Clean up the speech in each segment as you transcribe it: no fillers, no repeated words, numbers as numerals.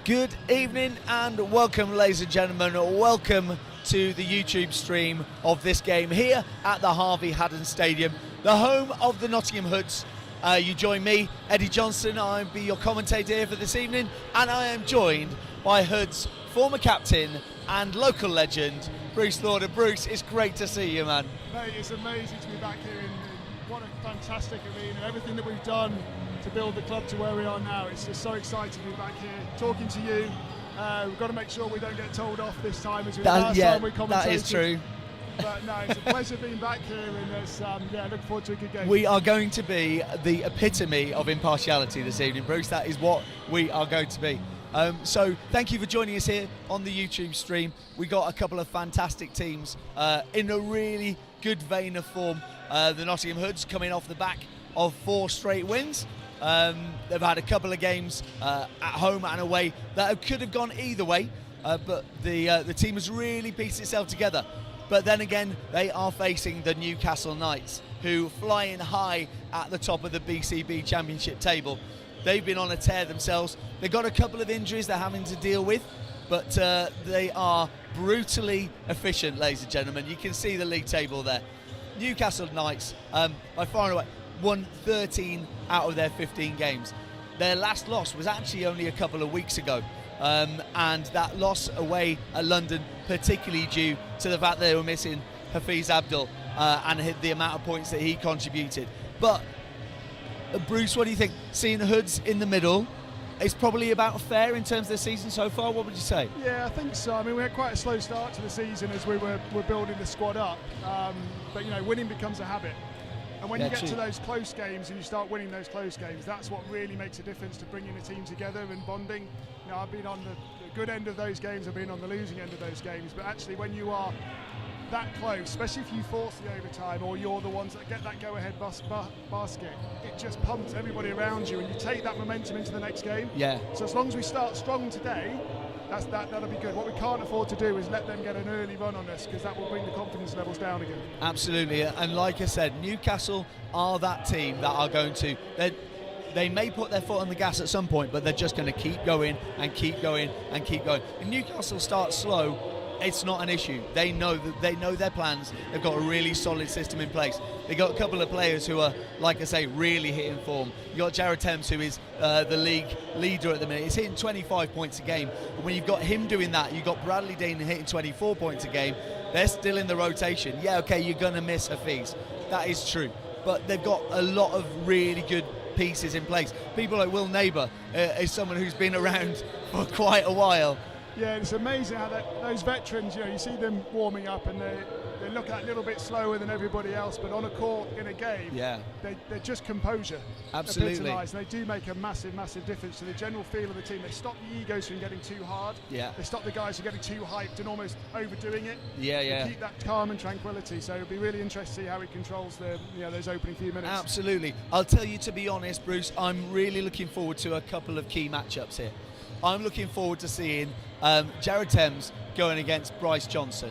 Good evening and welcome, ladies and gentlemen. Welcome to the YouTube stream of this game here at the Harvey Haddon Stadium, the home of the Nottingham Hoods. You join me, Eddie Johnson. I'll be your commentator here for this evening, and I am joined by Hoods former captain and local legend, Bruce Lauder. Bruce, it's great to see you, man. Mate, it's amazing to be back here in what a fantastic arena. Everything that we've done to build the club to where we are now, it's just so exciting to be back here talking to you. We've got to make sure we don't get told off this time as we last time we commentated. That is true. But no, it's a pleasure being back here, and it's, look forward to a good game. We are going to be the epitome of impartiality this evening, Bruce. That is what we are going to be. So thank you for joining us here on the YouTube stream. We got a couple of fantastic teams in a really good vein of form. The Nottingham Hoods coming off the back of 4 straight wins. They've had a couple of games at home and away that could have gone either way, but the team has really pieced itself together. But then again, they are facing the Newcastle Knights, who flying high at the top of the BCB Championship table. They've been on a tear themselves. They've got a couple of injuries they're having to deal with, but they are brutally efficient, ladies and gentlemen. You can see the league table there. Newcastle Knights, by far and away, won 13 out of their 15 games. Their last loss was actually only a couple of weeks ago, and that loss away at London, particularly due to the fact they were missing Hafiz Abdul and the amount of points that he contributed. But Bruce, what do you think? Seeing the Hoods in the middle, it's probably about fair in terms of the season so far. What would you say? Yeah, I think so. I mean, we had quite a slow start to the season as we were building the squad up, but you know, winning becomes a habit. And when you get to those close games and you start winning those close games, that's what really makes a difference to bringing a team together and bonding. You know, I've been on the good end of those games, I've been on the losing end of those games, but actually when you are that close, especially if you force the overtime or you're the ones that get that go-ahead basket, it just pumps everybody around you and you take that momentum into the next game. Yeah. So as long as we start strong today, that'll be good. What we can't afford to do is let them get an early run on us, because that will bring the confidence levels down again. Absolutely, and like I said, Newcastle are that team that are going to, they may put their foot on the gas at some point, but they're just going to keep going and keep going and keep going. If Newcastle starts slow, it's not an issue. They know their plans. They've got a really solid system in place. They've got a couple of players who are, like I say, really hitting form. You've got Jared Thames, who is the league leader at the minute. He's hitting 25 points a game. And when you've got him doing that, you've got Bradley Dean hitting 24 points a game. They're still in the rotation. Yeah, okay, you're going to miss Hafiz. That is true. But they've got a lot of really good pieces in place. People like Will Neighbour is someone who's been around for quite a while. Yeah, it's amazing how those veterans, you know, you see them warming up and they look a little bit slower than everybody else, but on a court in a game, they're just composure. Absolutely. Epitomised. They do make a massive, massive difference to the general feel of the team. They stop the egos from getting too hard. Yeah. They stop the guys from getting too hyped and almost overdoing it. Yeah, yeah. They keep that calm and tranquility. So it'll be really interesting to see how he controls those opening few minutes. Absolutely. I'll tell you, to be honest, Bruce, I'm really looking forward to a couple of key matchups here. I'm looking forward to seeing Jared Thames going against Bryce Johnson.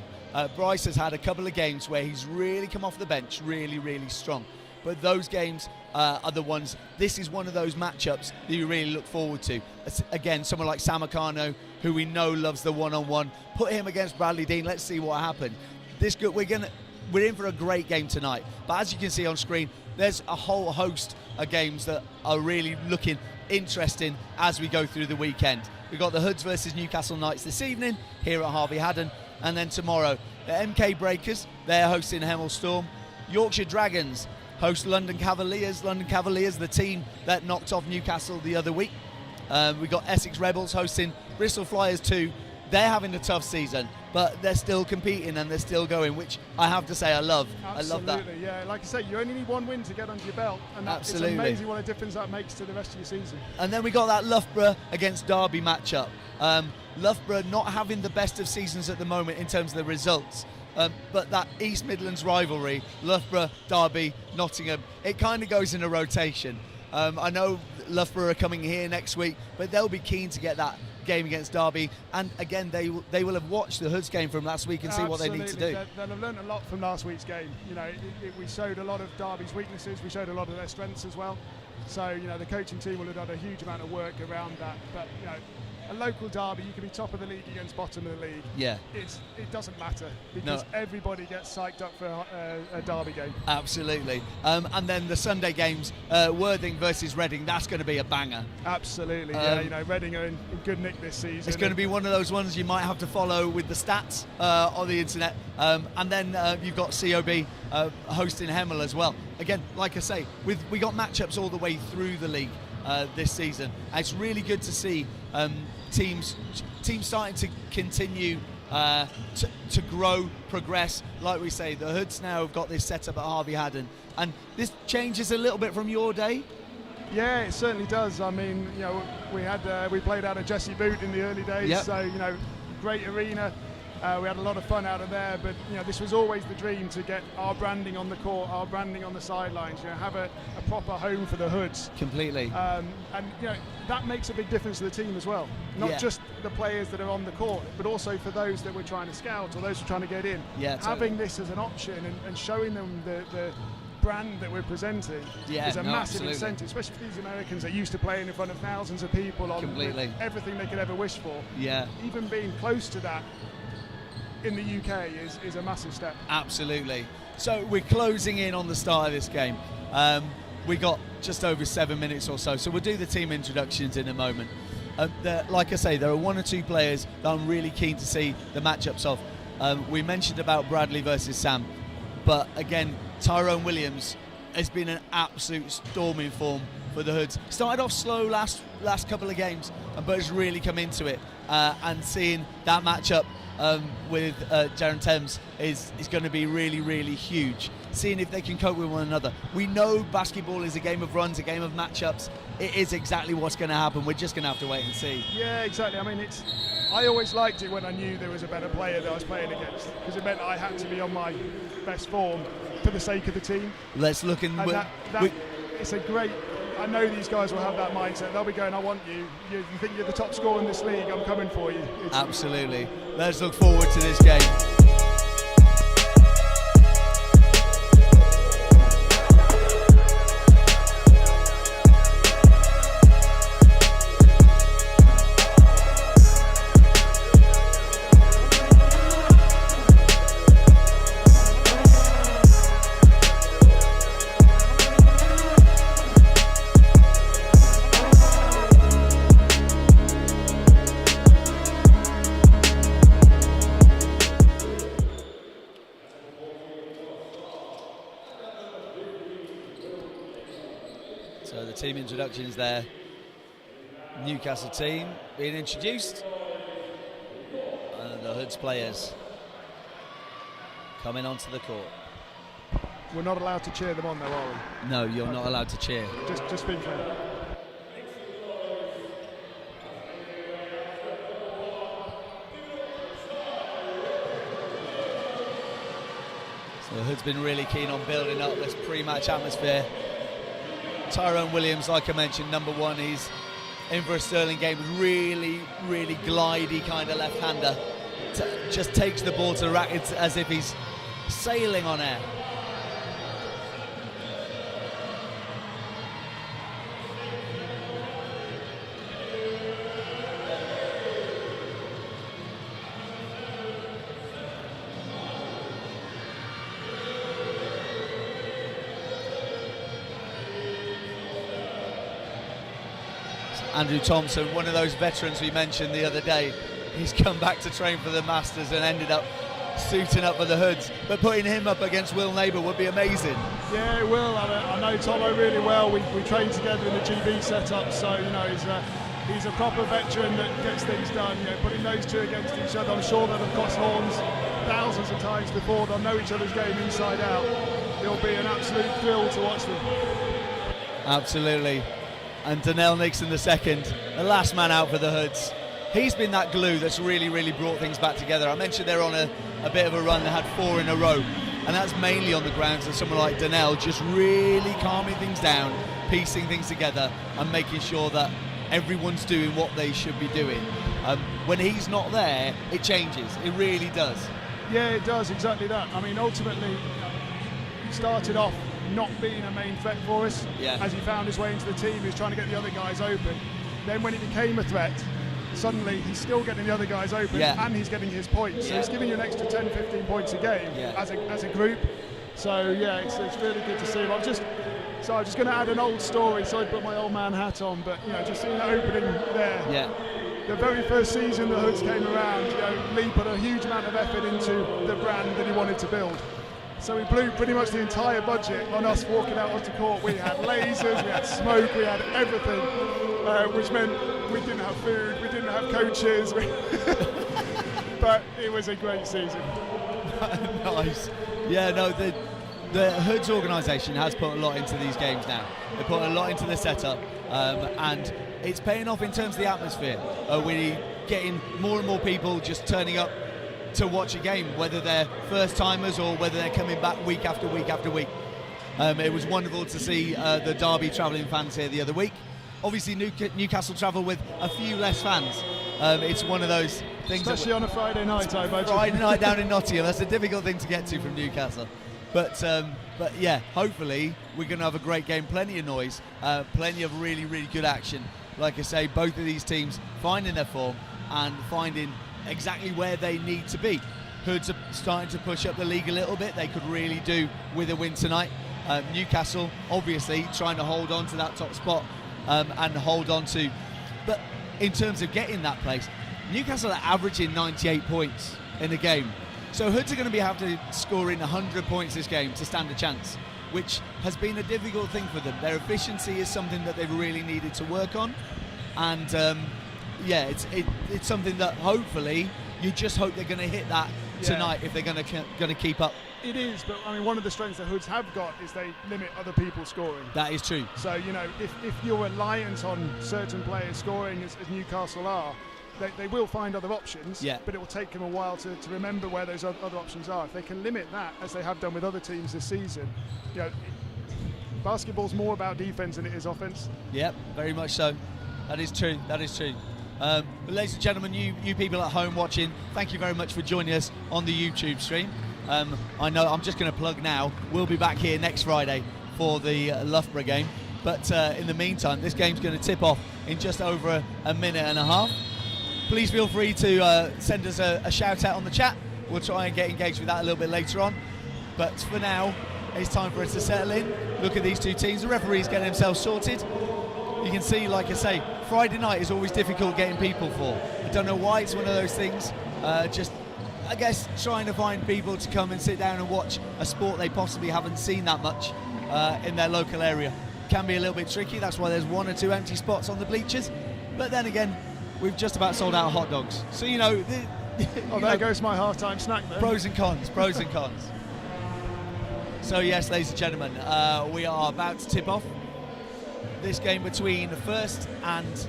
Bryce has had a couple of games where he's really come off the bench, really, really strong. But those games are the ones, this is one of those matchups that you really look forward to. Again, someone like Samarkano, who we know loves the one-on-one. Put him against Bradley Dean, let's see what happens. We're in for a great game tonight. But as you can see on screen, there's a whole host of games that are really looking interesting as we go through the weekend. We've got the Hoods versus Newcastle Knights this evening here at Harvey Haddon, and then tomorrow the MK Breakers, they're hosting Hemel Storm. Yorkshire Dragons host London Cavaliers. London Cavaliers, the team that knocked off Newcastle the other week. We've got Essex Rebels hosting Bristol Flyers 2. They're having a tough season, but they're still competing and they're still going, which I have to say I love. Absolutely. I love that. Yeah, like I say, you only need one win to get under your belt, and it's amazing what a difference that makes to the rest of your season. And then we got that Loughborough against Derby matchup. Loughborough not having the best of seasons at the moment in terms of the results, but that East Midlands rivalry, Loughborough, Derby, Nottingham, it kind of goes in a rotation. I know Loughborough are coming here next week, but they'll be keen to get that game against Derby, and again they will have watched the Hoods game from last week and see what they need to do. They'll have learned a lot from last week's game. You know, we showed a lot of Derby's weaknesses, we showed a lot of their strengths as well. So you know, the coaching team will have done a huge amount of work around that. But you know, a local derby, you can be top of the league against bottom of the league. Yeah. It doesn't matter because everybody gets psyched up for a derby game. Absolutely. And then the Sunday games, Worthing versus Reading, that's going to be a banger. Absolutely, Reading are in good nick this season. It's going to be one of those ones you might have to follow with the stats on the internet. And then you've got COB hosting Hemel as well. Again, like I say, we got matchups all the way through the league this season. And it's really good to see teams starting to continue to grow, progress. Like we say, the Hoods now have got this set up at Harvey Haddon, and this changes a little bit from your day. Yeah, it certainly does. I mean, we played out of Jesse Boot in the early days, so great arena. We had a lot of fun out of there, but this was always the dream, to get our branding on the court, our branding on the sidelines, have a proper home for the Hoods. Completely. And that makes a big difference to the team as well. Not just the players that are on the court, but also for those that we're trying to scout or those who are trying to get in. Yeah, having this as an option and showing them the brand that we're presenting is a massive incentive, especially for these Americans that are used to playing in front of thousands of people on everything they could ever wish for. Yeah. Even being close to that in the UK is a massive step. Absolutely. So we're closing in on the start of this game. We got just over 7 minutes or so we'll do the team introductions in a moment. Like I say, there are one or two players that I'm really keen to see the matchups of. We mentioned about Bradley versus Sam, but again, Tyrone Williams has been an absolute storming form for the Hoods. Started off slow last couple of games, but has really come into it. And seeing that matchup with Darren Thames is going to be really, really huge. Seeing if they can cope with one another. We know basketball is a game of runs, a game of matchups. It is exactly what's going to happen. We're just going to have to wait and see. Yeah, exactly. I mean, I always liked it when I knew there was a better player that I was playing against, because it meant I had to be on my best form for the sake of the team. Let's look and it's a great. I know these guys will have that mindset. They'll be going, I want you. You think you're the top scorer in this league, I'm coming for you. Absolutely. Let's look forward to this game. So the team introductions there. Newcastle team being introduced. And the Hoods players coming onto the court. We're not allowed to cheer them on though, are we? No, you're not allowed to cheer. Just being clear. So the Hood's been really keen on building up this pre-match atmosphere. Tyrone Williams, like I mentioned, number one, he's in for a sterling game. Really, really glidey kind of left-hander. Just takes the ball to the rack. It's as if he's sailing on air. Andrew Thompson, one of those veterans we mentioned the other day, he's come back to train for the Masters and ended up suiting up for the Hoods. But putting him up against Will Neighbour would be amazing. Yeah, it will. I know Tomo really well. We trained together in the GB setup, so he's a proper veteran that gets things done. Putting those two against each other, I'm sure they'll have crossed horns thousands of times before. They'll know each other's game inside out. It'll be an absolute thrill to watch them. Absolutely. And Donnell Nixon the second, the last man out for the Hoods. He's been that glue that's really, really brought things back together. I mentioned they're on a bit of a run. They had 4 in a row. And that's mainly on the grounds of someone like Donnell just really calming things down, piecing things together and making sure that everyone's doing what they should be doing. When he's not there, it changes. It really does. Yeah, it does, exactly that. I mean, ultimately, he started off not being a main threat for us as he found his way into the team. He was trying to get the other guys open. Then when he became a threat, suddenly he's still getting the other guys open, and he's getting his points. So he's giving you an extra 10, 15 points a game as a group. So yeah, it's really good to see him. I'm just going to add an old story. So I put my old man hat on, but just seeing that opening there. Yeah. The very first season the Hoods came around, Lee put a huge amount of effort into the brand that he wanted to build. So we blew pretty much the entire budget on us walking out onto court. We had lasers, we had smoke, we had everything, which meant we didn't have food, we didn't have coaches, but it was a great season. Nice. Yeah, no, the Hoods organisation has put a lot into these games now. They put a lot into the setup, and it's paying off in terms of the atmosphere. We're getting more and more people just turning up to watch a game, whether they're first timers or whether they're coming back week after week after week. It was wonderful to see the Derby travelling fans here the other week. Obviously Newcastle travel with a few less fans. It's one of those things, especially on a Friday night, I imagine. Friday night down in Nottingham, that's a difficult thing to get to from Newcastle. But yeah, hopefully we're going to have a great game, plenty of noise, plenty of really, really good action. Like I say, both of these teams finding their form and finding exactly where they need to be. Hoods are starting to push up the league a little bit. They could really do with a win tonight. Newcastle obviously trying to hold on to that top spot and hold on to, but in terms of getting that place, Newcastle are averaging 98 points in a game. So Hoods are going to be having to score in 100 points this game to stand a chance, which has been a difficult thing for them. Their efficiency is something that they've really needed to work on, and yeah, it's something that hopefully you just hope they're going to hit that tonight if they're going to keep up. It is, but I mean, one of the strengths the Hoods have got is they limit other people scoring. That is true. So if you're reliant on certain players scoring as Newcastle are, they will find other options, but it will take them a while to remember where those other options are. If they can limit that, as they have done with other teams this season, basketball's more about defence than it is offence. Yep, very much so. That is true. That is true. But ladies and gentlemen, you people at home watching, thank you very much for joining us on the YouTube stream. I know I'm just going to plug now, we'll be back here next Friday for the Loughborough game, but in the meantime this game's going to tip off in just over a minute and a half. Please feel free to send us a shout out on the chat. We'll try and get engaged with that a little bit later on, but for now it's time for us to settle in, look at these two teams. The referee's getting himself sorted. You can see, like I say, Friday night is always difficult getting people for. I don't know why, it's one of those things. Just, I guess, trying to find people to come and sit down and watch a sport they possibly haven't seen that much in their local area. Can be a little bit tricky, that's why there's one or two empty spots on the bleachers. But then again, we've just about sold out hot dogs. So, there goes my half-time snack then. Pros and cons, pros and cons. So yes, ladies and gentlemen, we are about to tip off this game between the first and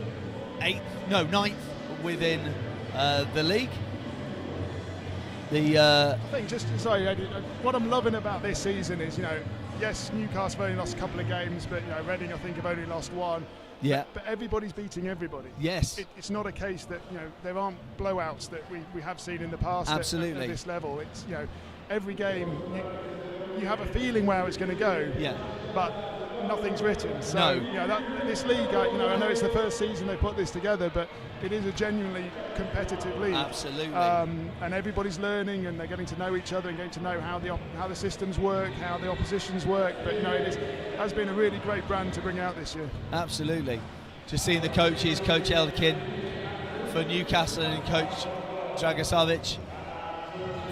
ninth within the league. I think sorry, Eddie, what I'm loving about this season is, yes, Newcastle have only lost a couple of games, but Reading I think have only lost one. Yeah. But everybody's beating everybody. Yes. It's not a case that there aren't blowouts that we have seen in the past. Absolutely. At this level, it's every game you have a feeling where it's going to go. Yeah. But nothing's written. So this league, I know it's the first season they put this together, but it is a genuinely competitive league. Absolutely. And everybody's learning, and they're getting to know each other and getting to know how the systems work, how the oppositions work. But it has been a really great brand to bring out this year. Absolutely. Just seeing the coaches, Coach Elkin for Newcastle and Coach Dragosavic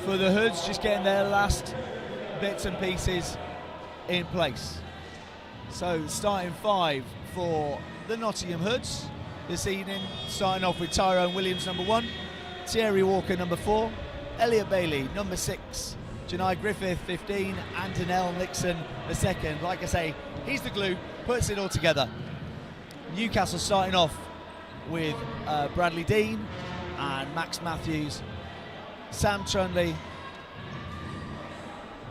for the Hoods, just getting their last bits and pieces in place. So starting five for the Nottingham Hoods this evening, starting off with Tyrone Williams number 1, Thierry Walker number 4, Elliot Bailey number 6, Janai Griffith 15, and Danelle Nixon the 2nd. Like I say, he's the glue, puts it all together. Newcastle starting off with Bradley Dean and Max Matthews, Sam Trunley,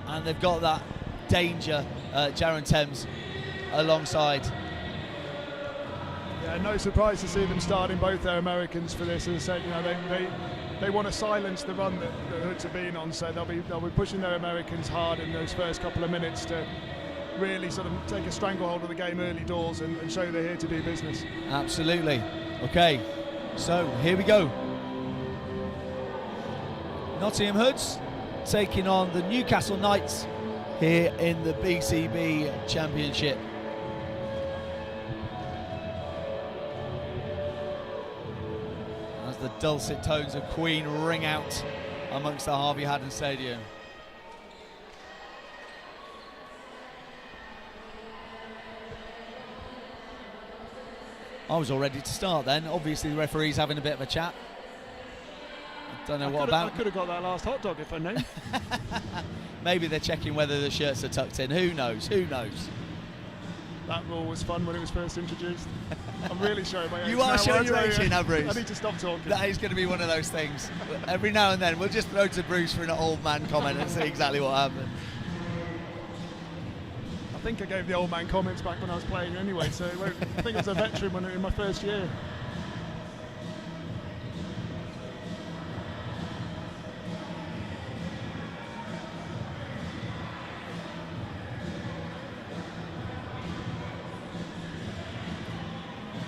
and they've got that danger, Jaron Thames, alongside. Yeah, no surprise to see them starting both their Americans for this. As I said, they want to silence the run that the Hoods have been on, so they'll be pushing their Americans hard in those first couple of minutes to really sort of take a stranglehold of the game early doors and show they're here to do business. Absolutely. Okay, So here we go. Nottingham Hoods taking on the Newcastle Knights here in the BCB Championship. As the dulcet tones of Queen ring out amongst the Harvey Haddon Stadium. I was all ready to start then. Obviously the referee's having a bit of a chat. I don't know what about. I could have got that last hot dog if I knew. Maybe they're checking whether the shirts are tucked in. Who knows? Who knows? That rule was fun when it was first introduced. I'm really showing my age. You are showing your age here now, Bruce. I need to stop talking. That is going to be one of those things. Every now and then we'll just throw to Bruce for an old man comment and see exactly what happened. I think I gave the old man comments back when I was playing anyway, so I think I was a veteran when in my first year.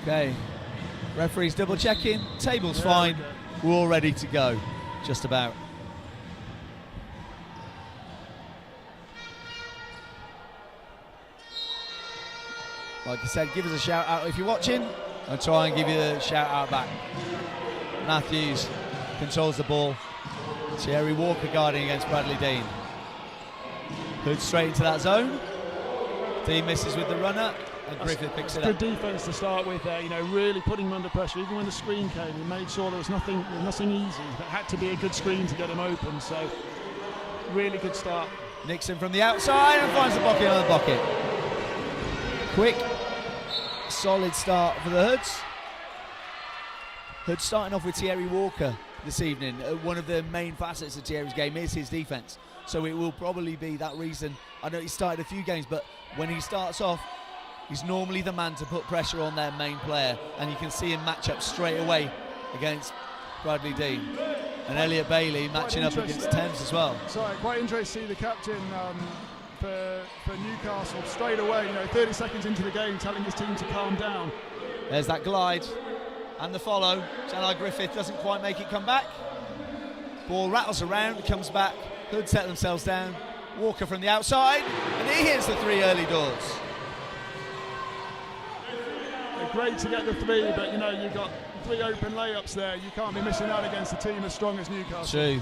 Okay, referee's double checking, table's fine, we're all ready to go, just about. Like I said, give us a shout out if you're watching, and try and give you a shout out back. Matthews controls the ball, Thierry Walker guarding against Bradley Dean. Hood straight into that zone, Dean misses with the runner, and Griffith picks it up. Good defence to start with there, you know, really putting him under pressure. Even when the screen came, he made sure there was nothing easy. It had to be a good screen to get him open, so really good start. Nixon from the outside and finds the pocket on the pocket. Quick, solid start for the Hoods. Hoods starting off with Thierry Walker this evening. One of the main facets of Thierry's game is his defence, so it will probably be that reason. I know he started a few games, but when he starts off, he's normally the man to put pressure on their main player, and you can see him match up straight away against Bradley Dean. And Elliot Bailey matching up against Thames as well. Sorry, quite interesting to see the captain for Newcastle straight away, you know, 30 seconds into the game, telling his team to calm down. There's that glide and the follow. Janai Griffith doesn't quite make it come back. Ball rattles around, comes back. Hood set themselves down. Walker from the outside, and he hits the three early doors. Great to get the three, but you know, you've got three open layups there. You can't be missing out against a team as strong as Newcastle. True,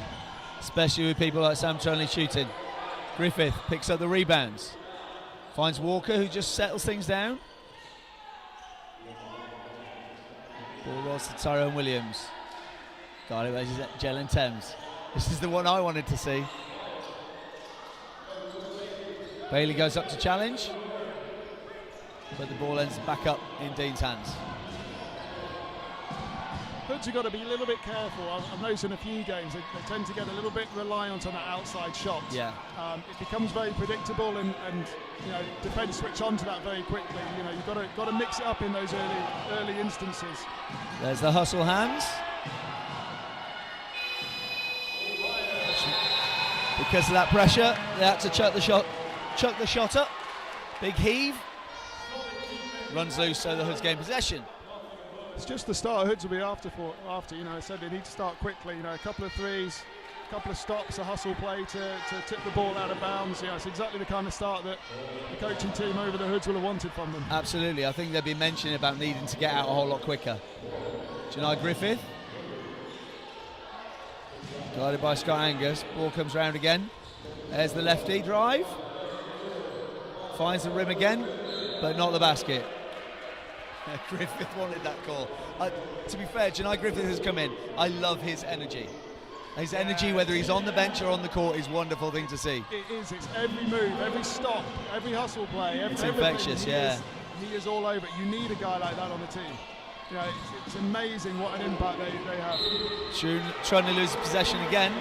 especially with people like Sam Trunley shooting. Griffith picks up the rebounds, finds Walker, who just settles things down. Ball rolls to Tyrone Williams. Got it, Jalen Thames. This is the one I wanted to see. Bailey goes up to challenge, but the ball ends back up in Dean's hands. Hoods have got to be a little bit careful. I've noticed in a few games they tend to get a little bit reliant on that outside shot. Yeah. It becomes very predictable, and you know, defence switch onto that very quickly. You know, you've got to mix it up in those early instances. There's the hustle hands. Because of that pressure, they had to chuck the shot up. Big heave. Runs loose, so the Hoods gain possession. It's just the start Hoods will be after. You know, I said they need to start quickly. You know, a couple of threes, a couple of stops, a hustle play to tip the ball out of bounds. Yeah, it's exactly the kind of start that the coaching team over the Hoods will have wanted from them. Absolutely, I think they've been mentioning about needing to get out a whole lot quicker. Janai Griffith, guided by Scott Angus. Ball comes round again. There's the lefty drive. Finds the rim again, but not the basket. Griffith wanted that call. To be fair, Janai Griffith has come in. I love his energy. His energy, whether he's on the bench or on the court, is a wonderful thing to see. It is. It's every move, every stop, every hustle play. It's infectious, yeah. He is all over it. You need a guy like that on the team. You know, it's amazing what an impact they have. Trying to lose possession again.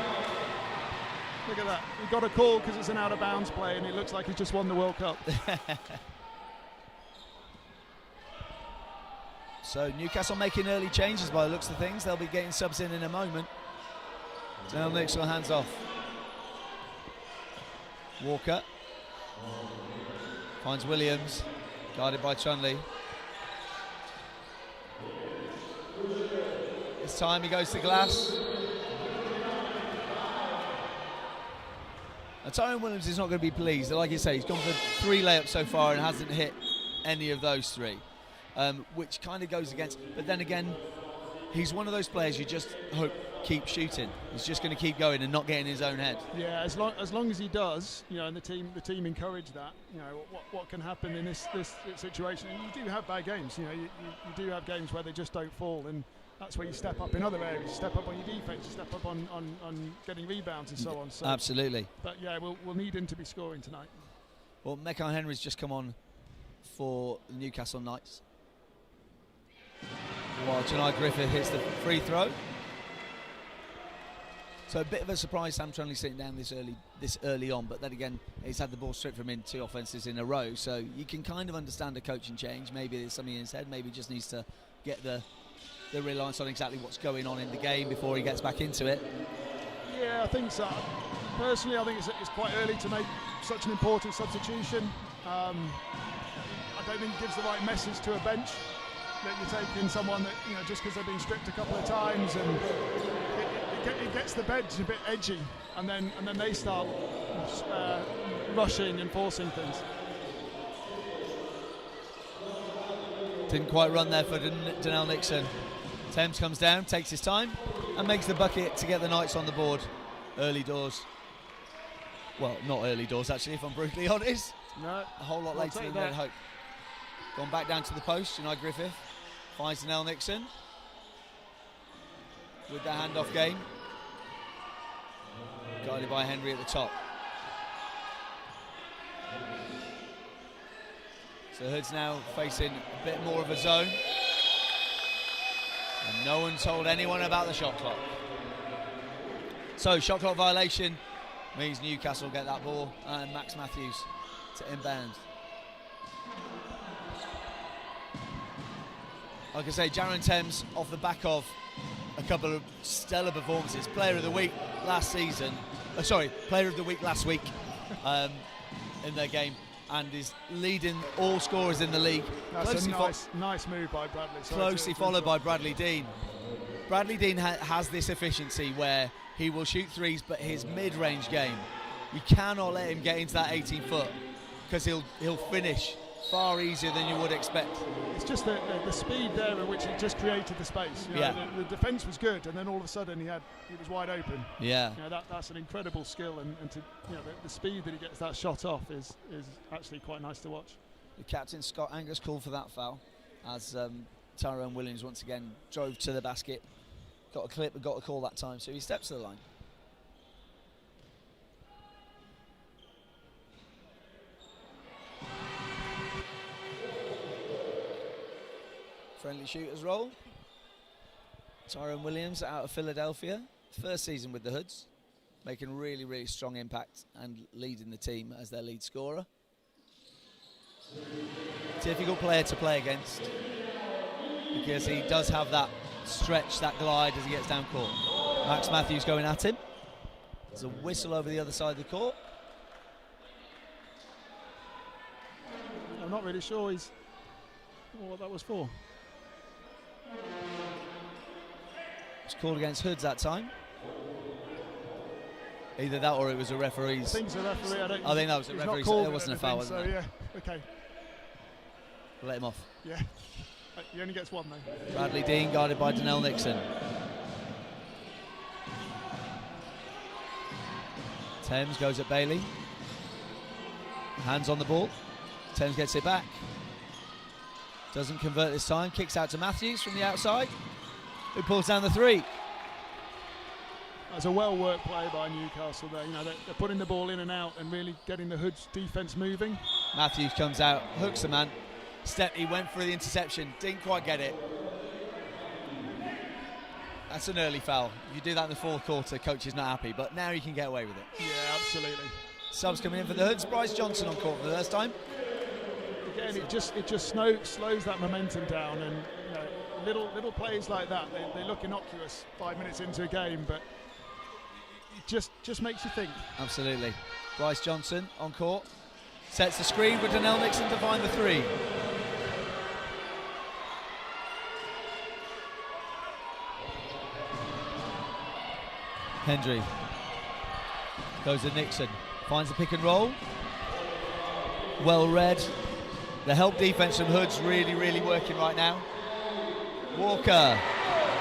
Look at that. He got a call because it's an out of bounds play, and it looks like he's just won the World Cup. So Newcastle making early changes by the looks of things. They'll be getting subs in a moment. Dale Nixon hands off. Walker finds Williams, guarded by Chunley. This time he goes to glass. Now, Tyrone Williams is not going to be pleased. Like you say, he's gone for 3 layups so far and hasn't hit any of those 3, which kind of goes against. But then again, he's one of those players you just hope keep shooting. He's just going to keep going and not get in his own head. Yeah, as long as he does, and the team encourage that. What can happen in this situation? And you do have bad games. You do have games where they just don't fall, and that's where you step up in other areas. You step up on your defense. You step up on getting rebounds and so on. So, absolutely. But yeah, we'll need him to be scoring tonight. Well, Mekan Henry's just come on for the Newcastle Knights, while Janai Griffith hits the free throw. So a bit of a surprise, Sam Trunley sitting down this early on, but then again, he's had the ball stripped from him 2 offences in a row, so you can kind of understand a coaching change. Maybe there's something in his head, maybe he just needs to get the reliance on exactly what's going on in the game before he gets back into it. Yeah, I think so. Personally, I think it's quite early to make such an important substitution. I don't think it gives the right message to a bench that you're taking someone that, just because they've been stripped a couple of times, and it gets the bench a bit edgy, and then they start rushing and forcing things. Didn't quite run there for Donnell Nixon. Thames comes down, takes his time, and makes the bucket to get the Knights on the board early doors. Well, not early doors, actually, if I'm brutally honest. No, a whole lot later than they'd hoped. Gone back down to the post, Janai Griffith finds Donnell Nixon with the handoff game. Guided by Henry at the top. So Hood's now facing a bit more of a zone. And no one told anyone about the shot clock. So shot clock violation means Newcastle get that ball, and Max Matthews to inbound. Like I say, Jaron Thames off the back of a couple of stellar performances. Player of the week last season, Player of the week last week in their game, and is leading all scorers in the league. That's a nice move by Bradley. Closely followed by Bradley Dean. Bradley Dean has this efficiency where he will shoot 3s, but his mid-range game, you cannot let him get into that 18-foot because he'll finish far easier than you would expect. It's just the speed there in which he just created the space. The defence was good, and then all of a sudden he was wide open. Yeah. That's an incredible skill, and to the speed that he gets that shot off is actually quite nice to watch. The captain Scott Angus called for that foul as Tyrone Williams once again drove to the basket, got a clip and got a call that time, so he steps to the line. Friendly shooters roll. Tyrone Williams out of Philadelphia, first season with the Hoods, making really, really strong impact and leading the team as their lead scorer. Difficult player to play against because he does have that stretch, that glide as he gets down court. Max Matthews going at him. There's a whistle over the other side of the court. I'm not really sure what that was for. It's called against Hoods that time. Either that or it was a referee's. I think it's a referee. I think that was a referee's. It wasn't a foul, wasn't it? Yeah, okay. Let him off. Yeah. He only gets one though. Bradley Dean guarded by Donnell Nixon. Thames goes at Bailey. Hands on the ball. Thames gets it back. Doesn't convert this time. Kicks out to Matthews from the outside, who pulls down the 3. That's a well-worked play by Newcastle there. They're putting the ball in and out and really getting the Hoods defence moving. Matthews comes out, hooks the man. He went for the interception, didn't quite get it. That's an early foul. If you do that in the fourth quarter, coach is not happy, but now you can get away with it. Yeah, absolutely. Subs coming in for the Hoods. Bryce Johnson on court for the first time. Again, it just slows that momentum down, and little plays like that, they look innocuous 5 minutes into a game, but it just makes you think. Absolutely. Bryce Johnson on court, sets the screen for Donnell Nixon to find the 3. Hendry goes to Nixon, finds the pick and roll. Well read. The help defence from Hood's really, really working right now. Walker,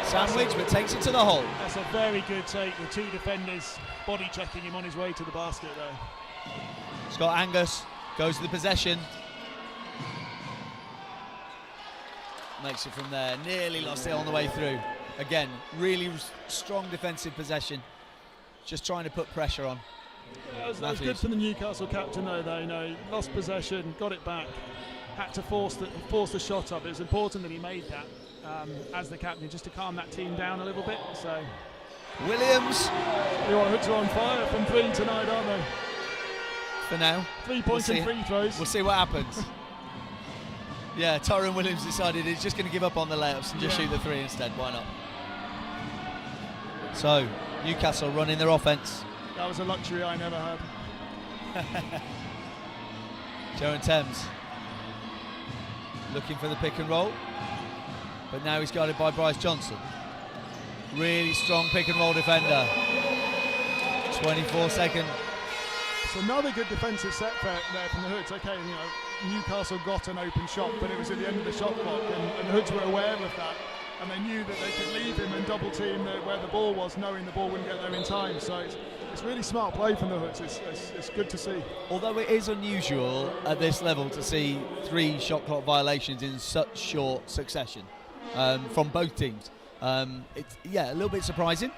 sandwich, but takes it to the hole. That's a very good take. The two defenders body checking him on his way to the basket there. Scott Angus goes to the possession. Makes it from there. Nearly lost it on the way through. Again, really strong defensive possession. Just trying to put pressure on. Yeah, that was good for the Newcastle captain though. You know, lost possession, got it back, had to force the shot up. It was important that he made that as the captain, just to calm that team down a little bit. So Williams. Your Hoods are on fire from three tonight, aren't they? For now. 3 points and free throws. We'll see what happens. Yeah, Tyrone Williams decided he's just going to give up on the layups and just shoot the three instead. Why not? So, Newcastle running their offense. That was a luxury I never had. Joe and Thames looking for the pick and roll, but now he's guarded by Bryce Johnson. Really strong pick and roll defender. 24-second. It's another good defensive set there from the Hoods. Okay, you know, Newcastle got an open shot, but it was at the end of the shot clock, and the Hoods were aware of that, and they knew that they could leave him and double team where the ball was, knowing the ball wouldn't get there in time. So it's really smart play from the Hoods. It's good to see. Although it is unusual at this level to see 3 shot clock violations in such short succession from both teams. It's a little bit surprising,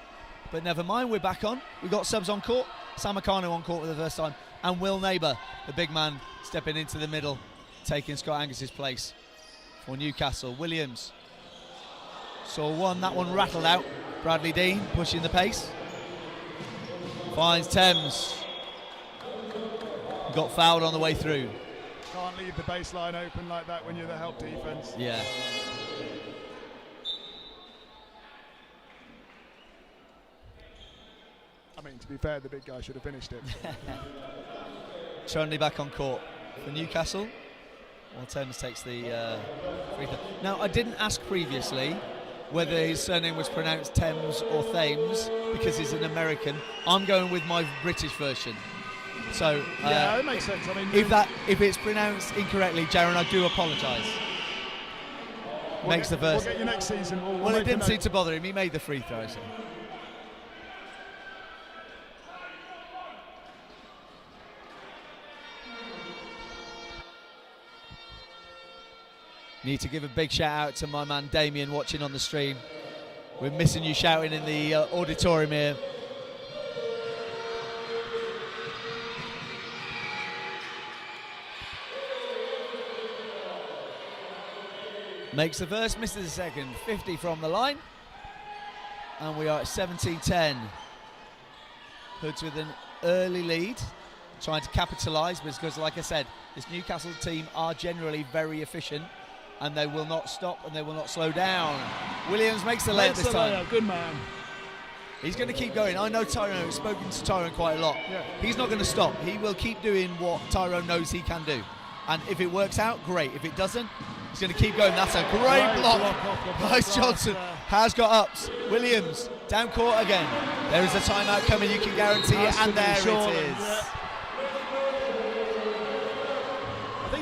but never mind. We're back on. We've got subs on court. Sam Akano on court for the first time, and Will Neighbour, the big man, stepping into the middle, taking Scott Angus's place for Newcastle. Williams saw that one rattled out. Bradley Dean pushing the pace. Finds Thames. Got fouled on the way through. Can't leave the baseline open like that when you're the help defence. Yeah. I mean, to be fair, the big guy should have finished it. Chorley back on court for Newcastle. Well, Thames takes the free throw. Now, I didn't ask previously whether his surname was pronounced Thames or Thames because he's an American. I'm going with my British version. So yeah, it makes sense. I mean, if it's pronounced incorrectly, Jaron, I do apologise. Makes the first. We'll get you next season. Well, it didn't seem to bother him. He made the free throw. So. Need to give a big shout out to my man Damien watching on the stream. We're missing you shouting in the auditorium here. Makes the first, misses the second. 50 from the line. And we are at 17-10. Hoods with an early lead. Trying to capitalise, because like I said, this Newcastle team are generally very efficient. And they will not stop and they will not slow down. Williams makes the layup this time. Good man. He's going to keep going. I know Tyrone, I've spoken to Tyrone quite a lot. Yeah. He's not going to stop. He will keep doing what Tyrone knows he can do. And if it works out, great. If it doesn't, he's going to keep going. That's a great block. Bryce Johnson has got ups. Williams, down court again. There is a timeout coming, you can guarantee it. And there it is. Yeah.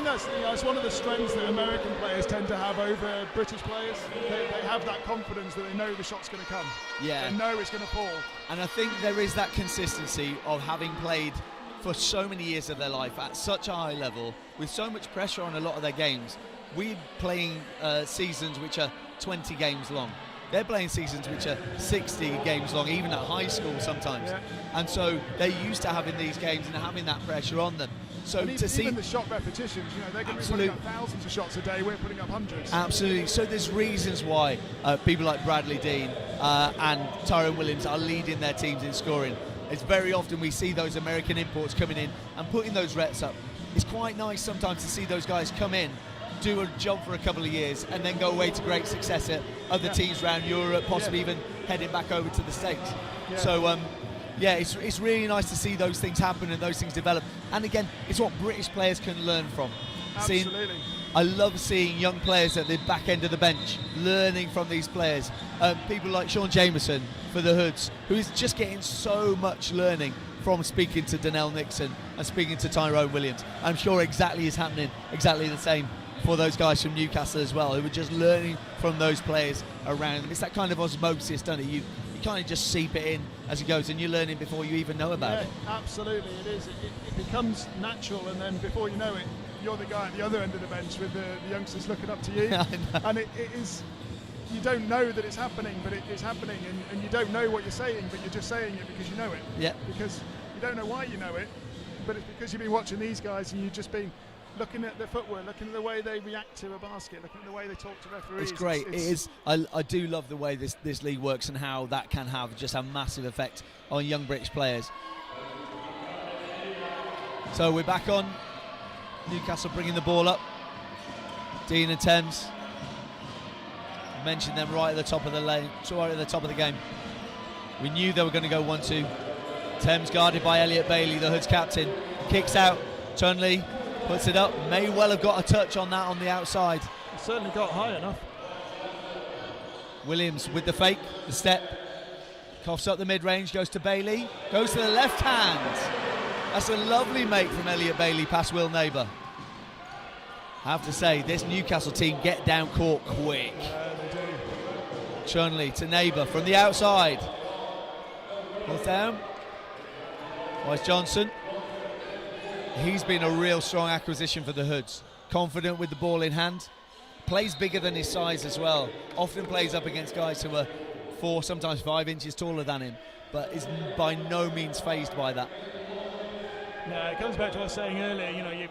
I think that's one of the strengths that American players tend to have over British players. They have that confidence that they know the shot's going to come. Yeah. They know it's going to fall. And I think there is that consistency of having played for so many years of their life at such a high level, with so much pressure on a lot of their games. We're playing seasons which are 20 games long. They're playing seasons which are 60 games long, even at high school sometimes. Yeah. And so they're used to having these games and having that pressure on them. So and to see even the shot repetitions, they're going to be putting up thousands of shots a day. We're putting up hundreds. Absolutely. So there's reasons why people like Bradley Dean and Tyrone Williams are leading their teams in scoring. It's very often we see those American imports coming in and putting those reps up. It's quite nice sometimes to see those guys come in, do a job for a couple of years, and then go away to great success at other teams around Europe, possibly even heading back over to the States. Yeah. So. It's really nice to see those things happen and those things develop. And again, it's what British players can learn from. Absolutely. I love seeing young players at the back end of the bench, learning from these players. People like Sean Jameson for the Hoods, who is just getting so much learning from speaking to Donnell Nixon and speaking to Tyrone Williams. I'm sure exactly is happening, exactly the same for those guys from Newcastle as well, who are just learning from those players around them. It's that kind of osmosis, doesn't it? You kind of just seep it in as it goes, and you're learning before you even know about it. Absolutely, it is. It becomes natural, and then before you know it, you're the guy at the other end of the bench with the youngsters looking up to you. And it is, you don't know that it's happening, but it is happening, and you don't know what you're saying, but you're just saying it because you know it. Yeah. Because you don't know why you know it, but it's because you've been watching these guys and you've just been looking at their footwork, looking at the way they react to a basket, looking at the way they talk to referees. It's great. It is. I do love the way this league works and how that can have just a massive effect on young British players. So we're back on. Newcastle bringing the ball up. Dean and Thames. I mentioned them right at the top of the lane, right at the top of the game. We knew they were going to go 1-2. Thames guarded by Elliot Bailey, the Hoods captain. Kicks out. Chunley puts it up. May well have got a touch on that on the outside. It certainly got high enough. Williams with the fake, the step. Coughs up the mid-range, goes to Bailey. Goes to the left hand. That's a lovely make from Elliot Bailey past Will Neighbour. I have to say, this Newcastle team get down court quick. They do. Chunley to Neighbour from the outside. Pulls down. Wise Johnson. He's been a real strong acquisition for the Hoods. Confident with the ball in hand. Plays bigger than his size as well. Often plays up against guys who are 4, sometimes 5 inches taller than him, but is by no means fazed by that. Yeah, it comes back to what I was saying earlier. You know, you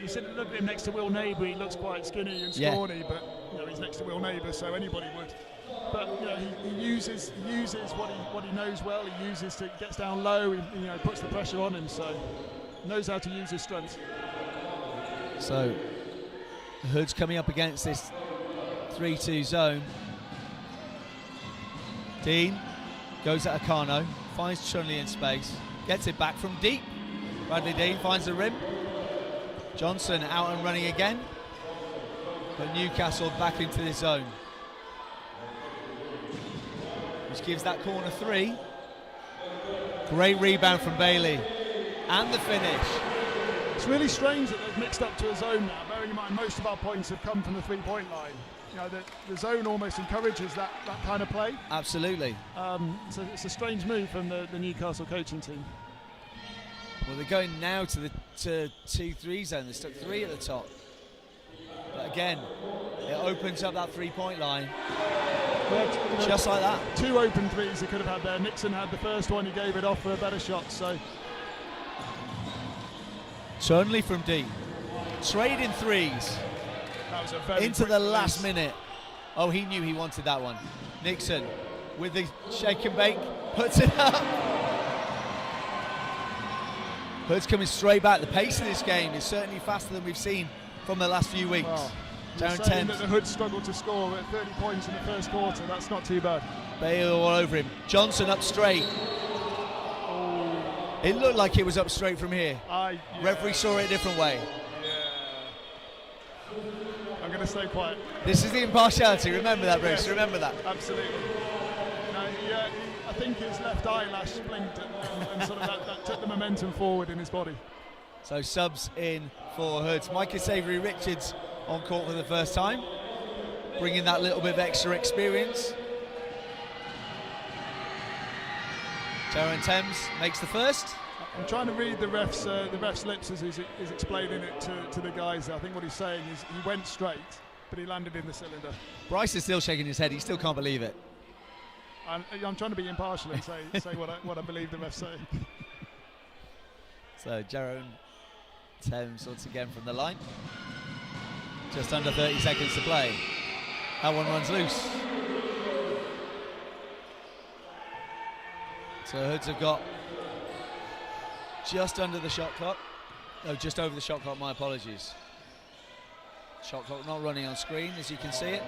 sit and look at him next to Will Neighbour. He looks quite skinny and scrawny, but you know he's next to Will Neighbour, so anybody would. But you know, he uses what he knows well. He gets down low. He puts the pressure on him, so knows how to use his strengths. So the Hoods coming up against this 3-2 zone. Dean goes at Akano, finds Chunley in space, gets it back from deep. Bradley Dean finds the rim. Johnson out and running again, but Newcastle back into the zone, which gives that corner 3. Great rebound from Bailey, and the finish. It's really strange that they've mixed up to a zone now, bearing in mind most of our points have come from the three-point line. You know, the zone almost encourages that kind of play. Absolutely. So it's a strange move from the Newcastle coaching team. Well, they're going now to the 2-3 zone. They stuck 3 at the top. But again, it opens up that three-point line. Just like that. 2 open threes he could have had there. Nixon had the first one, he gave it off for a better shot. So Chunley from deep. Trading threes. That was a very into the last place. minute. Oh, he knew he wanted that one. Nixon with the shake and bake, puts it up. Hoods coming straight back. The pace of this game is certainly faster than we've seen from the last few weeks. Well, Down saying 10. that the Hoods struggled to score at 30 points in the first quarter. That's not too bad. Bale all over him. Johnson up straight. Oh. It looked like it was up straight from here. Referee saw it a different way. Yeah. I'm going to stay quiet. This is the impartiality. Remember that, Bruce. Yes, remember that. Absolutely. No, I think his left eyelash blinked and sort of that took the momentum forward in his body. So subs in for Hoods. Micah Savoury-Richards on court for the first time, bringing that little bit of extra experience. Tyrone Thames makes the first. I'm trying to read the ref's lips as he's explaining it to the guys. I think what he's saying is he went straight, but he landed in the cylinder. Bryce is still shaking his head. He still can't believe it. I'm trying to be impartial and say what I believe the ref's saying. So Tyrone Thames once again from the line. Just under 30 seconds to play. That one runs loose. So Hoods have got just under the shot clock. No, just over the shot clock, my apologies. Shot clock not running on screen, as you can see it.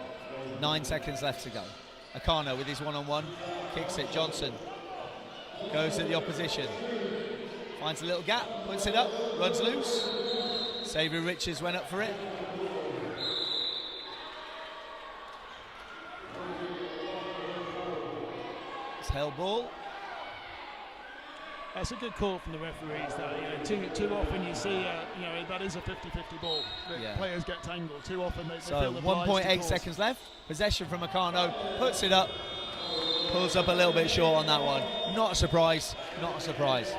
9 seconds left to go. Akano with his one-on-one, kicks it. Johnson goes to the opposition. Finds a little gap, puts it up, runs loose. Xavier Richards went up for it. It's held ball. That's a good call from the referees. That too often you see, that is a 50-50 ball. Players get tangled too often. They So feel obliged 1.8 seconds left. Possession from Meccano, puts it up, pulls up a little bit short on that one. Not a surprise. Not a surprise.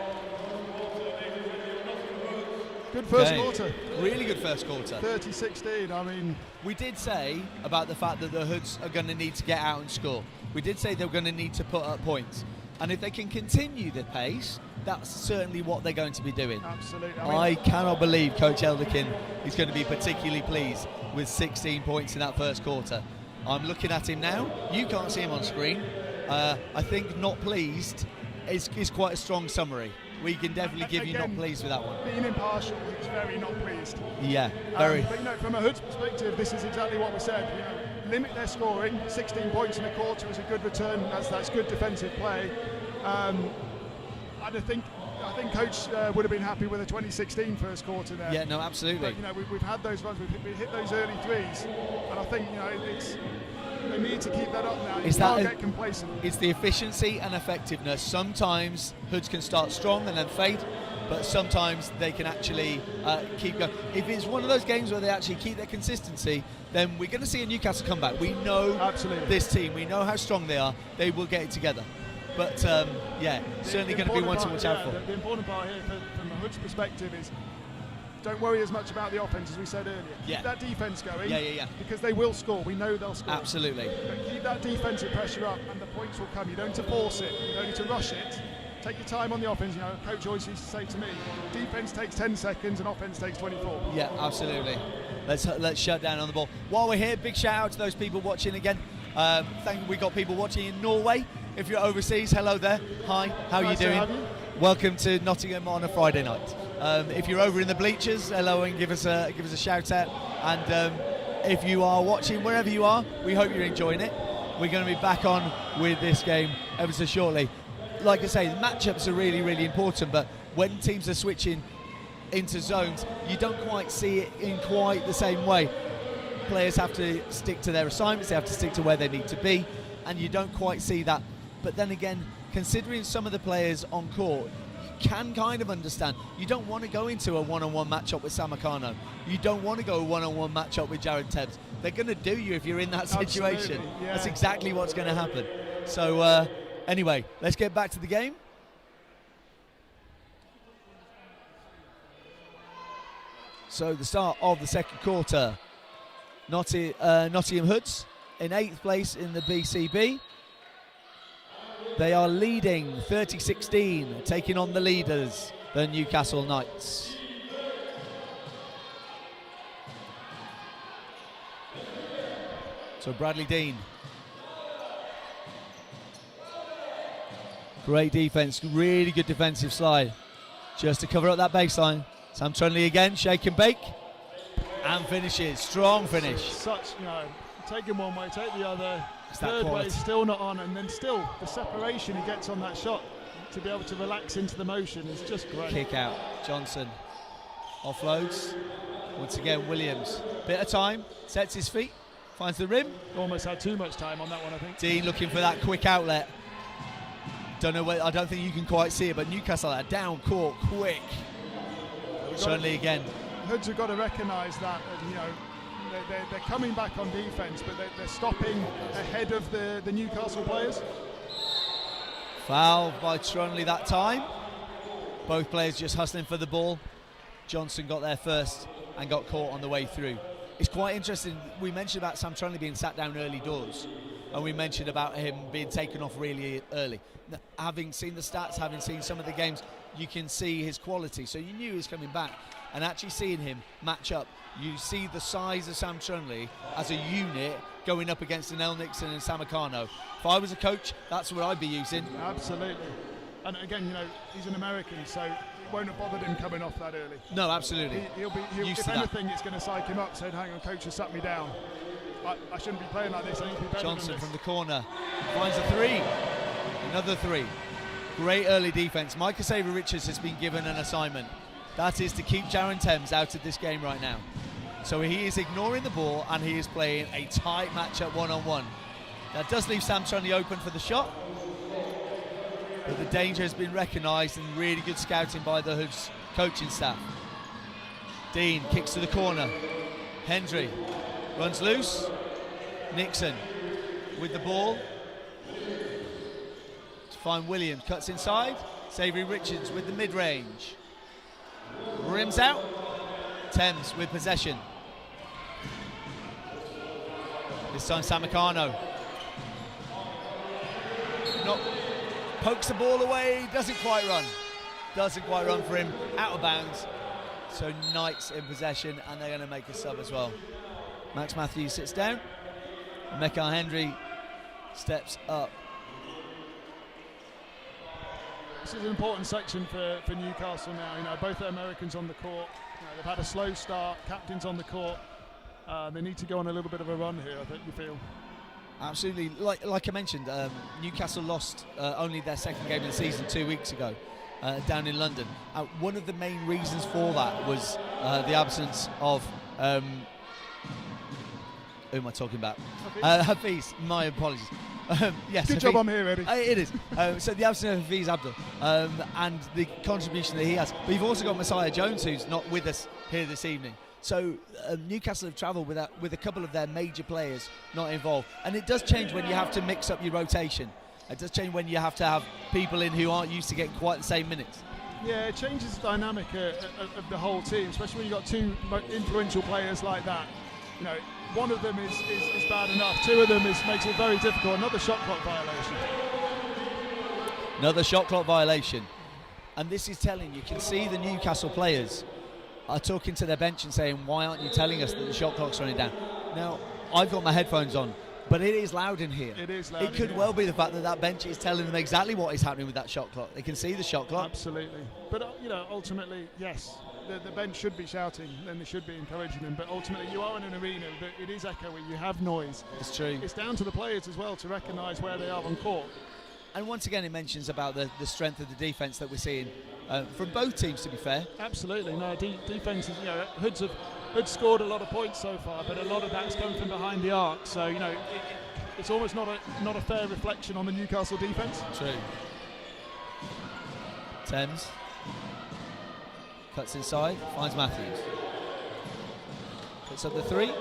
Good first quarter. Really good first quarter. 30-16. I mean, we did say about the fact that the Hoods are going to need to get out and score. We did say they're going to need to put up points. And if they can continue the pace, that's certainly what they're going to be doing. Absolutely. I cannot believe Coach Elderkin is going to be particularly pleased with 16 points in that first quarter. I'm looking at him now. You can't see him on screen. I think not pleased is quite a strong summary. We can definitely give you not pleased with that one. Being impartial, he's very not pleased. Yeah, very. But from a Hoods perspective, this is exactly what we said. Limit their scoring. 16 points in a quarter is a good return. That's good defensive play. I think Coach would have been happy with a 2016 first quarter there. Yeah, no, absolutely. But, we've had those runs. We've hit those early threes, and I think they need to keep that up now. You can't get complacent. It's the efficiency and effectiveness. Sometimes Hoods can start strong and then fade, but sometimes they can actually keep going. If it's one of those games where they actually keep their consistency, then we're going to see a Newcastle comeback. We know this team. We know how strong they are. They will get it together. But certainly going to be one to watch out for. The important part here from the Hoods perspective is don't worry as much about the offense as we said earlier. Keep that defense going. Because they will score. We know they'll score. Absolutely. But keep that defensive pressure up, and the points will come. You don't need to force it. You don't need to rush it. Take your time on the offense. Coach always used to say to me, defense takes 10 seconds and offense takes 24. Yeah, absolutely. Let's shut down on the ball. While we're here, big shout out to those people watching again. We got people watching in Norway. If you're overseas, hello there. Hi, how are you doing? Welcome to Nottingham on a Friday night. If you're over in the bleachers, hello, and give us a shout out. And if you are watching wherever you are, we hope you're enjoying it. We're going to be back on with this game ever so shortly. Like I say, the matchups are really, really important, but when teams are switching into zones, you don't quite see it in quite the same way. Players have to stick to their assignments, they have to stick to where they need to be, and you don't quite see that. But then again, considering some of the players on court, you can kind of understand. You don't want to go into a one-on-one matchup with Sam Meccano. You don't want to go a one-on-one matchup with Jared Tebbs. They're going to do you if you're in that situation. Yeah. That's exactly what's going to happen. So anyway, let's get back to the game. So the start of the second quarter. Nottingham Hoods in 8th place in the BCB. They are leading 30-16, taking on the leaders, the Newcastle Knights. So Bradley Dean. Great defense, really good defensive slide. Just to cover up that baseline. Sam Trunley again, shake and bake. And finishes, strong finish. Take him one way, take the other. Third way, still not on, and then still the separation he gets on that shot to be able to relax into the motion is just great. Kick out, Johnson offloads. Once again, Williams. Bit of time, sets his feet, finds the rim. Almost had too much time on that one, I think. Dean looking for that quick outlet. I don't think you can quite see it, but Newcastle are down court quick. Certainly again. Hoods have got to recognise that, they're coming back on defence, but they're stopping ahead of the Newcastle players. Foul by Trunley that time. Both players just hustling for the ball. Johnson got there first and got caught on the way through. It's quite interesting. We mentioned about Sam Trunley being sat down early doors, and we mentioned about him being taken off really early. Having seen the stats, having seen some of the games, you can see his quality. So you knew he was coming back, and actually seeing him match up, you see the size of Sam Trunley as a unit going up against an El Nixon and Sam Meccano. If I was a coach, that's what I'd be using. Absolutely. And again, he's an American, so it won't have bothered him coming off that early. No, absolutely. He'll if anything, it's going to psych him up, saying, hang on, coach has sat me down. I shouldn't be playing like this. I need to be better Johnson than this. from the corner finds a three. Another three. Great early defence. Micah Xavier Richards has been given an assignment. That is to keep Jaron Thames out of this game right now. So he is ignoring the ball and he is playing a tight matchup one-on-one. That does leave Sam Trunley open for the shot, but the danger has been recognised and really good scouting by the Hoods coaching staff. Dean kicks to the corner. Hendry runs loose. Nixon with the ball to find Williams, cuts inside. Savoury Richards with the mid-range. Rims out. Thames with possession. This time Samicano. Pokes the ball away, doesn't quite run. Doesn't quite run for him, out of bounds. So Knights in possession, and they're going to make a sub as well. Max Matthews sits down. Mecca Hendry steps up. This is an important section for Newcastle now. You know, both the Americans on the court. You know, they've had a slow start. Captain's on the court. They need to go on a little bit of a run here, I think you feel. Absolutely. Like I mentioned, Newcastle lost only their second game of the season 2 weeks ago down in London. One of the main reasons for that was the absence of who am I talking about? Hafiz. My apologies. Yes. Good job I'm here, Eddie. It is. So the absence of Hafiz Abdul and the contribution that he has. But you've also got Messiah Jones, who's not with us here this evening. So Newcastle have travelled with a couple of their major players not involved. And it does change when you have to mix up your rotation. It does change when you have to have people in who aren't used to getting quite the same minutes. Yeah, it changes the dynamic of the whole team, especially when you've got two influential players like that. You know, one of them is bad enough. Two of them makes it very difficult. Another shot clock violation. Another shot clock violation. And this is telling, you can see the Newcastle players are talking to their bench and saying, why aren't you telling us that the shot clock's running down? Now, I've got my headphones on, but it is loud in here. It is loud. It could well be the fact that that bench is telling them exactly what is happening with that shot clock. They can see the shot clock. Absolutely. But, you know, ultimately, yes, the bench should be shouting and they should be encouraging them. But ultimately, you are in an arena, but it is echoing. You have noise. It's true. It's down to the players as well to recognise where they are on court. And once again, it mentions about the strength of the defence that we're seeing from both teams, to be fair. Absolutely. No, defence is, you know, Hoods scored a lot of points so far, but a lot of that's come from behind the arc. So, you know, it's almost not a fair reflection on the Newcastle defence. True. Thames cuts inside, finds Matthews. Puts up the three.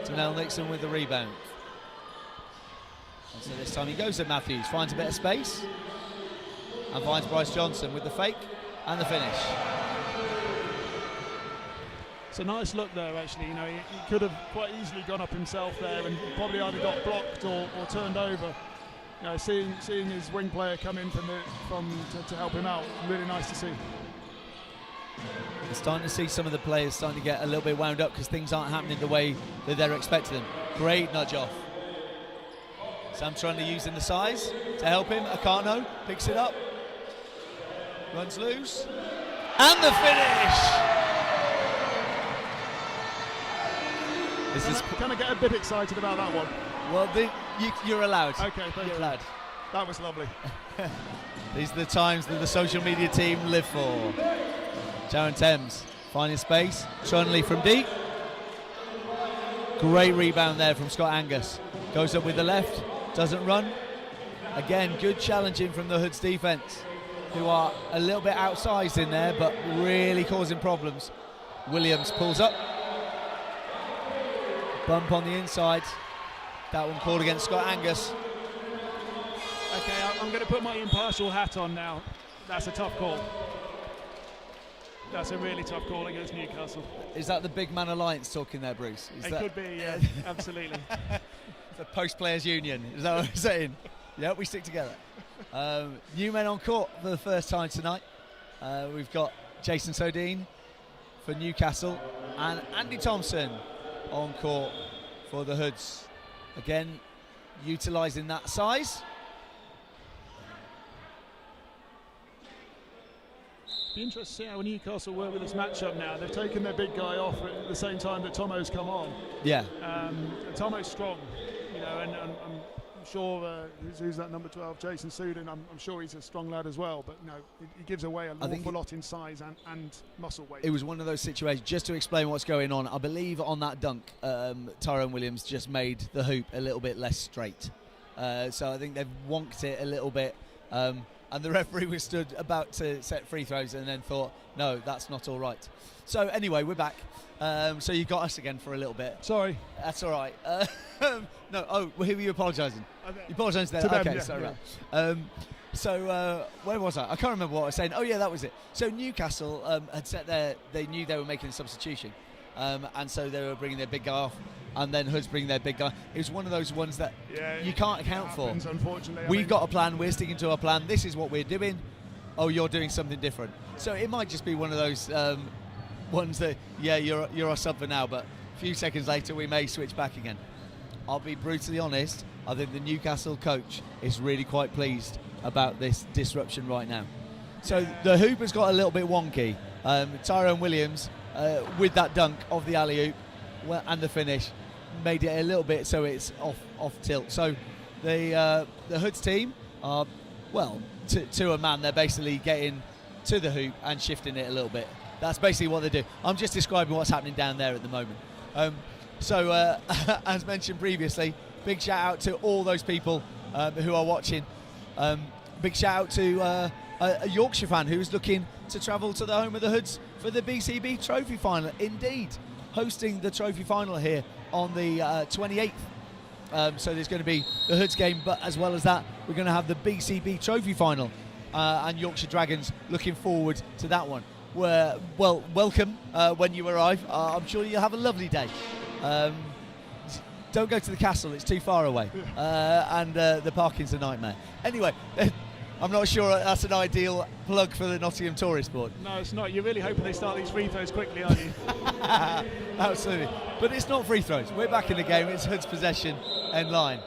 Tanel Nixon with the rebound. And so this time he goes at Matthews, finds a bit of space, and finds Bryce Johnson with the fake and the finish. It's a nice look there, actually. You know, he could have quite easily gone up himself there and probably either got blocked or turned over. You know, seeing his wing player come in to help him out, really nice to see. We're starting to see some of the players starting to get a little bit wound up because things aren't happening the way that they're expecting them. Great nudge off. Sam Trunley using the size to help him. Akano picks it up, runs loose, and the finish! Can I get a bit excited about that one? Well, you're allowed. Okay, thank you. You're allowed. That was lovely. These are the times that the social media team live for. Jaron Thames finding space. Trunley from deep. Great rebound there from Scott Angus. Goes up with the left. Doesn't run. Again, good challenging from the Hoods defence, who are a little bit outsized in there, but really causing problems. Williams pulls up. Bump on the inside. That one called against Scott Angus. Okay, I'm going to put my impartial hat on now. That's a tough call. That's a really tough call against Newcastle. Is that the big man alliance talking there, Bruce? Could be, yeah, absolutely. The post-players union, is that what I'm saying? Yeah, we stick together. New men on court for the first time tonight. We've got Jason Sodine for Newcastle and Andy Thompson on court for the Hoods. Again, utilising that size. Be interested to see how Newcastle work with this matchup now. They've taken their big guy off at the same time that Tomo's come on. Yeah. Tomo's strong, you know, and sure who's that number 12, Jason Sudin. I'm sure he's a strong lad as well, but he gives away an awful lot in size and muscle weight. It was one of those situations. Just to explain what's going on, I believe on that dunk, Tyrone Williams just made the hoop a little bit less straight. So I think they've wonked it a little bit. And the referee was stood about to set free throws and then thought, no, that's not all right. So anyway, we're back. So you got us again for a little bit. Sorry. That's all right. Well, who were you apologising? You apologised there? To them, okay, yeah, sorry. yeah. So where was I? I can't remember what I was saying. Oh yeah, that was it. So Newcastle had set they knew they were making a substitution. And so they were bringing their big guy off, and then Hood's bringing their big guy. It was one of those ones that you can't account for. Unfortunately, We've got a plan, we're sticking to our plan, this is what we're doing. Oh, you're doing something different. So it might just be one of those ones that, you're our sub for now, but a few seconds later we may switch back again. I'll be brutally honest, I think the Newcastle coach is really quite pleased about this disruption right now. So the hoop has got a little bit wonky. Tyrone Williams, with that dunk of the alley-oop and the finish, made it a little bit so it's off tilt. So the Hoods team are, to a man, they're basically getting to the hoop and shifting it a little bit. That's basically what they do. I'm just describing what's happening down there at the moment. So as mentioned previously, big shout out to all those people who are watching. Big shout out to a Yorkshire fan who's looking to travel to the home of the Hoods for the BCB Trophy Final. Indeed, hosting the Trophy Final here on the 28th. So there's going to be the Hoods game, but as well as that, we're going to have the BCB Trophy Final, and Yorkshire Dragons looking forward to that one. Welcome when you arrive. I'm sure you'll have a lovely day. Don't go to the castle, it's too far away, and the parking's a nightmare. Anyway, I'm not sure that's an ideal plug for the Nottingham Tourist Board. No, it's not. You're really hoping they start these free throws quickly, aren't you? Absolutely. But it's not free throws. We're back in the game. It's Hood's possession end line.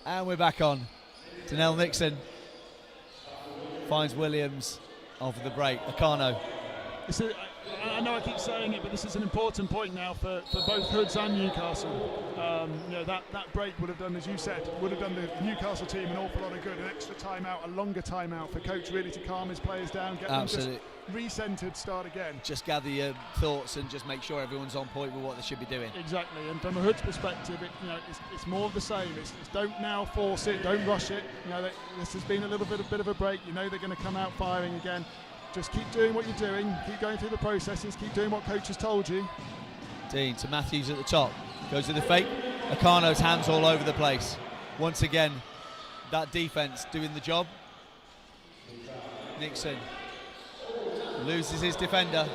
And we're back on. Danelle Nixon finds Williams off the break. Akano. I know I keep saying it, but this is an important point now for both Hoods and Newcastle. That break would have done, as you said, would have done the Newcastle team an awful lot of good. An extra timeout, a longer timeout for coach really to calm his players down, get them just re-centred, start again. Just gather your thoughts and just make sure everyone's on point with what they should be doing. Exactly, and from a Hoods perspective, it's more of the same. It's don't now force it, don't rush it. This has been a little bit of a break. They're going to come out firing again. Just keep doing what you're doing, keep going through the processes, keep doing what coach has told you. Dean to Matthews at the top, goes to the fake. Akano's hands all over the place. Once again, that defence doing the job. Nixon loses his defender.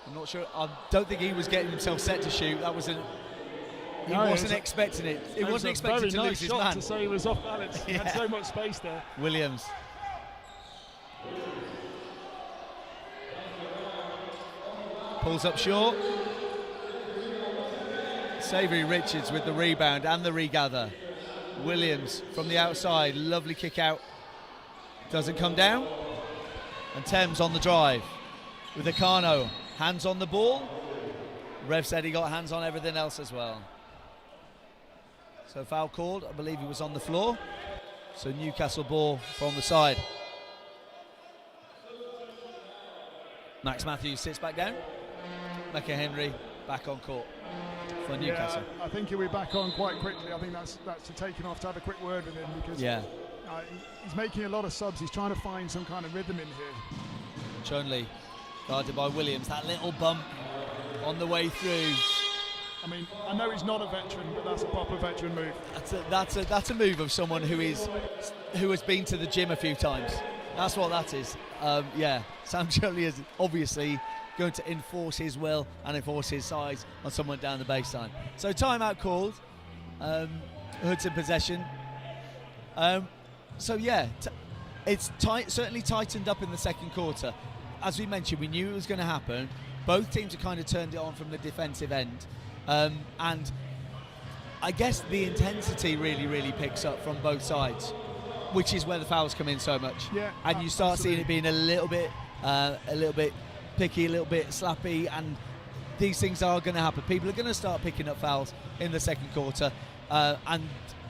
I'm not sure, I don't think he was getting himself set to shoot. That was he wasn't expecting it. He wasn't expecting to lose his man. To say he was off balance. He had so much space there. Williams. Pulls up short. Savoury Richards with the rebound and the regather. Williams from the outside, lovely kick out. Doesn't come down. And Thames on the drive with Akano. Hands on the ball. Rev said he got hands on everything else as well. So foul called, I believe he was on the floor. So Newcastle ball from the side. Max Matthews sits back down. Mecca Henry back on court for Newcastle. Yeah, I think he'll be back on quite quickly. I think that's to take him off to have a quick word with him because he's making a lot of subs. He's trying to find some kind of rhythm in here. Chonley guarded by Williams. That little bump on the way through. I mean, I know he's not a veteran, but that's a proper veteran move. That's a move of someone who has been to the gym a few times. That's what that is. Sam Chonley is obviously going to enforce his will and enforce his size on someone down the baseline. So timeout called. Hoods in possession. It's certainly tightened up in the second quarter. As we mentioned, we knew it was going to happen. Both teams have kind of turned it on from the defensive end. And I guess the intensity really picks up from both sides, which is where the fouls come in so much. Yeah, and you start seeing it being a little bit picky, a little bit slappy, and these things are going to happen. People are going to start picking up fouls in the second quarter, and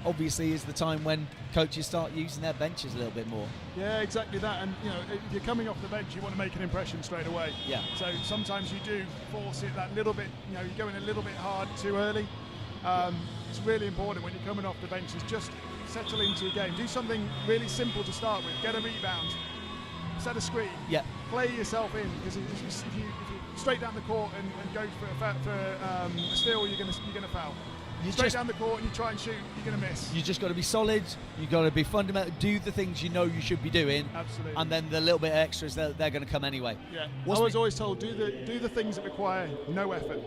obviously is the time when coaches start using their benches a little bit more. Yeah, exactly that. And if you're coming off the bench, you want to make an impression straight away. Yeah. So sometimes you do force it that little bit. You're going a little bit hard too early. It's really important when you're coming off the bench is just settle into your game. Do something really simple to start with. Get a rebound. Set a screen. Yeah. Play yourself in, because if you straight down the court and go for a steal, you're gonna foul. Straight down the court and you try and shoot, you're going to miss. You just got to be solid. You got to be fundamental. Do the things you know you should be doing. Absolutely. And then the little bit of extras, they're going to come anyway. Yeah. I was always told do the things that require no effort.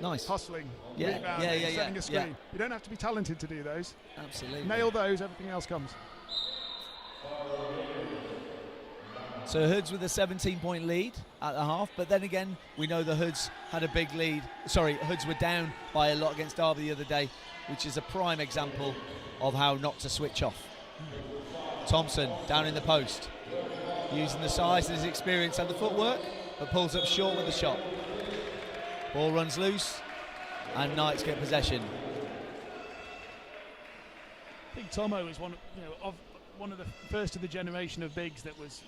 Nice. Hustling, yeah. rebounding, setting a screen. Yeah. You don't have to be talented to do those. Absolutely. Nail those, everything else comes. So Hoods with a 17-point lead at the half, but then again, we know the Hoods had a big lead. Sorry, Hoods were down by a lot against Derby the other day, which is a prime example of how not to switch off. Thompson down in the post, using the size and his experience and the footwork, but pulls up short with the shot. Ball runs loose, and Knights get possession. I think Tomo is one of the first of the generation of bigs that was,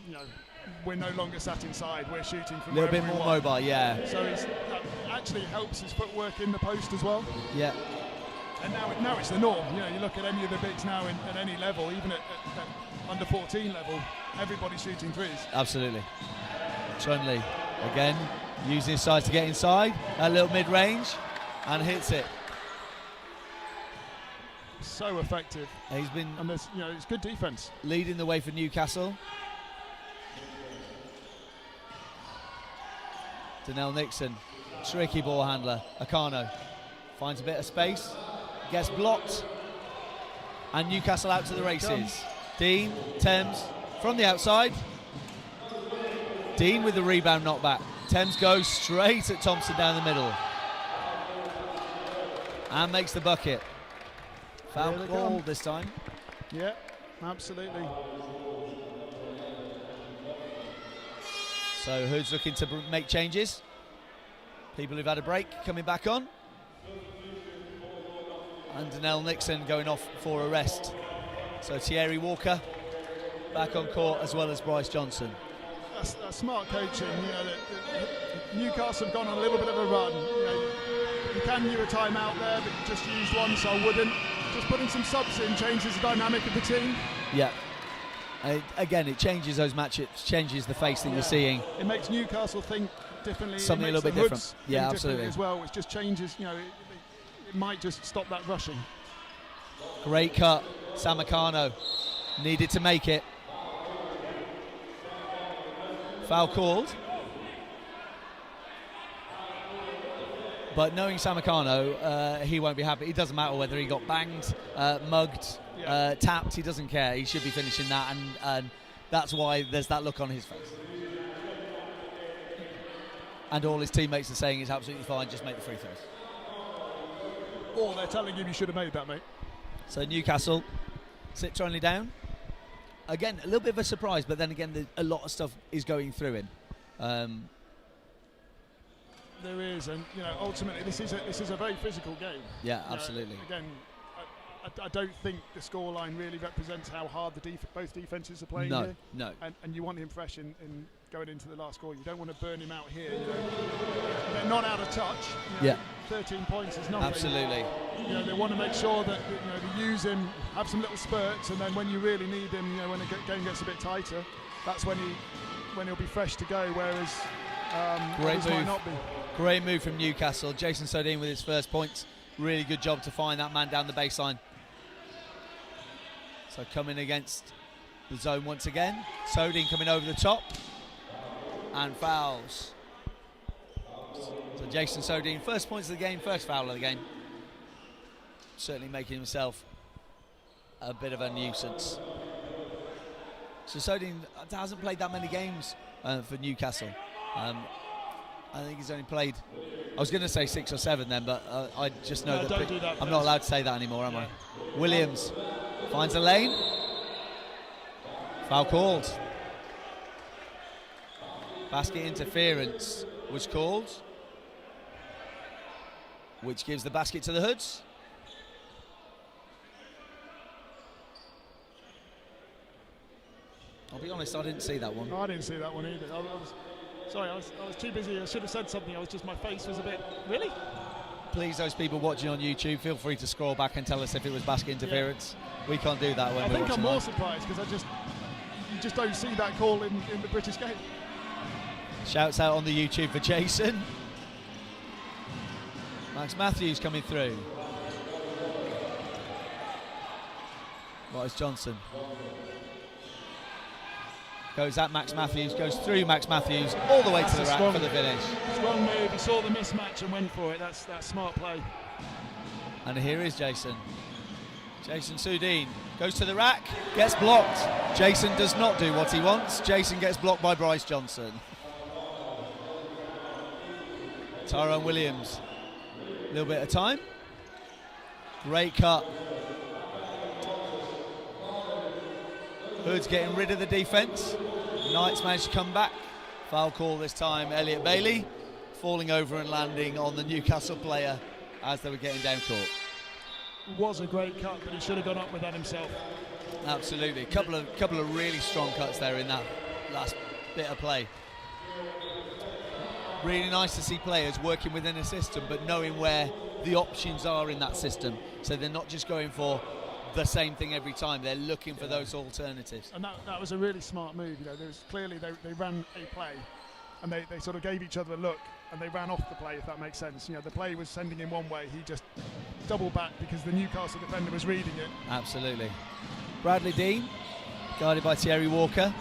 we're no longer sat inside, we're shooting from a little bit more mobile, yeah. So that actually helps his footwork in the post as well. Yeah. And now it's the norm. You look at any of the bigs now at any level, even at under 14 level, everybody's shooting threes. Absolutely. Chun-Li again using his size to get inside, a little mid-range, and hits it. So effective. He's been, and it's good defense. Leading the way for Newcastle. Donnell Nixon, tricky ball handler. Akano finds a bit of space, gets blocked, and Newcastle out to the races. Dean, Thames from the outside. Dean with the rebound knockback. Thames goes straight at Thompson down the middle and makes the bucket. Foul call this time. Yeah, absolutely. So Hood's looking to make changes. People who've had a break coming back on. And Donnell Nixon going off for a rest. So Thierry Walker back on court, as well as Bryce Johnson. That's smart coaching. Newcastle have gone on a little bit of a run. You can use a timeout there, but you just used one, so I wouldn't. Just putting some subs in changes the dynamic of the team. Yeah. Again, it changes those matchups, changes the face that you're seeing. It makes Newcastle think differently. Something a little bit different. Yeah, absolutely. As well, which just changes. It might just stop that rushing. Great cut, Samacano needed to make it. Foul called. But knowing Samacano, he won't be happy. It doesn't matter whether he got banged, mugged, tapped. He doesn't care. He should be finishing that, and that's why there's that look on his face. And all his teammates are saying it's absolutely fine, just make the free throws. Or they're telling him you should have made that, mate. So Newcastle sits only down. Again, a little bit of a surprise, but then again, a lot of stuff is going through him. There is, and ultimately this is a very physical game. Yeah, absolutely. Again, I don't think the scoreline really represents how hard both defenses are playing here. No. And you want him fresh in going into the last score. You don't want to burn him out here. They're not out of touch. 13 points is nothing. Absolutely. They want to make sure that they use him, have some little spurts, and then when you really need him, when the game gets a bit tighter, that's when he'll be fresh to go. Whereas others might not be. Great move from Newcastle. Jason Sodine with his first points. Really good job to find that man down the baseline. So coming against the zone once again. Sodine coming over the top. And fouls. So Jason Sodine, first points of the game, first foul of the game. Certainly making himself a bit of a nuisance. So Sodine hasn't played that many games for Newcastle. I think he's only played, I was going to say 6 or 7 then, but I just know that I'm not allowed to say that anymore, am I? Williams finds a lane. Foul called. Basket interference was called. which gives the basket to the Hoods. I'll be honest, I didn't see that one. No, I didn't see that one either. I was too busy. I should have said something. My face was a bit, really? Please, those people watching on YouTube, feel free to scroll back and tell us if it was basket interference. Yeah. We can't do that when we're watching. I think I'm more surprised because you just don't see that call in the British game. Shouts out on the YouTube for Jason. Max Matthews coming through. What is Johnson? Goes at Max Matthews, goes through Max Matthews, all the way to the rack for the finish. Strong move, he saw the mismatch and went for it. That's smart play. And here is Jason. Jason Sudeen goes to the rack, gets blocked. Jason does not do what he wants. Jason gets blocked by Bryce Johnson. Tyrone Williams, a little bit of time. Great cut. Hood's getting rid of the defence. Knights managed to come back. Foul call this time, Elliot Bailey falling over and landing on the Newcastle player as they were getting down court. Was a great cut, but he should have gone up with that himself. Absolutely, couple of really strong cuts there in that last bit of play. Really nice to see players working within a system, but knowing where the options are in that system, so they're not just going for the same thing every time. They're looking for those alternatives. And that was a really smart move. You know, there was clearly they ran a play, and they sort of gave each other a look, and they ran off the play, if that makes sense. You know, the play was sending him one way, he just doubled back because the Newcastle defender was reading it. Absolutely. Bradley Dean, guarded by Thierry Walker.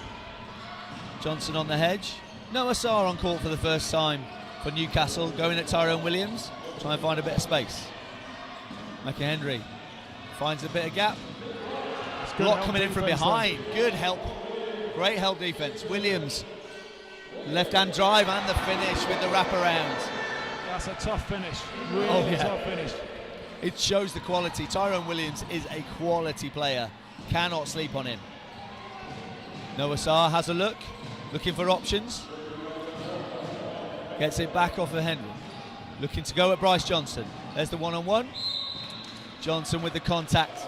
Johnson on the hedge. Noah Sarr on court for the first time for Newcastle, going at Tyrone Williams, trying to find a bit of space. Mecca Henry finds a bit of gap. Block coming in from behind. Good help. Great help defense. Williams, left-hand drive and the finish with the wraparound. That's a tough finish. Really tough finish. It shows the quality. Tyrone Williams is a quality player. Cannot sleep on him. Noah Sarr has a look, looking for options. Gets it back off of Henry. Looking to go at Bryce Johnson. There's the one-on-one. Johnson with the contact.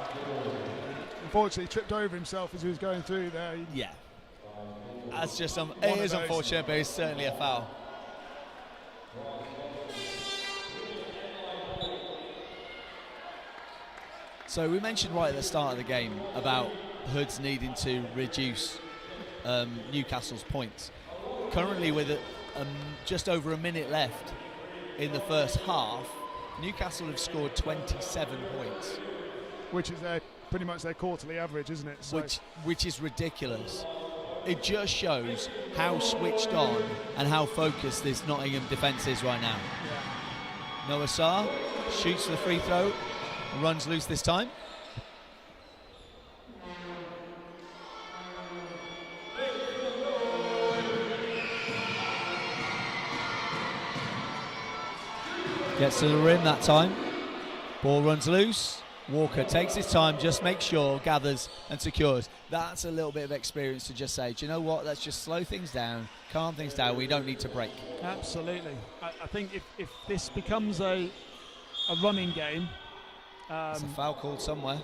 Unfortunately, tripped over himself as he was going through there. Yeah. That's just it is unfortunate, but it's certainly a foul. So we mentioned right at the start of the game about Hoods needing to reduce Newcastle's points. Currently with just over a minute left in the first half, Newcastle have scored 27 points. Which is pretty much their quarterly average, isn't it? So which is ridiculous. It just shows how switched on and how focused this Nottingham defence is right now. Yeah. Noah Sarr shoots the free throw, runs loose this time. Gets to the rim that time. Ball runs loose. Walker takes his time, just makes sure, gathers and secures. That's a little bit of experience to just say, do you know what, let's just slow things down, calm things down, we don't need to break. Absolutely. I think if this becomes a running game... It's a foul called somewhere.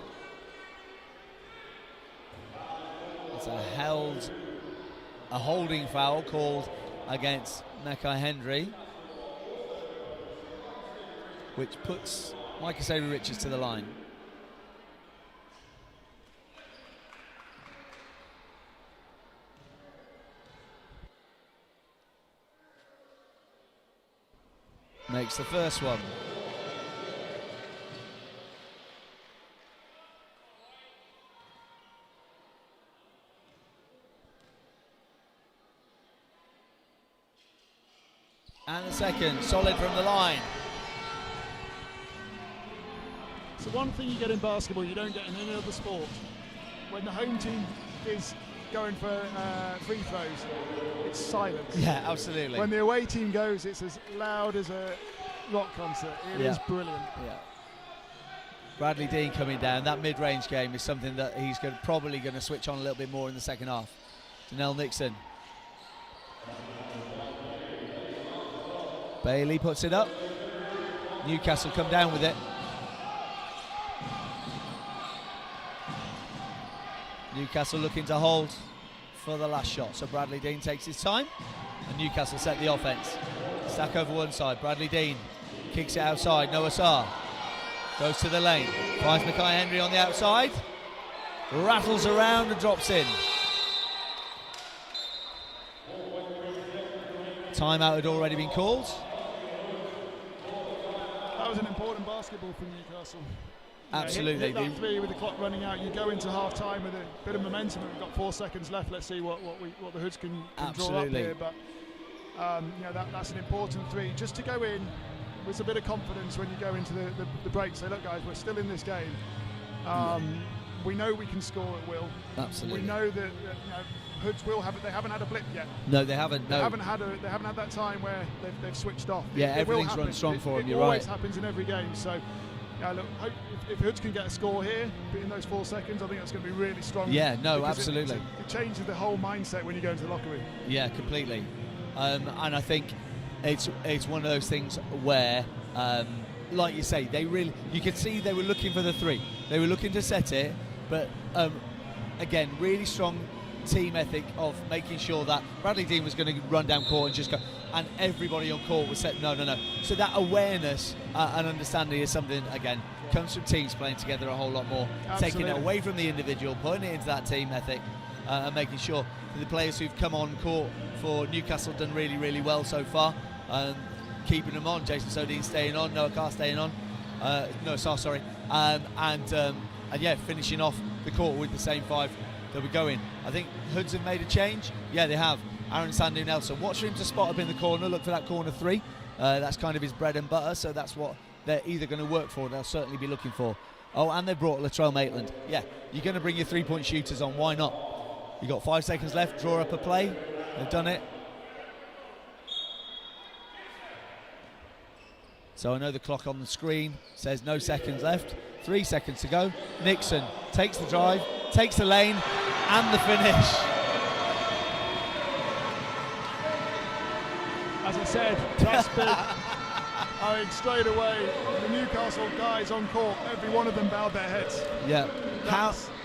It's a holding foul called against Mecca Henry, which puts Micah Savey-Richards to the line. Makes the first one. And the second, solid from the line. So one thing you get in basketball you don't get in any other sport. When the home team is going for free throws, it's silence. Yeah, absolutely. When the away team goes, it's as loud as a rock concert. It is brilliant. Yeah. Bradley Dean coming down. That mid-range game is something that he's probably going to switch on a little bit more in the second half. Janelle Nixon. Bailey puts it up. Newcastle come down with it. Newcastle looking to hold for the last shot. So Bradley Dean takes his time, and Newcastle set the offence. Stack over one side. Bradley Dean kicks it outside. Noah Sarr goes to the lane. Finds Mackay Henry on the outside. Rattles around and drops in. Timeout had already been called. That was an important basketball for Newcastle. Absolutely. Hit that three with the clock running out. You go into half time with a bit of momentum, and we've got 4 seconds left. Let's see what the Hoods can draw up here. But that's an important three. Just to go in with a bit of confidence when you go into the break. Say, look, guys, we're still in this game. We know we can score at will. Absolutely. We know that Hoods will have it. They haven't had a blip yet. No, they haven't. They haven't had that time where they've switched off. Yeah, everything's run strong for them. You're right. It always happens in every game. So, look, if Hoods can get a score here in those 4 seconds, I think that's going to be really strong. Yeah, no, absolutely. It changes the whole mindset when you go into the locker room. Yeah, completely. And I think it's one of those things where, like you say, you could see they were looking for the three. They were looking to set it, but again, really strong team ethic of making sure that Bradley Dean was going to run down court and just go, and everybody on court was set. No. So that awareness and understanding is something, again, comes from teams playing together a whole lot more. Absolutely. Taking it away from the individual, putting it into that team ethic, and making sure that the players who've come on court for Newcastle done really, really well so far. Keeping them on. Jason Sodine staying on, Noah Carr staying on. Finishing off the quarter with the same five that we go in. I think Hoods have made a change. Yeah, they have. Aaron Sandu Nelson. Watch for him to spot up in the corner. Look for that corner three. That's kind of his bread and butter. So that's what they're either going to work for. They'll certainly be looking for. Oh, and they brought Latrell Maitland. Yeah, you're going to bring your 3-point shooters on. Why not? You got 5 seconds left. Draw up a play. They've done it. So I know the clock on the screen says no seconds left. 3 seconds to go. Nixon takes the drive, takes the lane, and the finish. As I said, that's big. I mean, straight away, the Newcastle guys on court, every one of them bowed their heads. Yeah.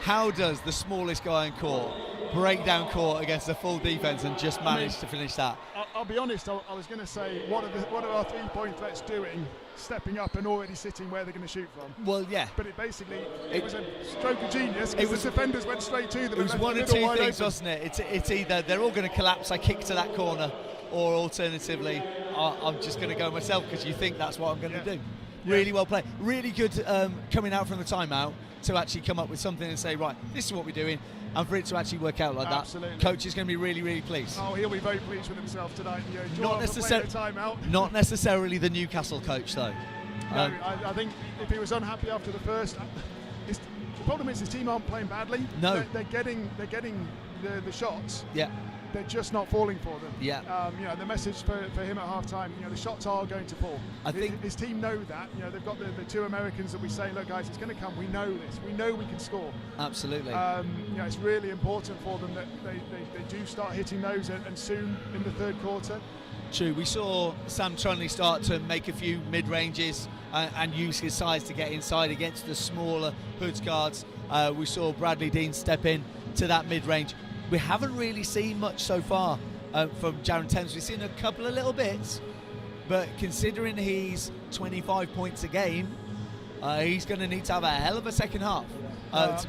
How does the smallest guy on court break down court against a full defence and just manage to finish that? I'll be honest, I was going to say, what are our 3-point threats doing, stepping up and already sitting where they're going to shoot from? Well, yeah. But it was a stroke of genius, because the defenders went straight to them. It was one or two things, wasn't it? It's either they're all going to collapse, I kick to that corner, or alternatively, I'm just going to go myself, because you think that's what I'm going to do. Really well played. Really good coming out from the timeout to actually come up with something and say, right, this is what we're doing. And for it to actually work out like Absolutely. that, coach is going to be really, really pleased. Oh, he'll be very pleased with himself tonight. Not necessarily the Newcastle coach, though. No, I think if he was unhappy after the first, the problem is his team aren't playing badly. No, they're getting the shots. Yeah. They're just not falling for them. Yeah. The message for him at half time, the shots are going to fall. I think his team know that. They've got the two Americans that we say, look guys, it's going to come. We know this. We know we can score. Absolutely. It's really important for them that they do start hitting those and soon in the third quarter. True. We saw Sam Trunley start to make a few mid-ranges and use his size to get inside against the smaller Hoods guards. We saw Bradley Dean step in to that mid-range. We haven't really seen much so far from Jaron Thames. We've seen a couple of little bits, but considering he's 25 points a game, he's going to need to have a hell of a second half to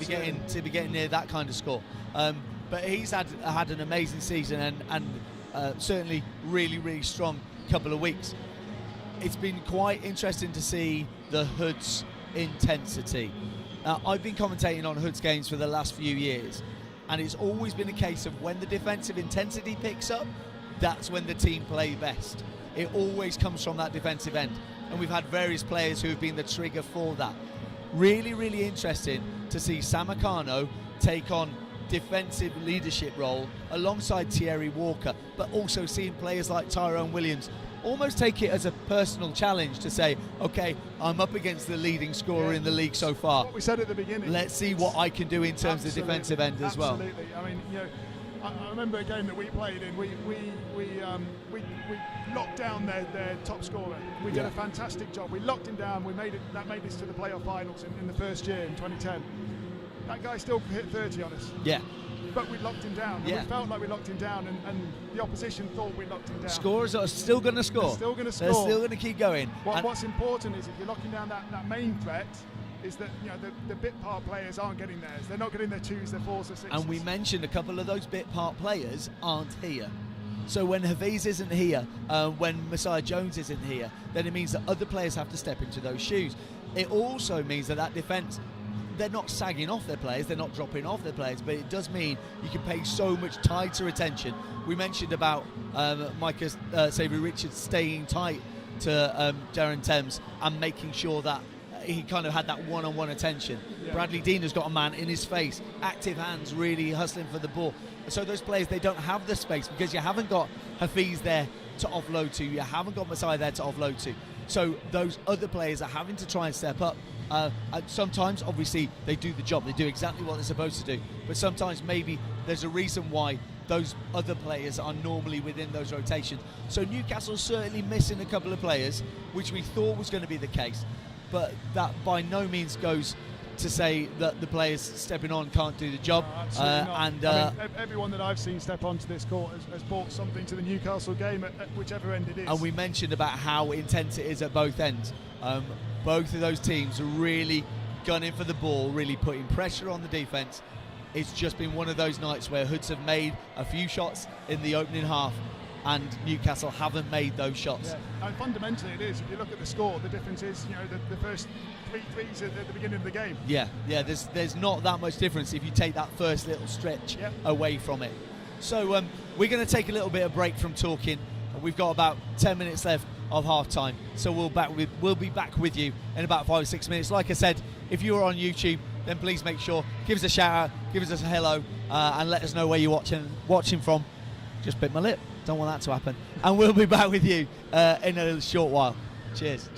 be getting near that kind of score. But he's had an amazing season and certainly really, really strong couple of weeks. It's been quite interesting to see the Hoods intensity. I've been commentating on Hoods games for the last few years, and it's always been a case of when the defensive intensity picks up, that's when the team play best. It always comes from that defensive end, and we've had various players who have been the trigger for that. Really, really interesting to see Sam Akano take on defensive leadership role alongside Thierry Walker, but also seeing players like Tyrone Williams almost take it as a personal challenge to say, okay, I'm up against the leading scorer in the league so far. What we said at the beginning. Let's see what I can do in terms of defensive end as well. Absolutely. I mean, I remember a game that we played in. We locked down their top scorer. We did a fantastic job. We locked him down. We made it. That made us to the playoff finals in the first year in 2010. That guy still hit 30 on us. Yeah. But we locked him down. And we felt like we locked him down, and the opposition thought we locked him down. Scorers are still going to score. They're still going to score. They're still going to keep going. What's important is if you're locking down that main threat, is that the bit part players aren't getting theirs. They're not getting their 2s, their 4s, their 6s. And we mentioned a couple of those bit part players aren't here. So when Hafiz isn't here, when Messiah Jones isn't here, then it means that other players have to step into those shoes. It also means that defence, they're not sagging off their players, they're not dropping off their players, but it does mean you can pay so much tighter attention. We mentioned about Micah Savoury Richards staying tight to Darren Thames and making sure that he kind of had that one-on-one attention. Yeah. Bradley Dean has got a man in his face, active hands, really hustling for the ball. So those players, they don't have the space because you haven't got Hafiz there to offload to, you haven't got Messiah there to offload to. So those other players are having to try and step up. Sometimes, obviously, they do the job, they do exactly what they're supposed to do. But sometimes maybe there's a reason why those other players are normally within those rotations. So Newcastle's certainly missing a couple of players, which we thought was going to be the case. But that by no means goes to say that the players stepping on can't do the job. No, everyone that I've seen step onto this court has brought something to the Newcastle game at whichever end it is. And we mentioned about how intense it is at both ends. Both of those teams are really gunning for the ball, really putting pressure on the defence. It's just been one of those nights where Hoods have made a few shots in the opening half and Newcastle haven't made those shots. Yeah. And fundamentally it is. If you look at the score, the difference is, the first 3 threes at the beginning of the game. Yeah, there's not that much difference if you take that first little stretch away from it. So we're going to take a little bit of break from talking. We've got about 10 minutes left of half time, so we'll be back with you in about 5 or 6 minutes. Like I said, if you're on YouTube, then please make sure, give us a shout out, give us a hello, and let us know where you're watching from. Just bit my lip, don't want that to happen. And we'll be back with you in a short while. Cheers.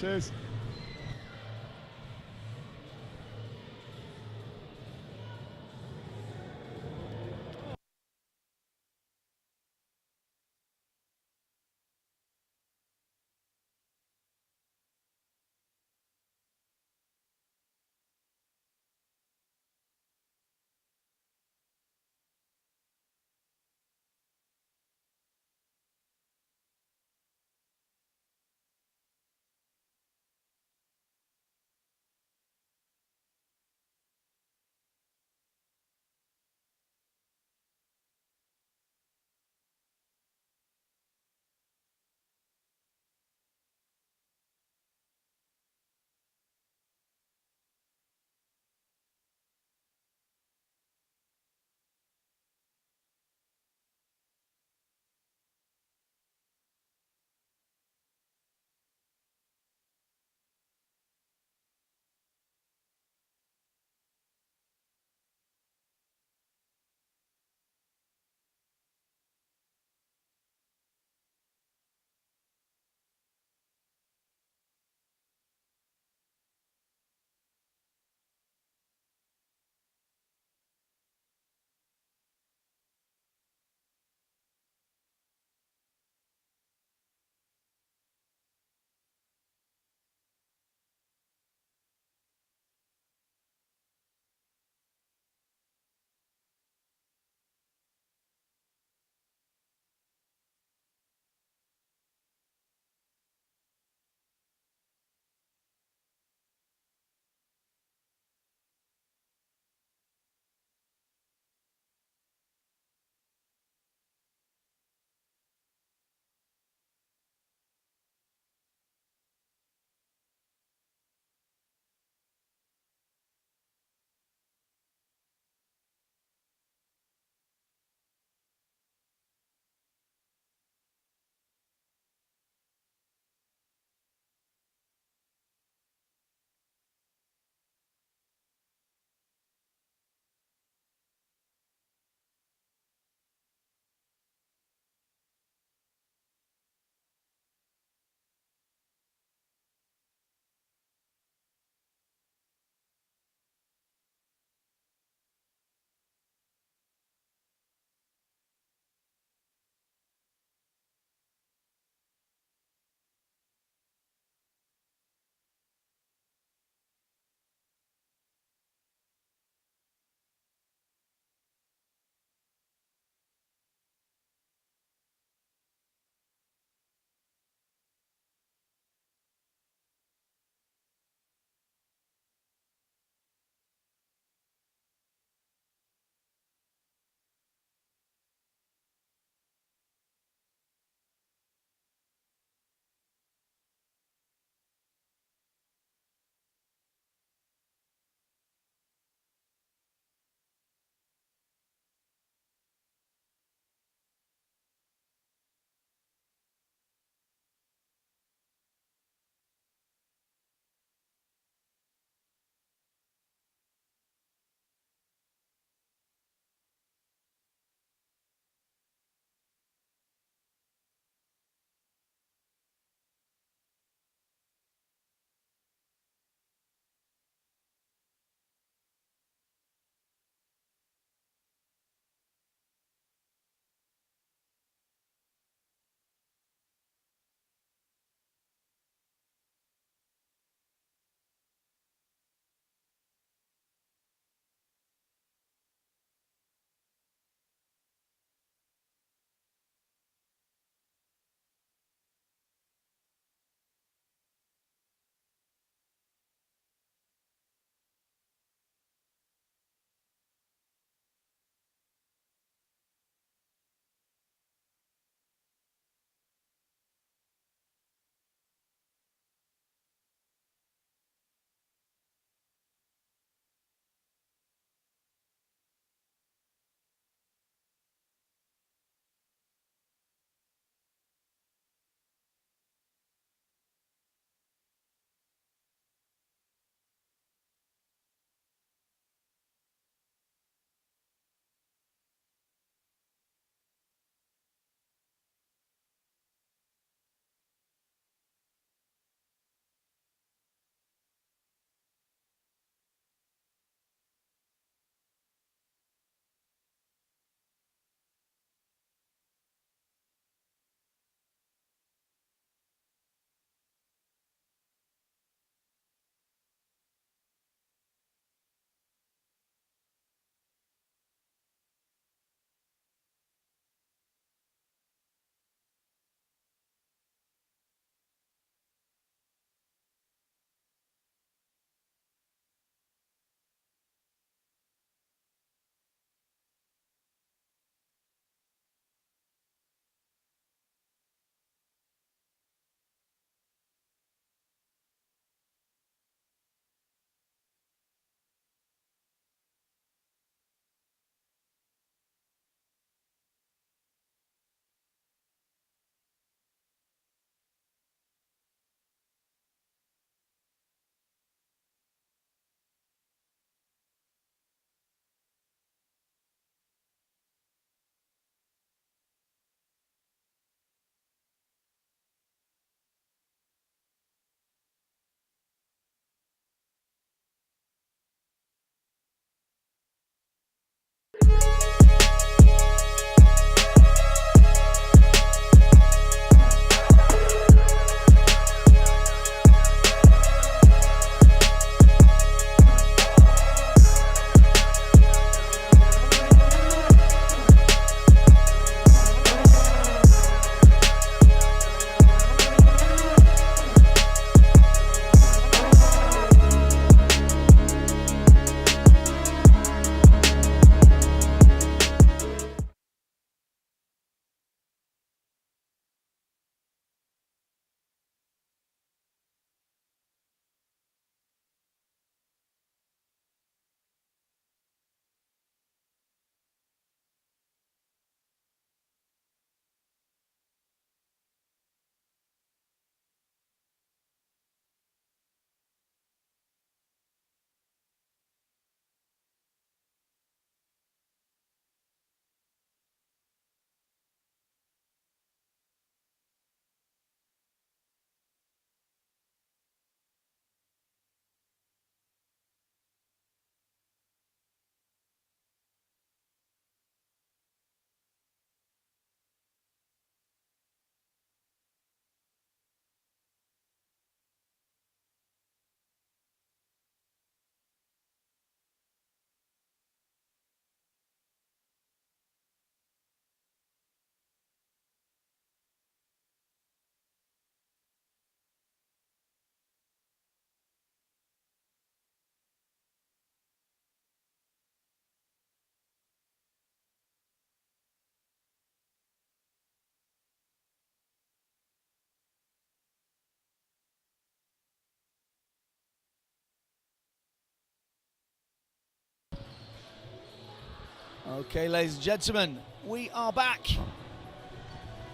Okay, ladies and gentlemen, we are back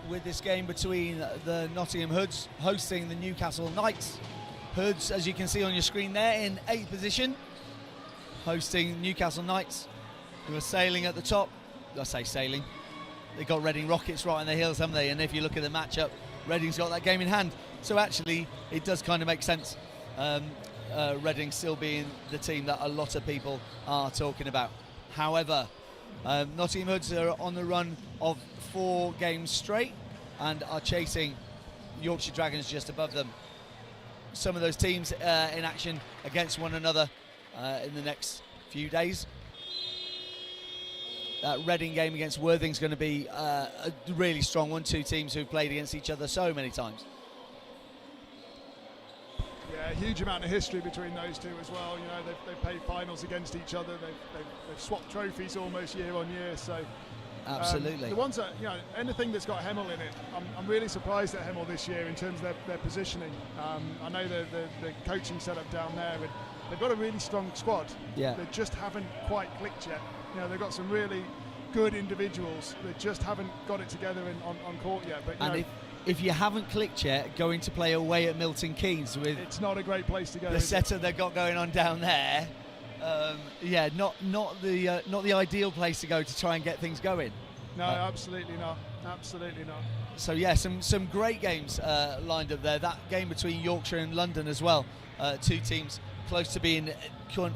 with this game between the Nottingham Hoods hosting the Newcastle Knights. Hoods, as you can see on your screen there, in 8th position, hosting Newcastle Knights, who are sailing at the top. I say sailing. They've got Reading Rockets right on their heels, haven't they? And if you look at the matchup, Reading's got that game in hand. So actually, it does kind of make sense. Reading still being the team that a lot of people are talking about. However, Nottingham Hoods are on the run of 4 games straight and are chasing Yorkshire Dragons just above them. Some of those teams in action against one another in the next few days. That Reading game against Worthing's going to be a really strong one. 2 teams who've played against each other so many times. Yeah, a huge amount of history between those two as well. You know, they've played finals against each other. They've swapped trophies almost year on year. So absolutely. The ones that, you know, anything that's got Hemel in it, I'm really surprised at Hemel this year in terms of their positioning. I know the coaching setup down there, and they've got a really strong squad. Yeah. They just haven't quite clicked yet. You know, they've got some really good individuals that just haven't got it together on court yet. But you know, if you haven't clicked yet, going to play away at Milton Keynes with it's not a great place to go. The setup they've got going on down there, yeah, not the ideal place to go to try and get things going. No, absolutely not. Absolutely not. So yeah, some great games lined up there. That game between Yorkshire and London as well. 2 teams close to being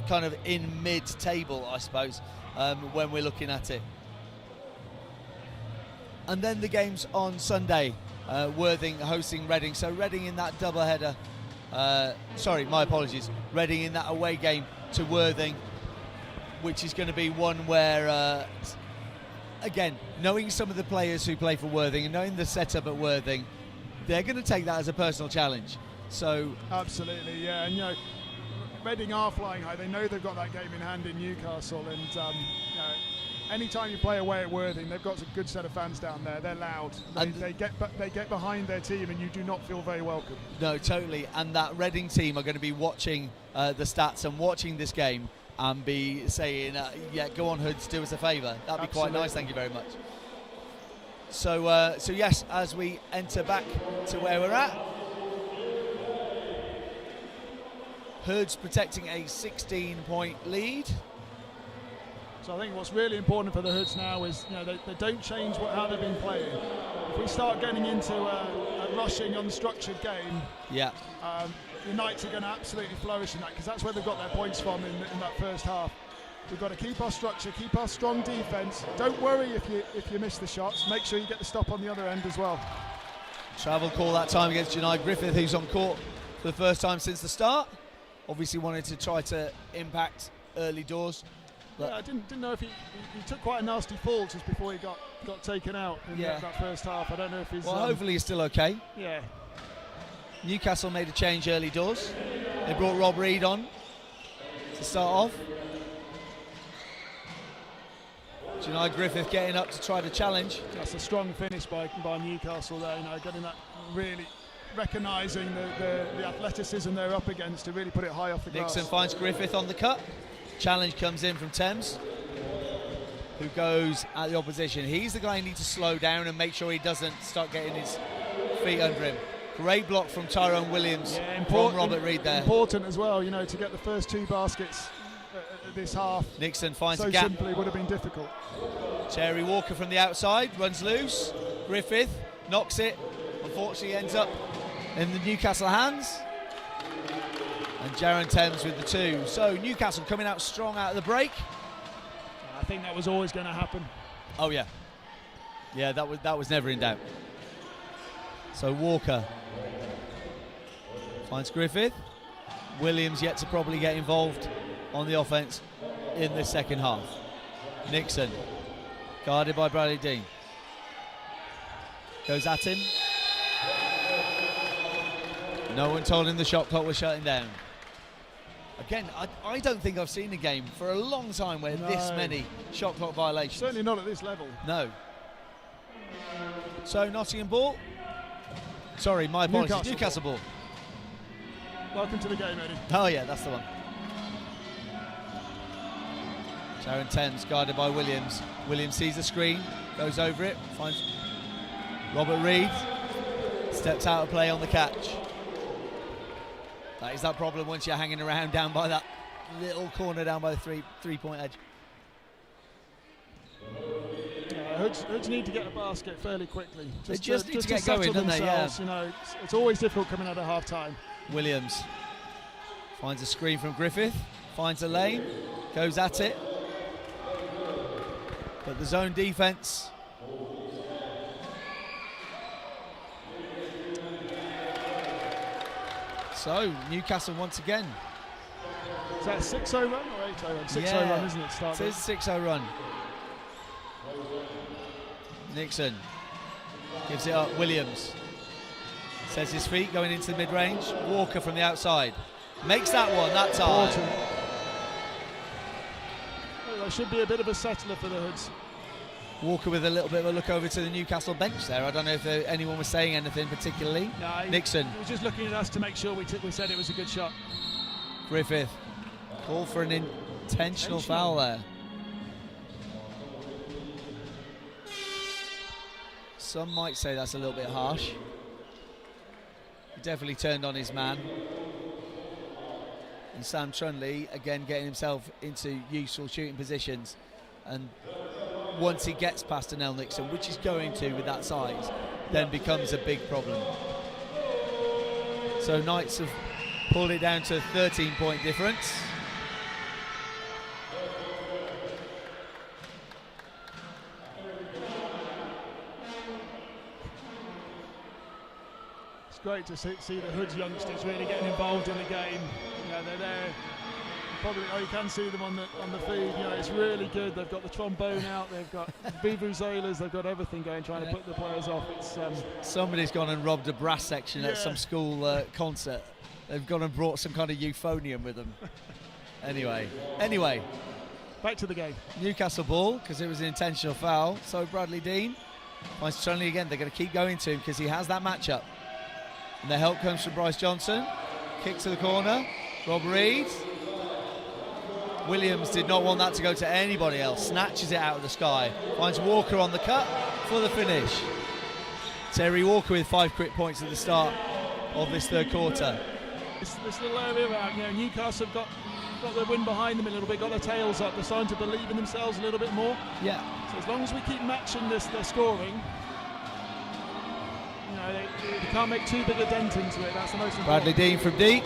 kind of in mid-table, I suppose, when we're looking at it. And then the games on Sunday. Worthing hosting Reading. So Reading in that double header. Sorry, my apologies. Reading in that away game to Worthing, which is going to be one where, again, knowing some of the players who play for Worthing and knowing the setup at Worthing, they're going to take that as a personal challenge. So absolutely, yeah. And you know, Reading are flying high. They know they've got that game in hand in Newcastle, and you know, anytime you play away at Worthing, they've got a good set of fans down there. They're loud. They get behind their team, and you do not feel very welcome. No, totally. And that Reading team are going to be watching the stats and watching this game and be saying, "Yeah, go on, Hoods, do us a favour." That'd be quite nice. Thank you very much. So, so yes, as we enter back to where we're at, Hoods protecting a 16-point lead. So I think what's really important for the Hoods now is, you know, they don't change how they've been playing. If we start getting into a rushing, unstructured game, yeah, the Knights are going to absolutely flourish in that, because that's where they've got their points from in that first half. We've got to keep our structure, keep our strong defence. Don't worry if you miss the shots. Make sure you get the stop on the other end as well. Travel call that time against Janai Griffith, who's on court for the first time since the start. Obviously wanted to try to impact early doors. Yeah, I didn't know if he took quite a nasty fall just before he got taken out in that first half. I don't know if he's... Well, hopefully he's still okay. Yeah. Newcastle made a change early doors. They brought Rob Reed on to start off. Janai Griffith getting up to try to challenge. That's a strong finish by Newcastle there, you know, getting that, really recognising the athleticism they're up against to really put it high off the grass. Nixon finds Griffith on the cut. Challenge comes in from Thames, who goes at the opposition. He's the guy who needs to slow down and make sure he doesn't start getting his feet under him. Great block from Tyrone Williams, from Robert Reed there. Important as well, you know, to get the first 2 baskets this half. Nixon finds a gap. So simply would have been difficult. Cherry Walker from the outside, runs loose. Griffith knocks it. Unfortunately ends up in the Newcastle hands. And Jaron Thames with the 2. So Newcastle coming out strong out of the break. I think that was always going to happen. Oh yeah, yeah, that was never in doubt. So Walker finds Griffith. Williams yet to probably get involved on the offence in the second half. Nixon guarded by Bradley Dean. Goes at him. No one told him the shot clock was shutting down. Again, I don't think I've seen a game for a long time where this many shot clock violations. Certainly not at this level. No. So Nottingham ball. Sorry, my apologies. Newcastle ball. Welcome to the game, Eddie. Oh yeah, that's the one. Darren Thames guarded by Williams. Williams sees the screen, goes over it, finds Robert Reed, steps out of play on the catch. That is that problem once you're hanging around down by that little corner down by the three-point edge. Hoods need to get a basket fairly quickly. They just need to get going, don't they? Yeah. You know, it's always difficult coming out of half-time. Williams finds a screen from Griffith, finds a lane, goes at it. But the zone defence. So, Newcastle once again. Is that a 6-0 run or 8-0 run? 6-0 run, isn't it? It is a 6-0 run. Nixon gives it up. Williams sets his feet going into the mid-range. Walker from the outside makes that one that time. Well, there should be a bit of a settler for the Hoods. Walker with a little bit of a look over to the Newcastle bench there. I don't know if anyone was saying anything particularly. No, Nixon. He was just looking at us to make sure we said it was a good shot. Griffith. Call for an intentional foul there. Some might say that's a little bit harsh. He definitely turned on his man. And Sam Trunley, again, getting himself into useful shooting positions. And once he gets past Anel Nixon, which he's going to with that size, then becomes a big problem. So Knights have pulled it down to a 13-point difference. It's great to see the Hoods youngsters really getting involved in the game. You know, they're there. Probably, you can see them on the feed. You know, it's really good. They've got the trombone out. They've got vuvuzelas. They've got everything going, trying to put the players off. It's somebody's gone and robbed a brass section at some school concert. They've gone and brought some kind of euphonium with them. Anyway, back to the game. Newcastle ball, because it was an intentional foul. So Bradley Dean finds Trunley again. They're going to keep going to him because he has that matchup. And the help comes from Bryce Johnson. Kick to the corner. Rob Reed. Williams did not want that to go to anybody else. Snatches it out of the sky. Finds Walker on the cut for the finish. Terry Walker with 5 quick points at the start of this third quarter. This little area out, you know, Newcastle have got their wind behind them a little bit, got their tails up. They're starting to believe in themselves a little bit more. Yeah. So as long as we keep matching their scoring, you know, they can't make too big a dent into it. That's the most important. Bradley Dean from deep.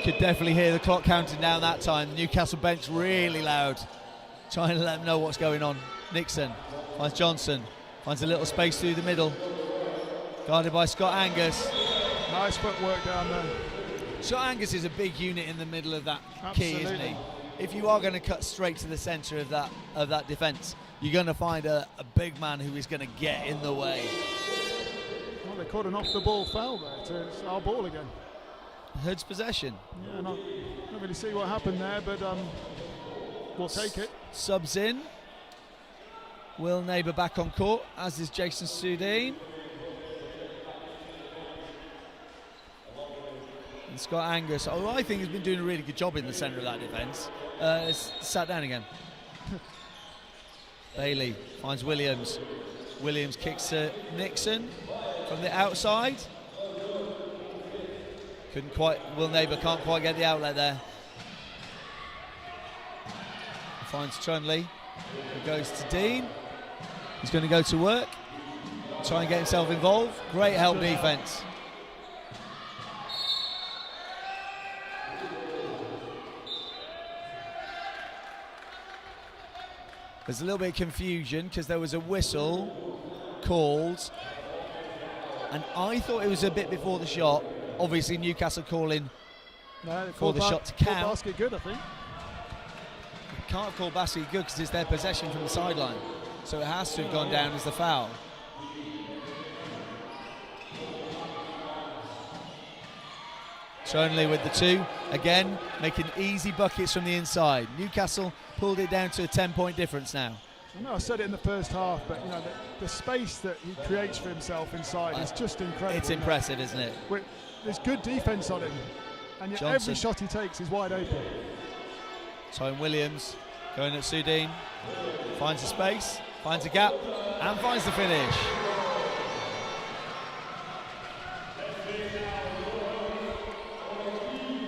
Could definitely hear the clock counting down that time. The Newcastle bench really loud, trying to let them know what's going on. Nixon finds Johnson, finds a little space through the middle, guarded by Scott Angus. Nice footwork down there. Scott Angus is a big unit in the middle of that key, isn't he? If you are going to cut straight to the centre of that defence, you're going to find a big man who is going to get in the way. Well, they caught an off-the-ball foul there. It's our ball again. Hood's possession. Yeah, not really see what happened there, but we'll take it. Subs in. Will Neighbour back on court, as is Jason Sudeen. And Scott Angus, I think, has been doing a really good job in the centre of that defence. Sat down again. Bailey finds Williams. Williams kicks to Nixon from the outside. Couldn't quite, Will Neighbour can't quite get the outlet there. Finds Trunley, who goes to Dean. He's going to go to work, try and get himself involved. Great help defence. There's a little bit of confusion because there was a whistle called, and I thought it was a bit before the shot. Obviously, Newcastle calling for the shot to count. Basket good, I think. Can't have called basket good because it's their possession from the sideline, so it has to have gone down as the foul. Trunley with the 2 again, making easy buckets from the inside. Newcastle pulled it down to a 10-point difference now. I know I said it in the first half, but you know the space that he creates for himself inside is just incredible. It's impressive, isn't it? There's good defence on him, and yet every shot he takes is wide open. Tyrone Williams going at Sudeen, finds a space, finds a gap, and finds the finish.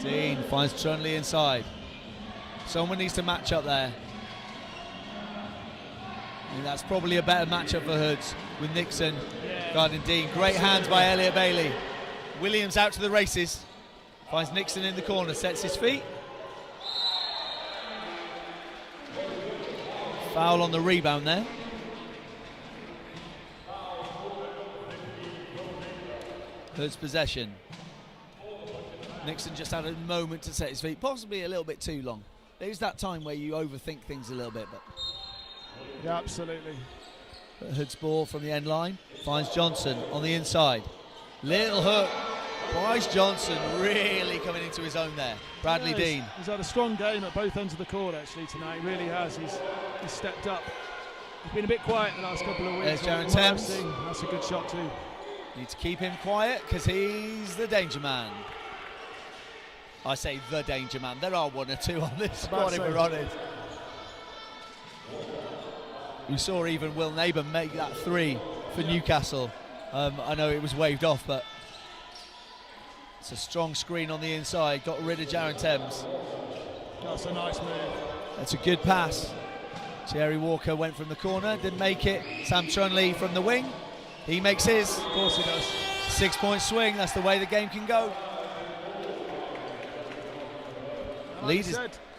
Dean finds Trunley inside. Someone needs to match up there. And that's probably a better matchup for Hoods with Nixon guarding Dean. Great hands by Elliot Bailey. Williams out to the races. Finds Nixon in the corner, sets his feet. Foul on the rebound there. Hoods possession. Nixon just had a moment to set his feet, possibly a little bit too long. There's that time where you overthink things a little bit, but yeah, absolutely. Hood's ball from the end line finds Johnson on the inside. Little hook. Bryce Johnson really coming into his own there. Bradley Dean. He's had a strong game at both ends of the court actually tonight. He really has. He's stepped up. He's been a bit quiet the last couple of weeks. There's Jaron Thames. That's a good shot too. Need to keep him quiet because he's the danger man. I say the danger man. There are one or two on this squad if we're honest. We saw even Will Neighbour make that three for Newcastle. I know it was waved off, but it's a strong screen on the inside. Got rid of Jaron Thames. That's a nice move. That's a good pass. Thierry Walker went from the corner, didn't make it. Sam Trunley from the wing. He makes his. Of course he does. 6-point swing. That's the way the game can go. Like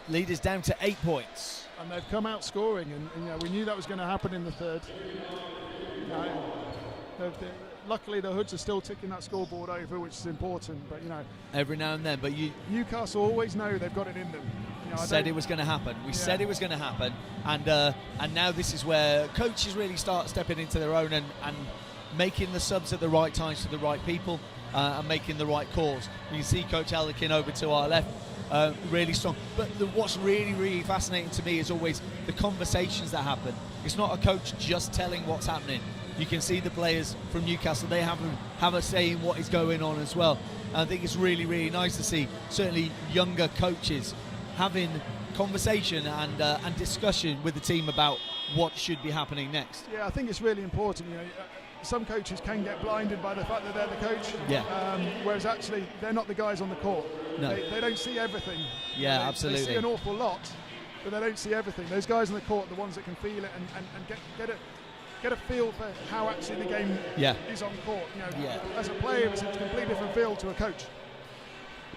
lead is down to 8 points. And they've come out scoring, and we knew that was going to happen in the third. Luckily, the Hoods are still ticking that scoreboard over, which is important. But every now and then. But Newcastle always know they've got it in them. Said it was going to happen. We said it was going to happen, and now this is where coaches really start stepping into their own and making the subs at the right times to the right people and making the right calls. You can see Coach Alderkin over to our left. Really strong, but what's really fascinating to me is always the conversations that happen. It's not a coach just telling what's happening. You can see the players from Newcastle, they have a say in what is going on as well. And I think it's really nice to see certainly younger coaches having conversation and discussion with the team about what should be happening next. Yeah, I think it's really important. Some coaches can get blinded by the fact that they're the coach. Yeah. Whereas actually they're not the guys on the court. No. They don't see everything. Yeah, absolutely. They see an awful lot, but they don't see everything. Those guys on the court are the ones that can feel it and get a feel for how actually the game is on court. As a player, it's a completely different feel to a coach.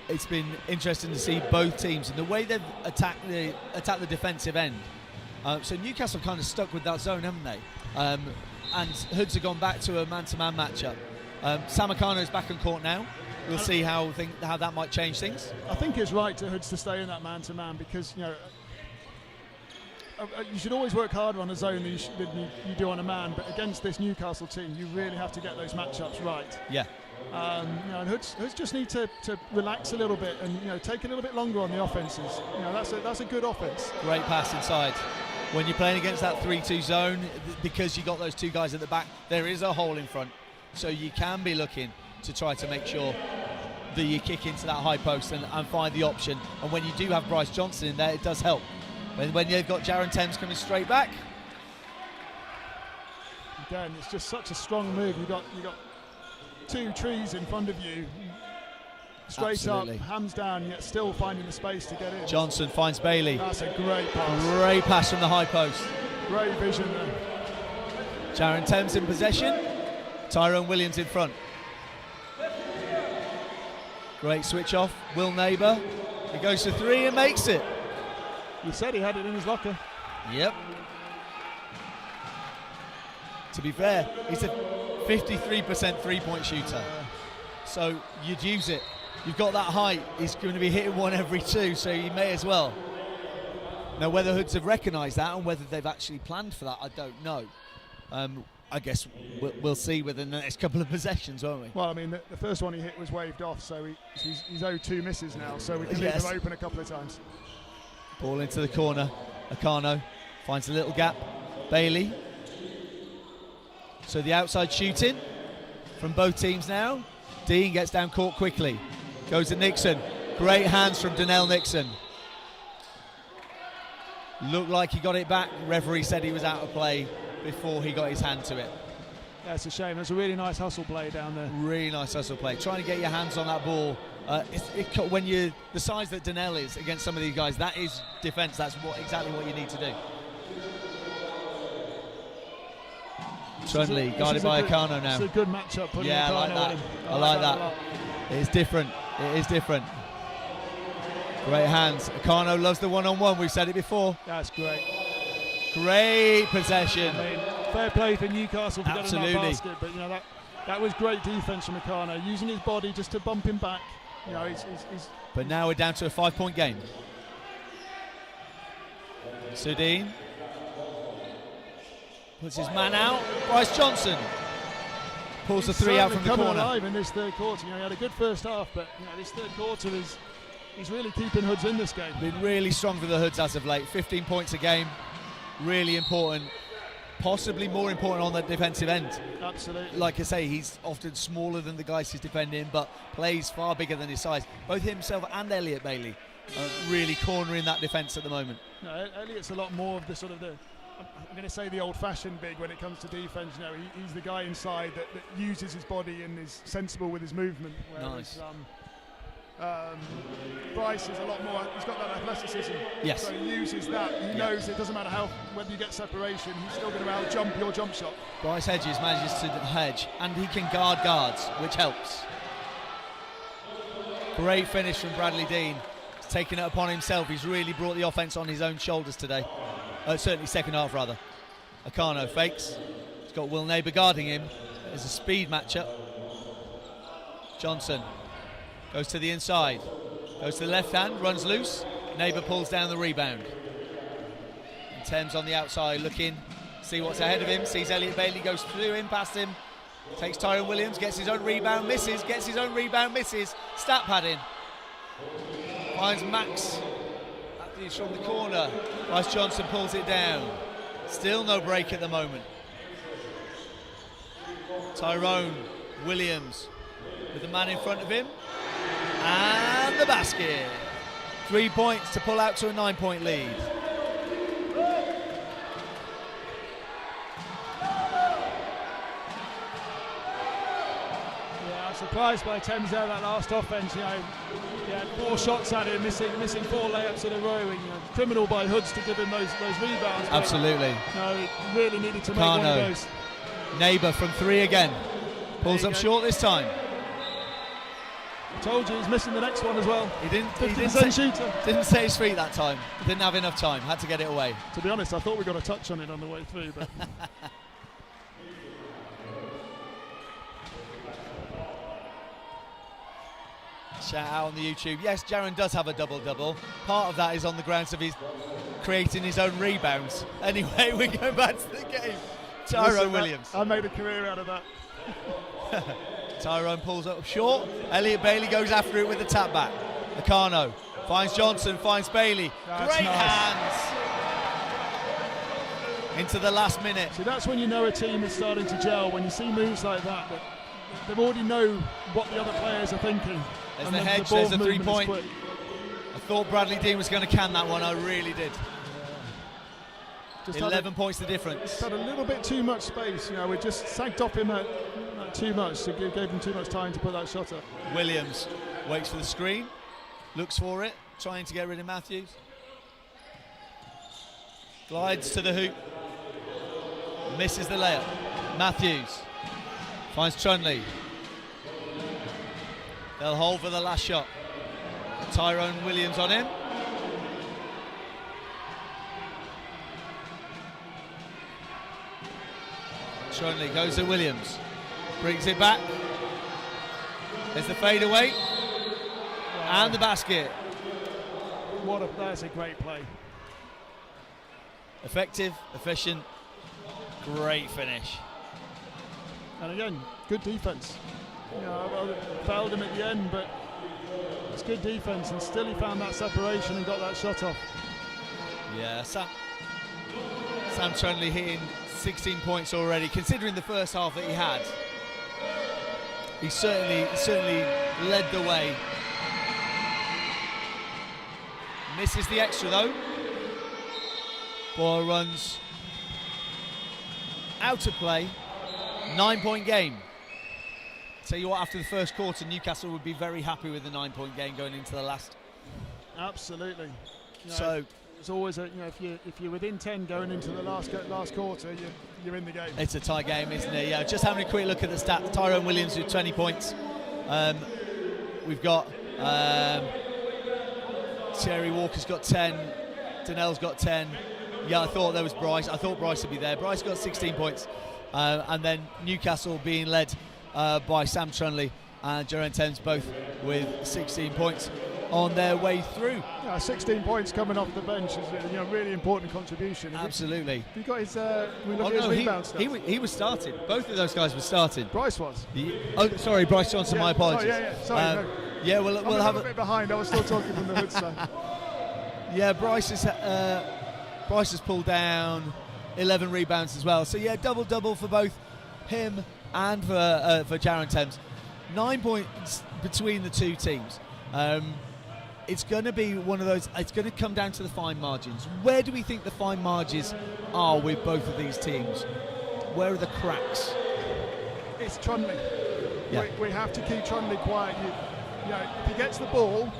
It's been interesting to see both teams and the way they've attacked the defensive end. So Newcastle kind of stuck with that zone, haven't they? And Hoods have gone back to a man-to-man matchup. Samakano is back on court now. We'll see how that might change things. I think it's right to Hoods to stay in that man-to-man because you should always work harder on a zone than you do on a man. But against this Newcastle team, you really have to get those matchups right. Yeah. And Hoods just need to relax a little bit and take a little bit longer on the offences. That's a good offense. Great pass inside. When you're playing against that 3-2 zone, because you got those two guys at the back, there is a hole in front, so you can be looking to try to make sure that you kick into that high post and find the option. And when you do have Bryce Johnson in there, it does help. When you've got Jaron Thames coming straight back. Again, it's just such a strong move. You got two trees in front of you, straight Absolutely. Up, hands down, yet still finding the space to get in. Johnson finds Bailey. That's a great pass. Great pass from the high post. Great vision there. Jaron Thames in possession. Tyrone Williams in front. Great switch off. Will Neighbour. He goes to three and makes it. You said he had it in his locker. Yep. To be fair, he's a 53% three-point shooter. So you'd use it. You've got that height. He's going to be hitting one every two, so you may as well. Now, whether Hoods have recognised that and whether they've actually planned for that, I don't know. I guess we'll see within the next couple of possessions, won't we? Well, I mean, the first one he hit was waved off, so he's owed 2 misses now, so we can leave him open a couple of times. Ball into the corner. Akano finds a little gap. Bailey. So the outside shooting from both teams now. Dean gets down court quickly. Goes to Nixon. Great hands from Donnell Nixon. Looked like he got it back. Referee said he was out of play before he got his hand to it. That's a shame. That's a really nice hustle play down there. Really nice hustle play. Trying to get your hands on that ball. When you're the size that Donnell is against some of these guys, that is defence. That's exactly what you need to do. Trundley guarded by Akano now. It's a good matchup. Yeah, I like that. I like that. It's different. It is different. Great hands. Akano loves the one-on-one. We've said it before. That's great. Great possession. I mean, fair play for Newcastle for getting Absolutely. that basket, but you know that was great defence from Akano, using his body just to bump him back. You know, he's But now we're down to a 5-point game. Sudeen puts his man out. Bryce Johnson pulls the three out from the coming corner. alive in this third quarter. You know, he had a good first half, but you know, this third quarter he's really keeping Hoods in this game. Been really strong for the Hoods as of late. 15 points a game, really important. Possibly more important on the defensive end. Absolutely. Like I say, he's often smaller than the guys he's defending, but plays far bigger than his size. Both himself and Elliot Bailey are really cornering that defence at the moment. No, Elliot's a lot more of the sort of I'm going to say the old-fashioned big when it comes to defence. You know, he's the guy inside that uses his body and is sensible with his movement. Whereas, nice. Bryce is a lot more. He's got that athleticism. Yes. So he uses that. He knows it doesn't matter whether you get separation. He's still going to out-jump your jump shot. Bryce Hedges manages to hedge, and he can guard guards, which helps. Great finish from Bradley Dean. He's taken it upon himself. He's really brought the offence on his own shoulders today. Certainly second half, rather. Akano fakes. He's got Will Neighbour guarding him. There's a speed matchup. Johnson goes to the inside. Goes to the left hand, runs loose. Neighbour pulls down the rebound. And Thames on the outside looking, see what's ahead of him. Sees Elliot Bailey, goes through him, past him. Takes Tyrone Williams, gets his own rebound, misses. Gets his own rebound, misses. Stat padding. Finds Max Matthews from the corner. Bryce Johnson pulls it down. Still no break at the moment. Tyrone Williams with the man in front of him. And the basket. 3 points to pull out to a 9-point lead. Surprised by Thames there, that last offence. You know, he had 4 shots at him, missing 4 layups in a row. And, you know, criminal by Hoods to give him those rebounds. Absolutely. No, he really needed to make one of those. Neighbour from 3 again. Pulls up short this time. I told you he's missing the next one as well. He didn't say his feet that time. Didn't have enough time. Had to get it away. To be honest, I thought we got a touch on it on the way through, but. Shout out on the YouTube. Yes, Jaron does have a double-double. Part of that is on the grounds of his creating his own rebounds. Anyway, we're going back to the game. Tyrone Williams. I made a career out of that. Tyrone pulls up short. Elliot Bailey goes after it with the tap back. Akano finds Johnson, finds Bailey. That's Great nice. hands. Into the last minute. See, that's when you know a team is starting to gel, when you see moves like that. But they already know what the other players are thinking. There's the hedge, there's a 3-point. I thought Bradley Dean was going to can that one, I really did. Just 11 points the difference. Just had a little bit too much space, you know, we just sagged off him too much, so gave him too much time to put that shot up. Williams waits for the screen, looks for it, trying to get rid of Matthews. Glides to the hoop, misses the layup. Matthews finds Trundley. They'll hold for the last shot. Tyrone Williams on him. Trundley goes to Williams. Brings it back. There's the fadeaway. Wow. And the basket. That's a great play. Effective, efficient, great finish. And again, good defence. You know, I fouled him at the end, but it's good defence, and still he found that separation and got that shot off. Yeah, Sam Trundley hitting 16 points already, considering the first half that he had. He certainly led the way. Misses the extra though. Ball runs out of play. 9-point game. Tell you what, after the first quarter, Newcastle would be very happy with the 9-point game going into the last. Absolutely. So it's always if you're within 10 going into the last quarter, you're in the game. It's a tie game, isn't it? Yeah. Just having a quick look at the stats. Tyrone Williams with 20 points. We've got Terry Walker's got 10. Donnell's got 10. Yeah, I thought there was Bryce. I thought Bryce would be there. Bryce got 16 points. And then Newcastle being led by Sam Trunley and Geraint Thames, both with 16 points on their way through. 16 points coming off the bench is a really important contribution. Absolutely. He got his. We look at his rebound stats. He was starting. Both of those guys were starting. Bryce was. Sorry, Bryce Johnson. My apologies. Sorry. No. Yeah, we'll have a bit behind. I was still talking from the Hood side. Yeah, Bryce has pulled down 11 rebounds as well. So yeah, double for both him and for Geraint Thames. 9 points between the two teams. It's going to be one of those. It's going to come down to the fine margins. Where do we think the fine margins are with both of these teams? Where are the cracks? It's Trunley. Yeah. We have to keep Trunley quiet. If he gets the ball,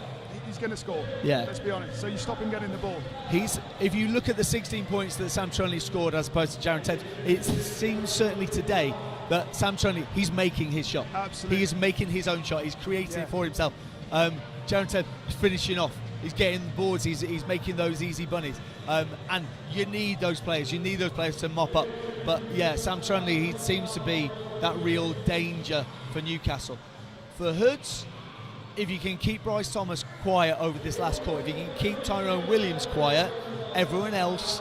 he's going to score. Yeah. Let's be honest. So you stop him getting the ball. If you look at the 16 points that Sam Trunley scored as opposed to Geraint Thames, it seems certainly today that Sam Trunley, he's making his shot. Absolutely. He is making his own shot. He's creating it for himself. Geraint Thames is finishing off. He's getting boards. He's making those easy bunnies. And you need those players. You need those players to mop up. But yeah, Sam Trunley, he seems to be that real danger for Newcastle. For Hoods, if you can keep Bryce Thomas quiet over this last quarter, if you can keep Tyrone Williams quiet, everyone else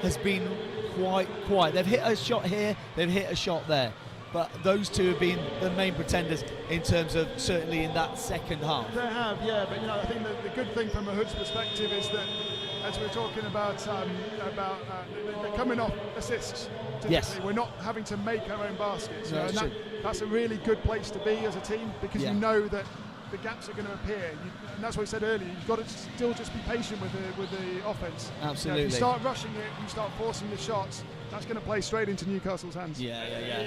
has been quite quiet. They've hit a shot here, they've hit a shot there. But those two have been the main pretenders in terms of certainly in that second half. They have, yeah. But I think the good thing from a Hood's perspective is that, as we're talking about they're coming off assists. Typically. Yes. We're not having to make our own baskets. No, and that's a really good place to be as a team, because you know that the gaps are going to appear, and that's what I said earlier. You've got to still just be patient with the offense. Absolutely. If you start rushing it, you start forcing the shots, that's going to play straight into Newcastle's hands. Yeah.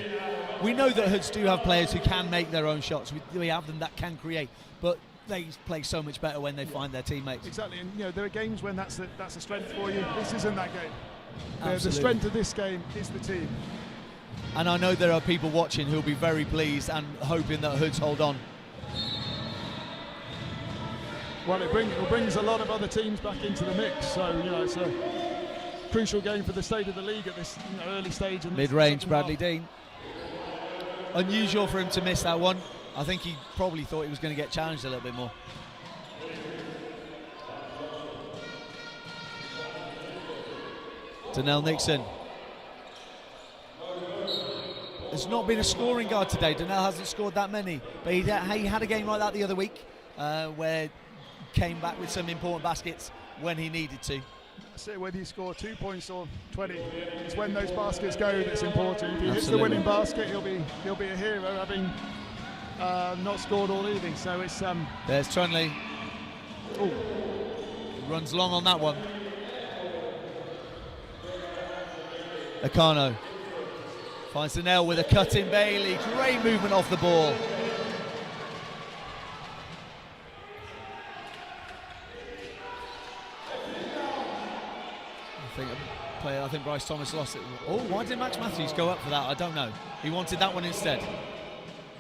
We know that Hoods do have players who can make their own shots. We have them that can create, but they play so much better when they find their teammates. Exactly, and there are games when that's a strength for you. This isn't that game. Absolutely. The strength of this game is the team. And I know there are people watching who'll be very pleased and hoping that Hoods hold on. Well, it brings a lot of other teams back into the mix, so it's a crucial game for the state of the league at this early stage. Mid-range, Bradley Dean. Unusual for him to miss that one. I think he probably thought he was going to get challenged a little bit more. Donnell Nixon. There's not been a scoring guard today. Donnell hasn't scored that many, but he had a game like that the other week where came back with some important baskets when he needed to. So whether you score 2 points or 20, it's when those baskets go that's important. If he hits the winning basket, he'll be a hero, having not scored all evening. So it's there's Trunley. Oh, runs long on that one. Akano finds the nail with a cut in Bailey. Great movement off the ball. I think Bryce Thomas lost it. Oh, why did Max Matthews go up for that? I don't know. He wanted that one instead.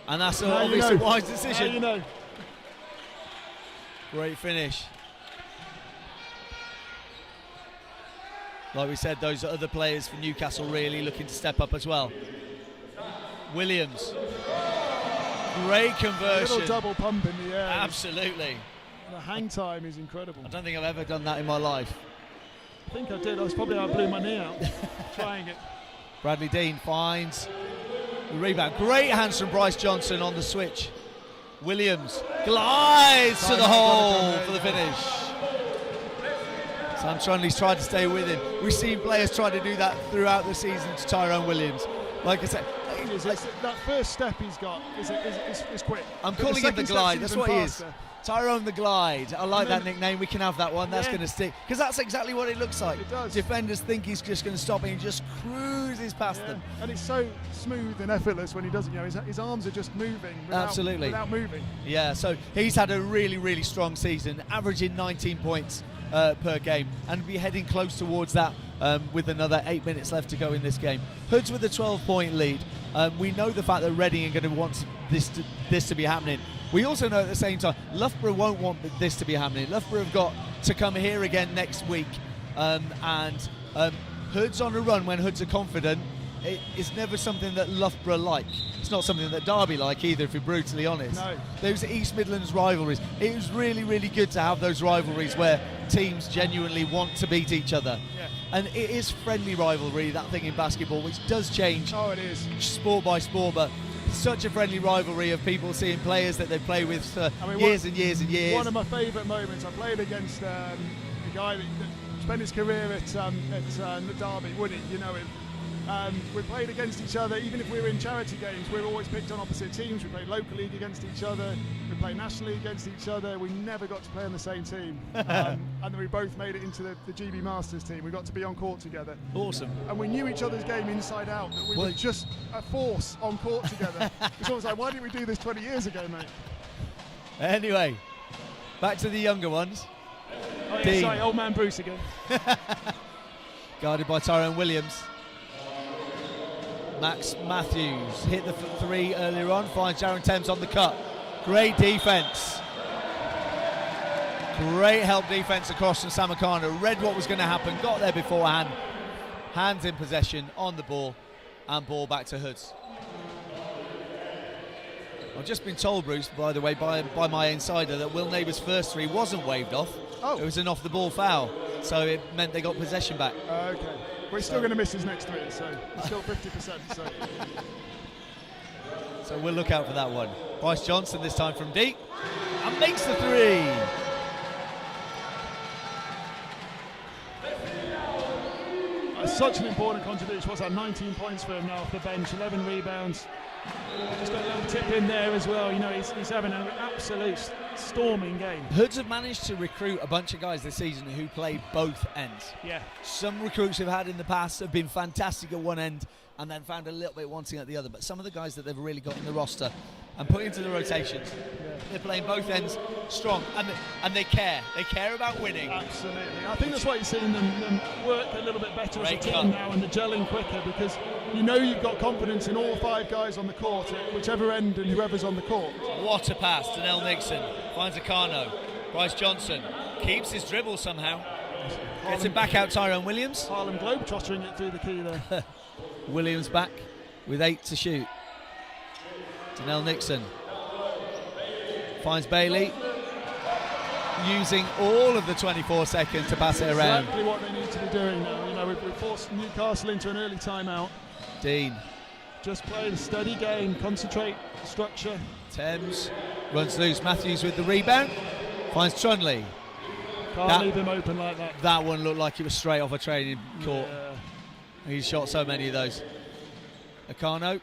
And that's obviously a wise decision. Great finish. Like we said, those other players for Newcastle really looking to step up as well. Williams. Great conversion. A little double pump in the air. Absolutely. The hang time is incredible. I don't think I've ever done that in my life. I think I did. I blew my knee out trying it. Bradley Dean finds the rebound. Great hands from Bryce Johnson on the switch. Williams glides to the hole for the finish. Sam Trunley's tried to stay with him. We've seen players try to do that throughout the season to Tyrone Williams. Like I said, thing is, that first step he's got is quick. I'm calling it the glide. That's what he is. Tyrone the Glide. I like that nickname. We can have that one. That's going to stick. Because that's exactly what it looks like. It does. Defenders think he's just going to stop and he just cruises past them. And it's so smooth and effortless when he does it. His arms are just moving without moving. Yeah, so he's had a really, really strong season, averaging 19 points per game, and be heading close towards that with another 8 minutes left to go in this game. Hoods with a 12-point lead. We know the fact that Reading are going to want this to be happening. We also know at the same time Loughborough won't want this to be happening. Loughborough have got to come here again next week, and Hoods on a run when Hoods are confident. It's never something that Loughborough like. It's not something that Derby like either, if you're brutally honest. No. Those East Midlands rivalries. It was really, really good to have those rivalries where teams genuinely want to beat each other. Yeah. And it is friendly rivalry, that thing in basketball, which does change. Oh, it is. Sport by sport, but such a friendly rivalry of people seeing players that they play with for years and years and years. One of my favourite moments, I played against a guy that spent his career at Derby, Woody, you know him. We played against each other, even if we were in charity games, we were always picked on opposite teams. We played local league against each other, we played national league against each other. We never got to play on the same team. And then we both made it into the GB Masters team. We got to be on court together. Awesome. And we knew each other's game inside out, that we were just a force on court together. It's almost like, why didn't we do this 20 years ago, mate? Anyway, back to the younger ones. Oh, yeah, sorry, old man Bruce again. Guarded by Tyrone Williams. Max Matthews hit the three earlier on, finds Jaron Thames on the cut. Great defence. Great help defence across from Samakana. Read what was going to happen, got there beforehand. Hands in possession on the ball, and ball back to Hoods. I've just been told, Bruce, by the way, by my insider, that Will Neighbour's first three wasn't waved off. Oh. It was an off-the-ball foul, so it meant they got possession back. Okay. We're still going to miss his next three, so he's still 50%. So we'll look out for that one. Bryce Johnson this time from deep, and makes the three. Such an important contribution. What's that? 19 points for him now off the bench, 11 rebounds. Just got a little tip in there as well. He's having an absolute storming game. Hoods have managed to recruit a bunch of guys this season who play both ends. Yeah. Some recruits we've had in the past have been fantastic at one end and then found a little bit wanting at the other. But some of the guys that they've really got in the roster and put into the rotations, they're playing both ends strong, and they care. They care about winning. Absolutely. I think that's why you're seeing them work a little bit better as a team now, and they're gelling quicker, because you've got confidence in all five guys on the court at whichever end and whoever's on the court. What a pass. Danelle Nixon finds Akano. Bryce Johnson keeps his dribble somehow. Gets it back out Tyrone Williams. Harlem Globetrottering it through the key there. Williams back with 8 to shoot. Danelle Nixon finds Bailey, using all of the 24 seconds to pass it around. Exactly what they need to be doing now. We've forced Newcastle into an early timeout. Dean. Just play a steady game, concentrate, structure. Thames runs loose. Matthews with the rebound. Finds Trunley. Can't leave him open like that. That one looked like it was straight off a training court. Yeah. He's shot so many of those. Akano.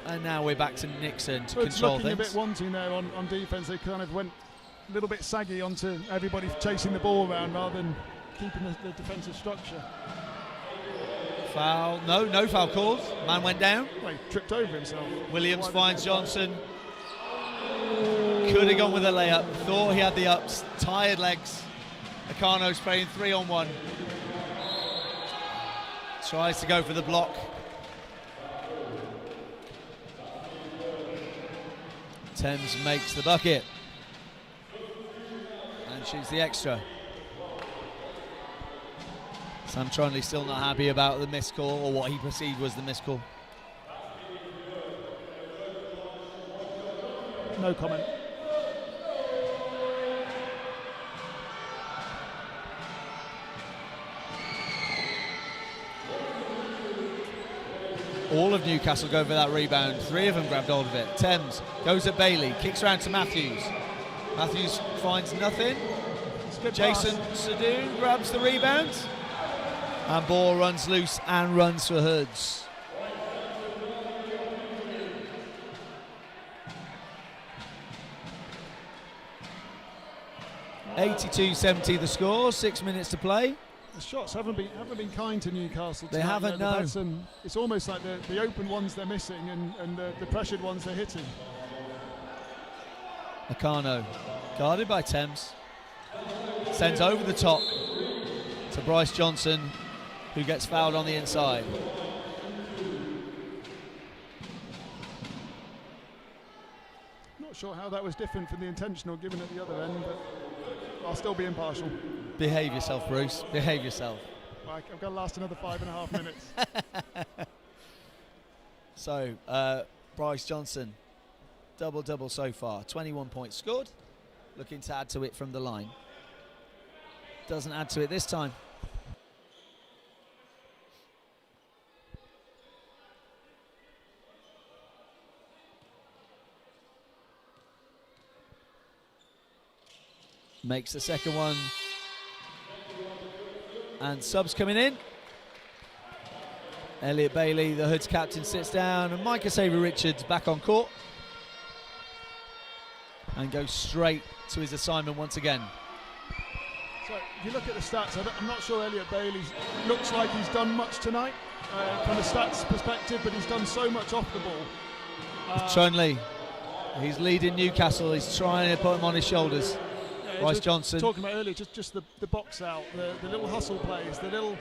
And now we're back to Nixon to control things. Looking a bit wanting there on defence. They kind of went a little bit saggy onto everybody chasing the ball around rather than keeping the defensive structure. Foul. No foul calls. Man went down. Well, he tripped over himself. Williams finds Johnson. Could have gone with a layup. Thought he had the ups. Tired legs. Akano's playing 3-on-1. Tries to go for the block. Thames makes the bucket. And shoots the extra. Sam Trunley still not happy about the missed call, or what he perceived was the missed call. No comment. All of Newcastle go for that rebound. 3 of them grabbed hold of it. Thames goes at Bailey, kicks around to Matthews. Matthews finds nothing. Jason Sadoun grabs the rebound. And ball runs loose and runs for Hoods. 82-70 the score, 6 minutes to play. The shots haven't been kind to Newcastle tonight. They haven't, no. It's almost like the open ones they're missing and the pressured ones they're hitting. Nakano, guarded by Thames, sends over the top to Bryce Johnson, who gets fouled on the inside. Not sure how that was different from the intentional given at the other end, but I'll still be impartial. Behave yourself, Bruce. Behave yourself. I've got to last another 5.5 minutes. So, Bryce Johnson, double-double so far. 21 points scored. Looking to add to it from the line. Doesn't add to it this time. Makes the second one. And subs coming in. Elliot Bailey, the Hoods captain, sits down, and Micah Saver-Richards back on court. And goes straight to his assignment once again. So if you look at the stats, I'm not sure Elliot Bailey looks like he's done much tonight from a stats perspective, but he's done so much off the ball. Trunley, he's leading Newcastle, he's trying to put him on his shoulders. Bryce Johnson. Talking about earlier, just the box out, the little hustle plays, the little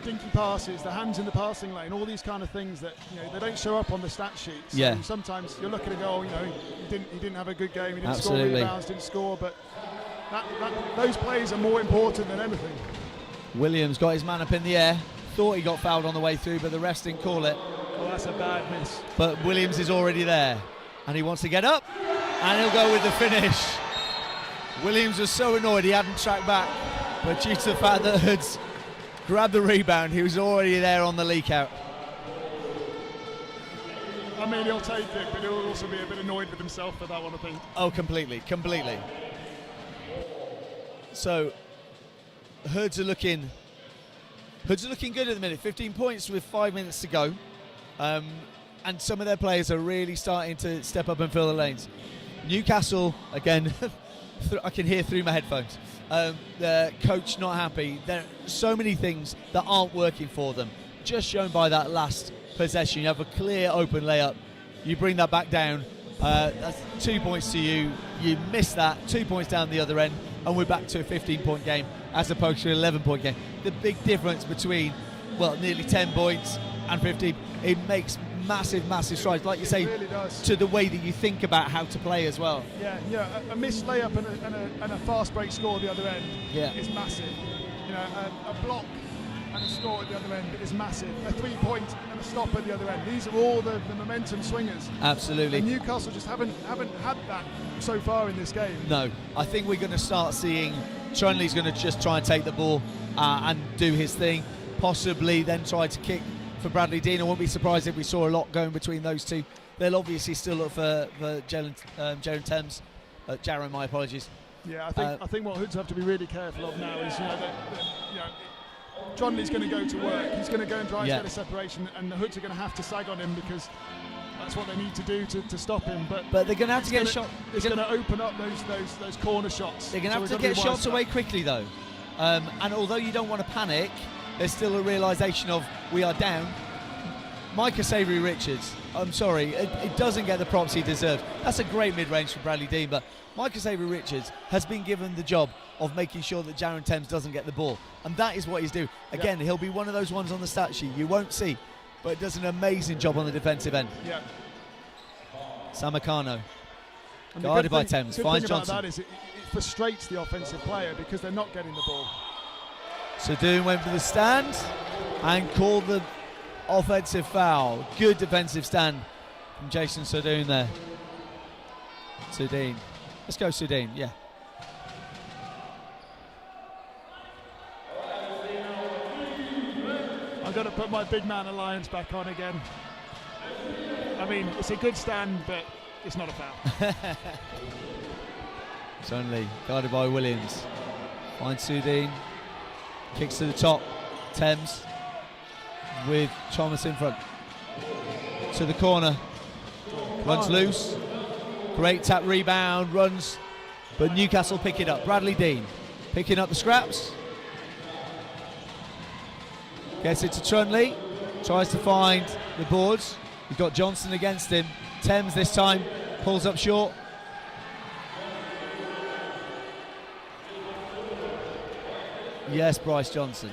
dinky passes, the hands in the passing lane, all these kind of things that they don't show up on the stat sheets. Yeah. So sometimes you're looking at go, he didn't have a good game, he didn't Absolutely. score rebounds, didn't score, but those plays are more important than anything. Williams got his man up in the air, thought he got fouled on the way through, but the refs didn't call it. Oh, that's a bad miss. But Williams is already there, and he wants to get up, and he'll go with the finish. Williams was so annoyed he hadn't tracked back, but due to the fact that Hoods grabbed the rebound, he was already there on the leak out. I mean, he'll take it, but he'll also be a bit annoyed with himself for that one, I think. Oh, completely. So, Hoods are looking good at the minute. 15 points with 5 minutes to go. And some of their players are really starting to step up and fill the lanes. Newcastle, again, I can hear through my headphones. The coach not happy. There are so many things that aren't working for them. Just shown by that last possession. You have a clear open layup. You bring that back down. That's 2 points to you. You miss that. 2 points down the other end. And we're back to a 15-point game as opposed to an 11-point game. The big difference between, nearly 10 points and 15, it makes massive strides, like you say, really does, to the way that you think about how to play as well. Yeah, a missed layup and a fast break score at the other end is massive. A block and a score at the other end is massive. A 3-point and a stop at the other end. These are all the momentum swingers. Absolutely. And Newcastle just haven't had that so far in this game. No, I think we're going to start seeing Trunley's going to just try and take the ball and do his thing, possibly then try to kick for Bradley Dean. I won't be surprised if we saw a lot going between those two. They'll obviously still look for Jaron Thames. Jaron, my apologies. Yeah, I think what Hoods have to be really careful of now is Trunley's going to go to work. He's going to go and try and get a separation, and the Hoods are going to have to sag on him because that's what they need to do to stop him. But they're going to have to get a shot. It's going to open up those corner shots. They're going to have to get shots away quickly though. And although you don't want to panic, there's still a realisation of we are down. Micah Saver-Richards, I'm sorry, it doesn't get the props he deserves. That's a great mid-range for Bradley Dean, but Micah Saver-Richards has been given the job of making sure that Jaron Thames doesn't get the ball. And that is what he's doing. Again, he'll be one of those ones on the stat sheet you won't see, but does an amazing job on the defensive end. Yeah. Samakano, guarded by Thames, finds Johnson. That is it frustrates the offensive player because they're not getting the ball. Sadoun went for the stand and called the offensive foul. Good defensive stand from Jason Sadoun there. Sadoun. Let's go Sadoun, yeah. I've got to put my big man alliance back on again. I mean, it's a good stand, but it's not a foul. Trunley, guarded by Williams. Finds Sadoun. Kicks to the top. Thames with Thomas in front. To the corner. Runs loose. Great tap rebound. Runs. But Newcastle pick it up. Bradley Dean. Picking up the scraps. Gets it to Trunley. Tries to find the boards. We've got Johnson against him. Thames this time pulls up short. Yes, Bryce Johnson.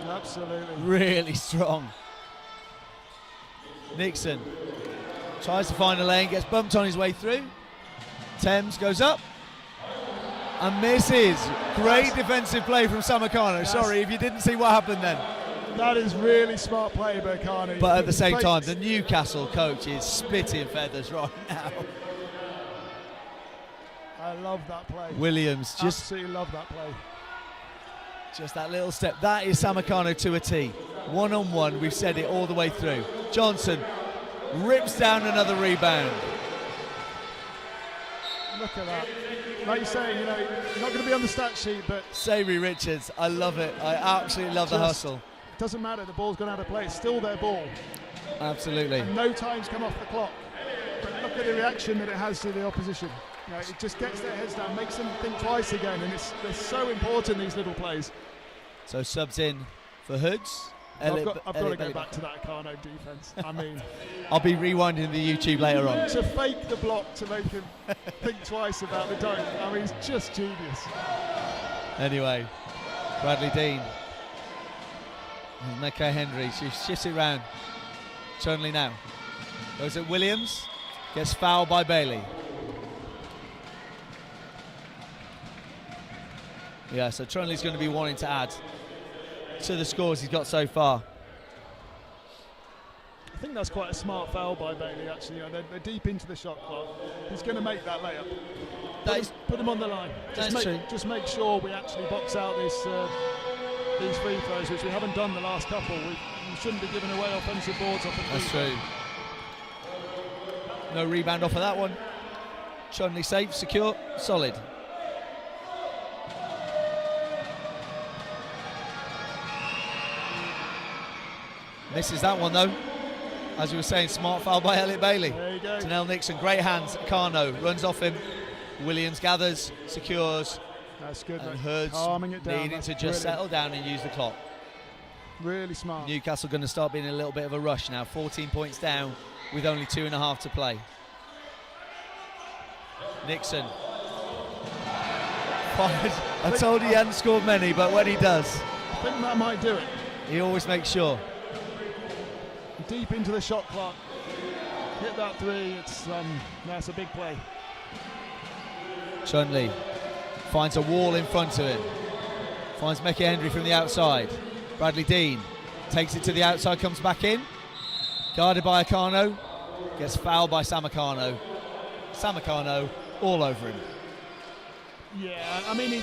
Absolutely. Really strong. Nixon tries to find a lane, gets bumped on his way through. Thames goes up and misses. Great defensive play from Samakano. Sorry if you didn't see what happened then. That is really smart play, Berkani. But at the same time, the Newcastle coach is spitting feathers right now. I love that play. Williams just absolutely love that play. Just that little step. That is Samakano to a T. One-on-one, we've said it all the way through. Johnson rips down another rebound. Look at that. Like you say, you know, you're not going to be on the stat sheet, but... Savy Richards, I love it. I absolutely love the hustle. It doesn't matter, the ball's gone out of play. It's still their ball. Absolutely. And no time's come off the clock. But look at the reaction that it has to the opposition. You know, it just gets their heads down, makes them think twice again, and they're so important, these little plays. So subs in for Hoods. I've got to go back to that Kano defence. I mean, I'll be rewinding the YouTube later on. To fake the block to make him think twice about the dunk. I mean, he's just genius. Anyway, Bradley Dean. Mecca Henry, she shifts it round. Trunley now. Goes at Williams. Gets fouled by Bailey. Yeah, so Trunley's going to be wanting to add to the scores he's got so far. I think that's quite a smart foul by Bailey, actually. You know, they're deep into the shot clock. He's going to make that layup. Put him on the line. Just make sure we actually box out these free throws, which we haven't done the last couple. We shouldn't be giving away offensive boards off of free throws. That's true. No rebound off of that one. Trunley safe, secure, solid. Misses that one though. As we were saying, smart foul by Elliot Bailey. There you go. Tanel Nixon, great hands. Kano runs off him. Williams gathers, secures. That's good. And Hurds needing to just settle down and use the clock. Really smart. Newcastle going to start being in a little bit of a rush now. 14 points down with only 2.5 to play. Nixon. I told you he hadn't scored many, but when he does, I think that might do it. He always makes sure. Deep into the shot clock. Hit that three. That's a big play. Trunley finds a wall in front of him. Finds Mecca Henry from the outside. Bradley Dean takes it to the outside, comes back in. Guarded by Akano. Gets fouled by Samakano. Samakano all over him. Yeah, I mean,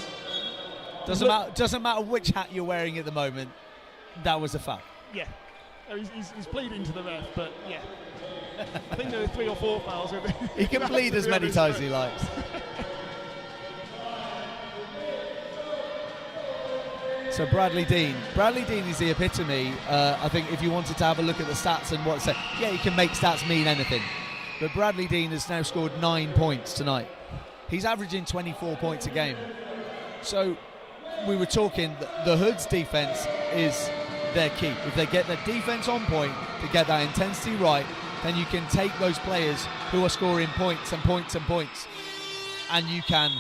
doesn't matter which hat you're wearing at the moment. That was a foul. Yeah. He's pleading to the ref, but yeah. I think there are 3 or 4 fouls. He can plead as many times as he likes. So Bradley Dean is the epitome. I think if you wanted to have a look at the stats and what it said, yeah, you can make stats mean anything. But Bradley Dean has now scored 9 points tonight. He's averaging 24 points a game. So we were talking, the Hood's defense is their key. If they get their defense on point to get that intensity right, then you can take those players who are scoring points and points and points, and you can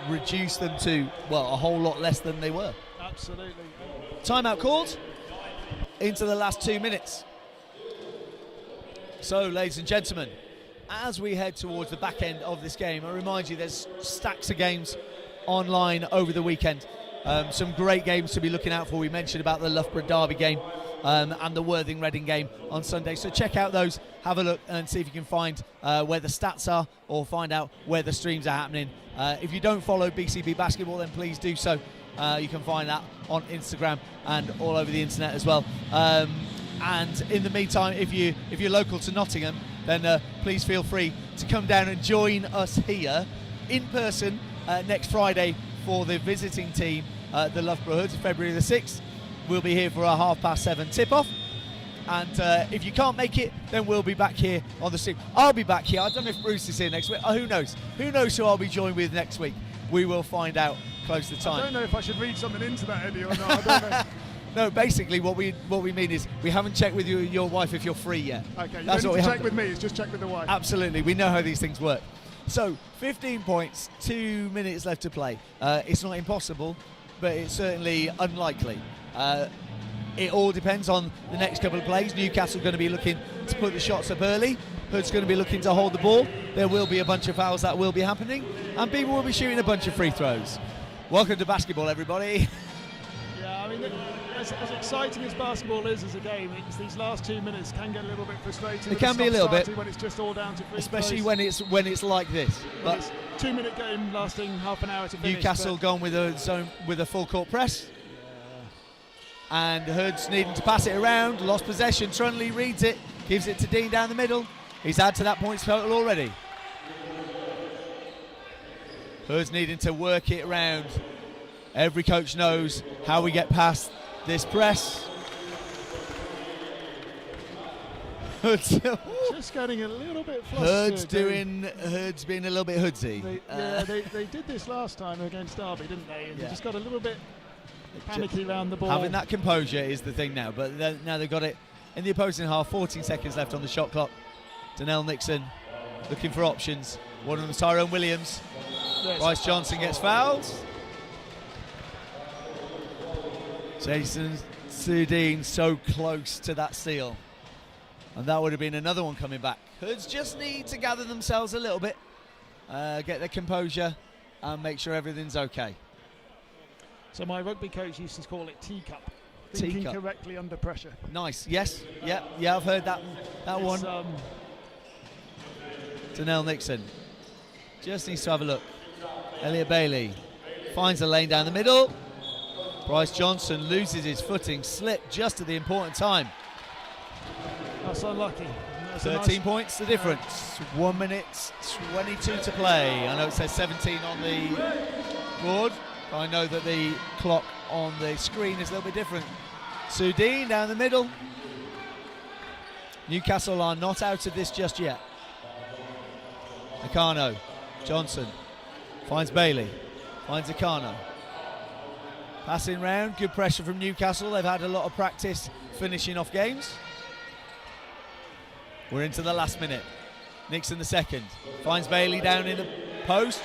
reduce them to, well, a whole lot less than they were. Absolutely. Timeout called into the last 2 minutes. So, ladies and gentlemen, as we head towards the back end of this game, I remind you there's stacks of games online over the weekend. Some great games to be looking out for. We mentioned about the Loughborough Derby game and the Worthing Reading game on Sunday. So check out those, have a look and see if you can find where the stats are or find out where the streams are happening. If you don't follow BCB Basketball, then please do so. You can find that on Instagram and all over the internet as well. And in the meantime, if you're local to Nottingham, then please feel free to come down and join us here in person next Friday for the visiting team, the Loughborough Hoods, February the 6th. We'll be here for a 7:30 tip-off. And if you can't make it, then we'll be back here on the stream. I'll be back here. I don't know if Bruce is here next week. Who knows? Who knows who I'll be joined with next week? We will find out close to the time. I don't know if I should read something into that, Eddie, or not. I don't know. No, basically what we mean is we haven't checked with your wife if you're free yet. Okay, you That's don't what need we to check with me, it's just check with the wife. Absolutely, we know how these things work. So 15 points, 2 minutes left to play. It's not impossible, but it's certainly unlikely. It all depends on the next couple of plays. Newcastle going to be looking to put the shots up early. Hood's going to be looking to hold the ball. There will be a bunch of fouls that will be happening, and people will be shooting a bunch of free throws. Welcome to basketball, everybody. Yeah, I mean, as exciting as basketball is as a game, these last 2 minutes can get a little bit frustrating. It can be a little bit when it's just all down to free especially throws. when it's like this. But it's a 2 minute game lasting half an hour to finish. Newcastle gone with a full court press. And Hood's needing to pass it around, lost possession. Trunley reads it, gives it to Dean down the middle. He's added to that points total already. Hood's needing to work it around. Every coach knows how we get past this press. Hood's just getting a little bit flustered. Hood's being a little bit hoodsy. They did this last time against Derby, didn't they? And they just got a little bit panicky around the ball. Having that composure is the thing now, but now they've got it in the opposing half. 14 seconds left on the shot clock. Donnell Nixon looking for options. One of them is Tyrone Williams. Bryce Johnson gets fouled. Jason Sudeen so close to that steal. And that would have been another one coming back. Hoods just need to gather themselves a little bit, get their composure, and make sure everything's okay. So my rugby coach used to call it teacup. Thinking Teacup. correctly under pressure. Nice, yes, yeah, I've heard that one. Donnell Nixon just needs to have a look. Elliot Bailey finds a lane down the middle. Bryce Johnson loses his footing, slipped just at the important time. That's unlucky. 13 points the difference. 1 minute 22 to play. I know it says 17 on the board. I know that the clock on the screen is a little bit different. Sudeen down the middle. Newcastle are not out of this just yet. Nakano, Johnson finds Bailey, finds Nakano. Passing round, good pressure from Newcastle. They've had a lot of practice finishing off games. We're into the last minute. Nixon the second, finds Bailey down in the post.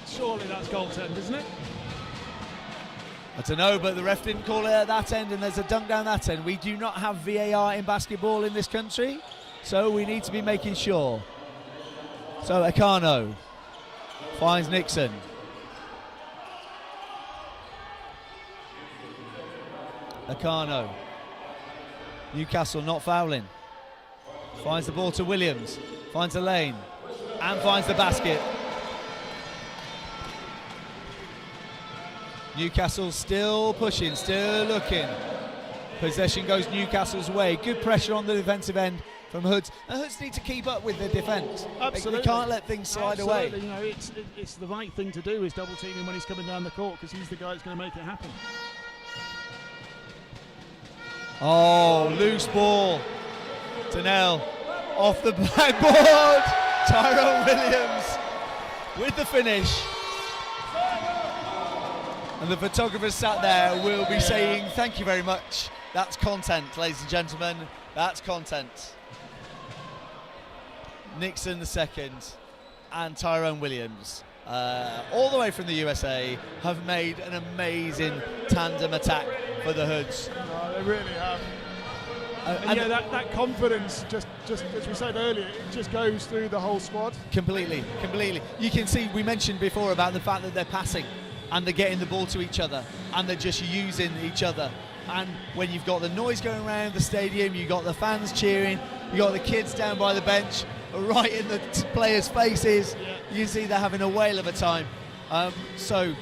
Surely that's goaltend, isn't it? I don't know, but the ref didn't call it at that end, and there's a dunk down that end. We do not have VAR in basketball in this country, so we need to be making sure. So Akano finds Nixon. Akano. Newcastle not fouling. Finds the ball to Williams. Finds a lane. And finds the basket. Newcastle still pushing, still looking. Possession goes Newcastle's way. Good pressure on the defensive end from Hoods. And Hoods need to keep up with the defence. Absolutely. They can't let things slide away. You know, it's the right thing to do is double team him when he's coming down the court, because he's the guy that's going to make it happen. Oh, loose ball. Donnell off the backboard. Tyrone Williams with the finish. And the photographers sat there will be saying thank you very much. That's content, ladies and gentlemen. That's content. Nixon the second and Tyrone Williams, all the way from the USA, have made an amazing tandem attack for the Hoods. Oh, they really have. And yeah, that confidence, just as we said earlier, it just goes through the whole squad. Completely. You can see, we mentioned before about the fact that they're passing and they're getting the ball to each other and they're just using each other. And when you've got the noise going around the stadium, you've got the fans cheering, you've got the kids down by the bench, right in the players' faces, you can see they're having a whale of a time. So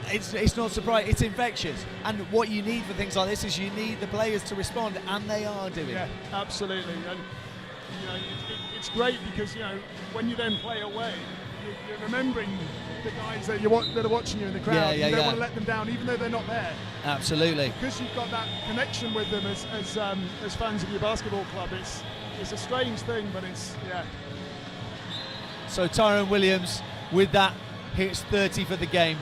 it's not surprising, it's infectious. And what you need for things like this is you need the players to respond, and they are doing. Yeah, absolutely. And you know, it's great because, you know, when you then play away, you're remembering the guys that are watching you in the crowd. You don't want to let them down, even though they're not there. Absolutely. Because you've got that connection with them as fans of your basketball club. It's a strange thing, but it's, yeah. So Tyrone Williams with that hits 30 for the game.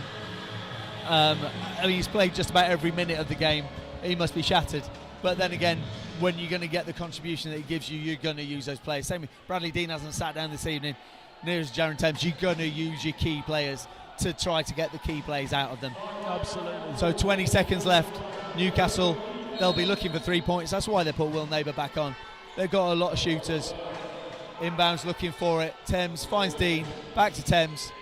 I mean, he's played just about every minute of the game. He must be shattered. But then again, when you're going to get the contribution that he gives you, you're going to use those players. Same with Bradley Dean hasn't sat down this evening, near as Jaron Thames. You're going to use your key players to try to get the key plays out of them. Absolutely. So 20 seconds left. Newcastle, they'll be looking for 3 points. That's why they put Will Neighbour back on. They've got a lot of shooters. Inbounds looking for it. Thames finds Dean. Back to Thames.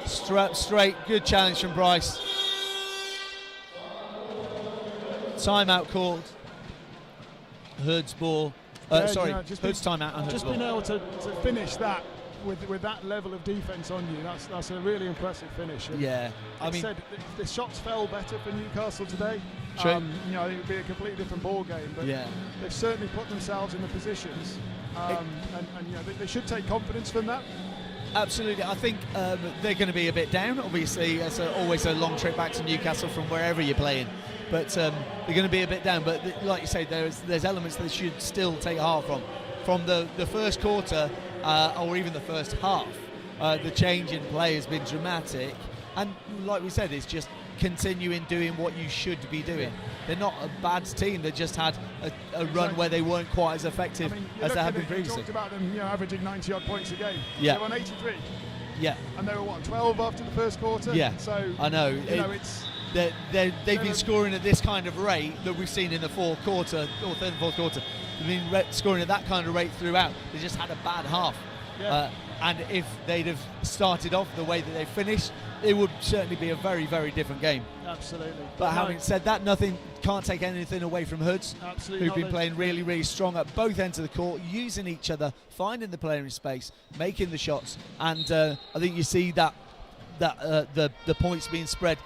Straight. Good challenge from Bryce. Timeout called. Hood's ball. Hood's timeout and Hood's just ball. being able to finish that with that level of defence on you, that's a really impressive finish. And yeah, I mean, said the shots fell better for Newcastle today. True. You know, it would be a completely different ball game, but yeah, they've certainly put themselves in the positions, and you know they should take confidence from that. Absolutely. I think they're going to be a bit down. Obviously, it's always a long trip back to Newcastle from wherever you're playing, but they're going to be a bit down. But like you say, there's elements that they should still take heart from the first quarter or even the first half. The change in play has been dramatic, and like we said, it's just continuing doing what you should be doing. They're not a bad team. They just had a run where they weren't quite as effective as they have been previously. You talked about them, you know, averaging 90 odd points a game. Yeah. They won 83. Yeah. And they were what, 12 after the first quarter? Yeah. So I know. You know, it's they've been scoring at this kind of rate that we've seen in the fourth quarter, or third and fourth quarter. They've been scoring at that kind of rate throughout. They just had a bad half. Yeah. And if they'd have started off the way that they finished, it would certainly be a very, very different game. Absolutely. But having said that, can't take anything away from Hoods, Absolutely who've been playing really, really strong at both ends of the court, using each other, finding the player in space, making the shots, and I think you see that the points being spread.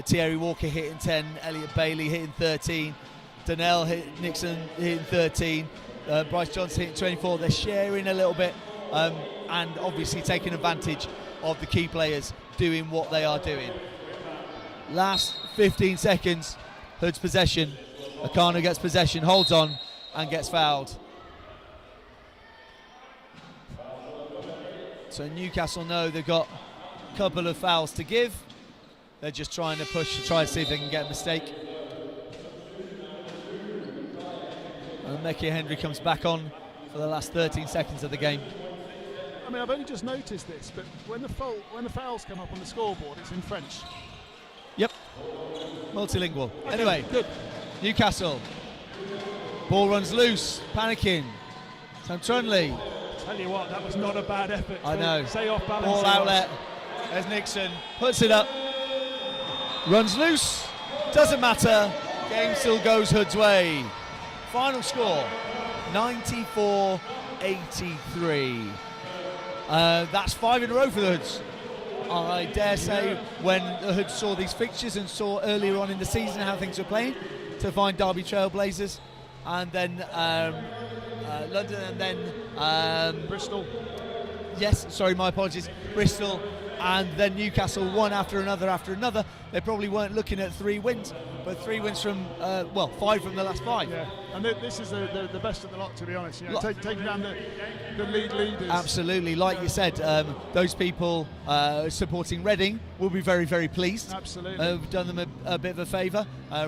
Thierry Walker hitting 10, Elliot Bailey hitting 13, Donnell Nixon hitting 13, Bryce Johnson hitting 24. They're sharing a little bit, and obviously taking advantage of the key players doing what they are doing. Last 15 seconds, Hood's possession. Akano gets possession, holds on, and gets fouled. So Newcastle know they've got a couple of fouls to give. They're just trying to push to try and see if they can get a mistake. And Mekhi Henry comes back on for the last 13 seconds of the game. I mean, I've only just noticed this, but when the fouls come up on the scoreboard, it's in French. Yep. Multilingual. Okay, anyway, good. Newcastle. Ball runs loose, panicking. Sam Trunley. Tell you what, that was not a bad effort. I know. Say off balance. Ball outlet. There's Nixon. Puts it up. Runs loose. Doesn't matter. Game still goes Hood's way. Final score 94-83. That's 5 in a row for the Hoods. I dare say when the Hoods saw these fixtures and saw earlier on in the season how things were playing, to find Derby Trailblazers and then London and then Bristol. Yes, sorry, my apologies. Bristol and then Newcastle, one after another. They probably weren't looking at 3 wins, but 3 wins from 5 from the last 5. Yeah, and this is the best of the lot, to be honest. You know, taking down the league leaders. Absolutely, like you said, those people supporting Reading will be very, very pleased. Absolutely, we've done them a bit of a favour.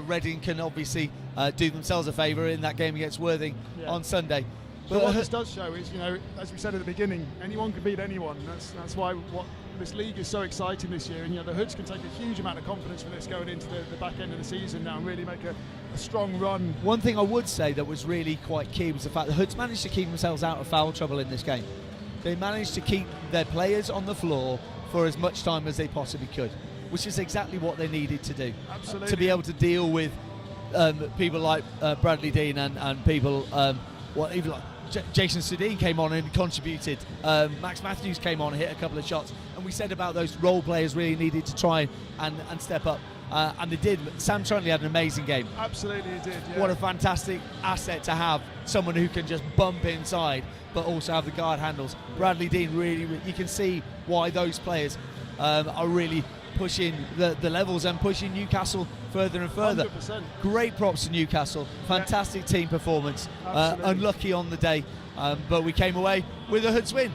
Reading can obviously do themselves a favour in that game against Worthing on Sunday. But what this does show is, you know, as we said at the beginning, anyone can beat anyone. That's why this league is so exciting this year, and you know the Hoods can take a huge amount of confidence from this going into the back end of the season now and really make a strong run. One thing I would say that was really quite key was the fact the Hoods managed to keep themselves out of foul trouble in this game. They managed to keep their players on the floor for as much time as they possibly could, which is exactly what they needed to do. Absolutely. To be able to deal with people like Bradley Dean and people even like Jason Sudeen came on and contributed. Max Matthews came on and hit a couple of shots. And we said about those role players really needed to try and step up. And they did. Sam Trunley had an amazing game. Absolutely he did, yeah. What a fantastic asset to have. Someone who can just bump inside but also have the guard handles. Bradley Dean, really, you can see why those players are really pushing the levels and pushing Newcastle further and further. 100%. Great props to Newcastle. Fantastic team performance. Unlucky on the day, but we came away with a Hoods win.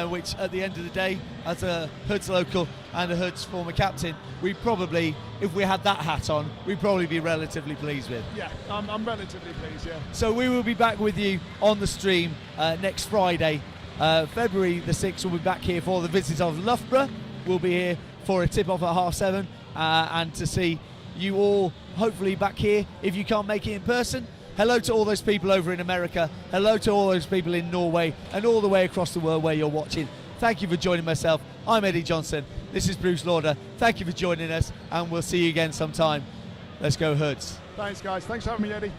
which at the end of the day, as a Hoods local and a Hoods former captain, we probably, if we had that hat on, we'd probably be relatively pleased with. Yeah, I'm relatively pleased, yeah. So we will be back with you on the stream next Friday. February the 6th, we'll be back here for the visit of Loughborough. We'll be here for a tip-off at 7:30 and to see you all hopefully back here if you can't make it in person. Hello to all those people over in America. Hello to all those people in Norway and all the way across the world where you're watching. Thank you for joining myself. I'm Eddie Johnson. This is Bruce Lauder. Thank you for joining us, and we'll see you again sometime. Let's go Hoods. Thanks, guys. Thanks for having me, Eddie.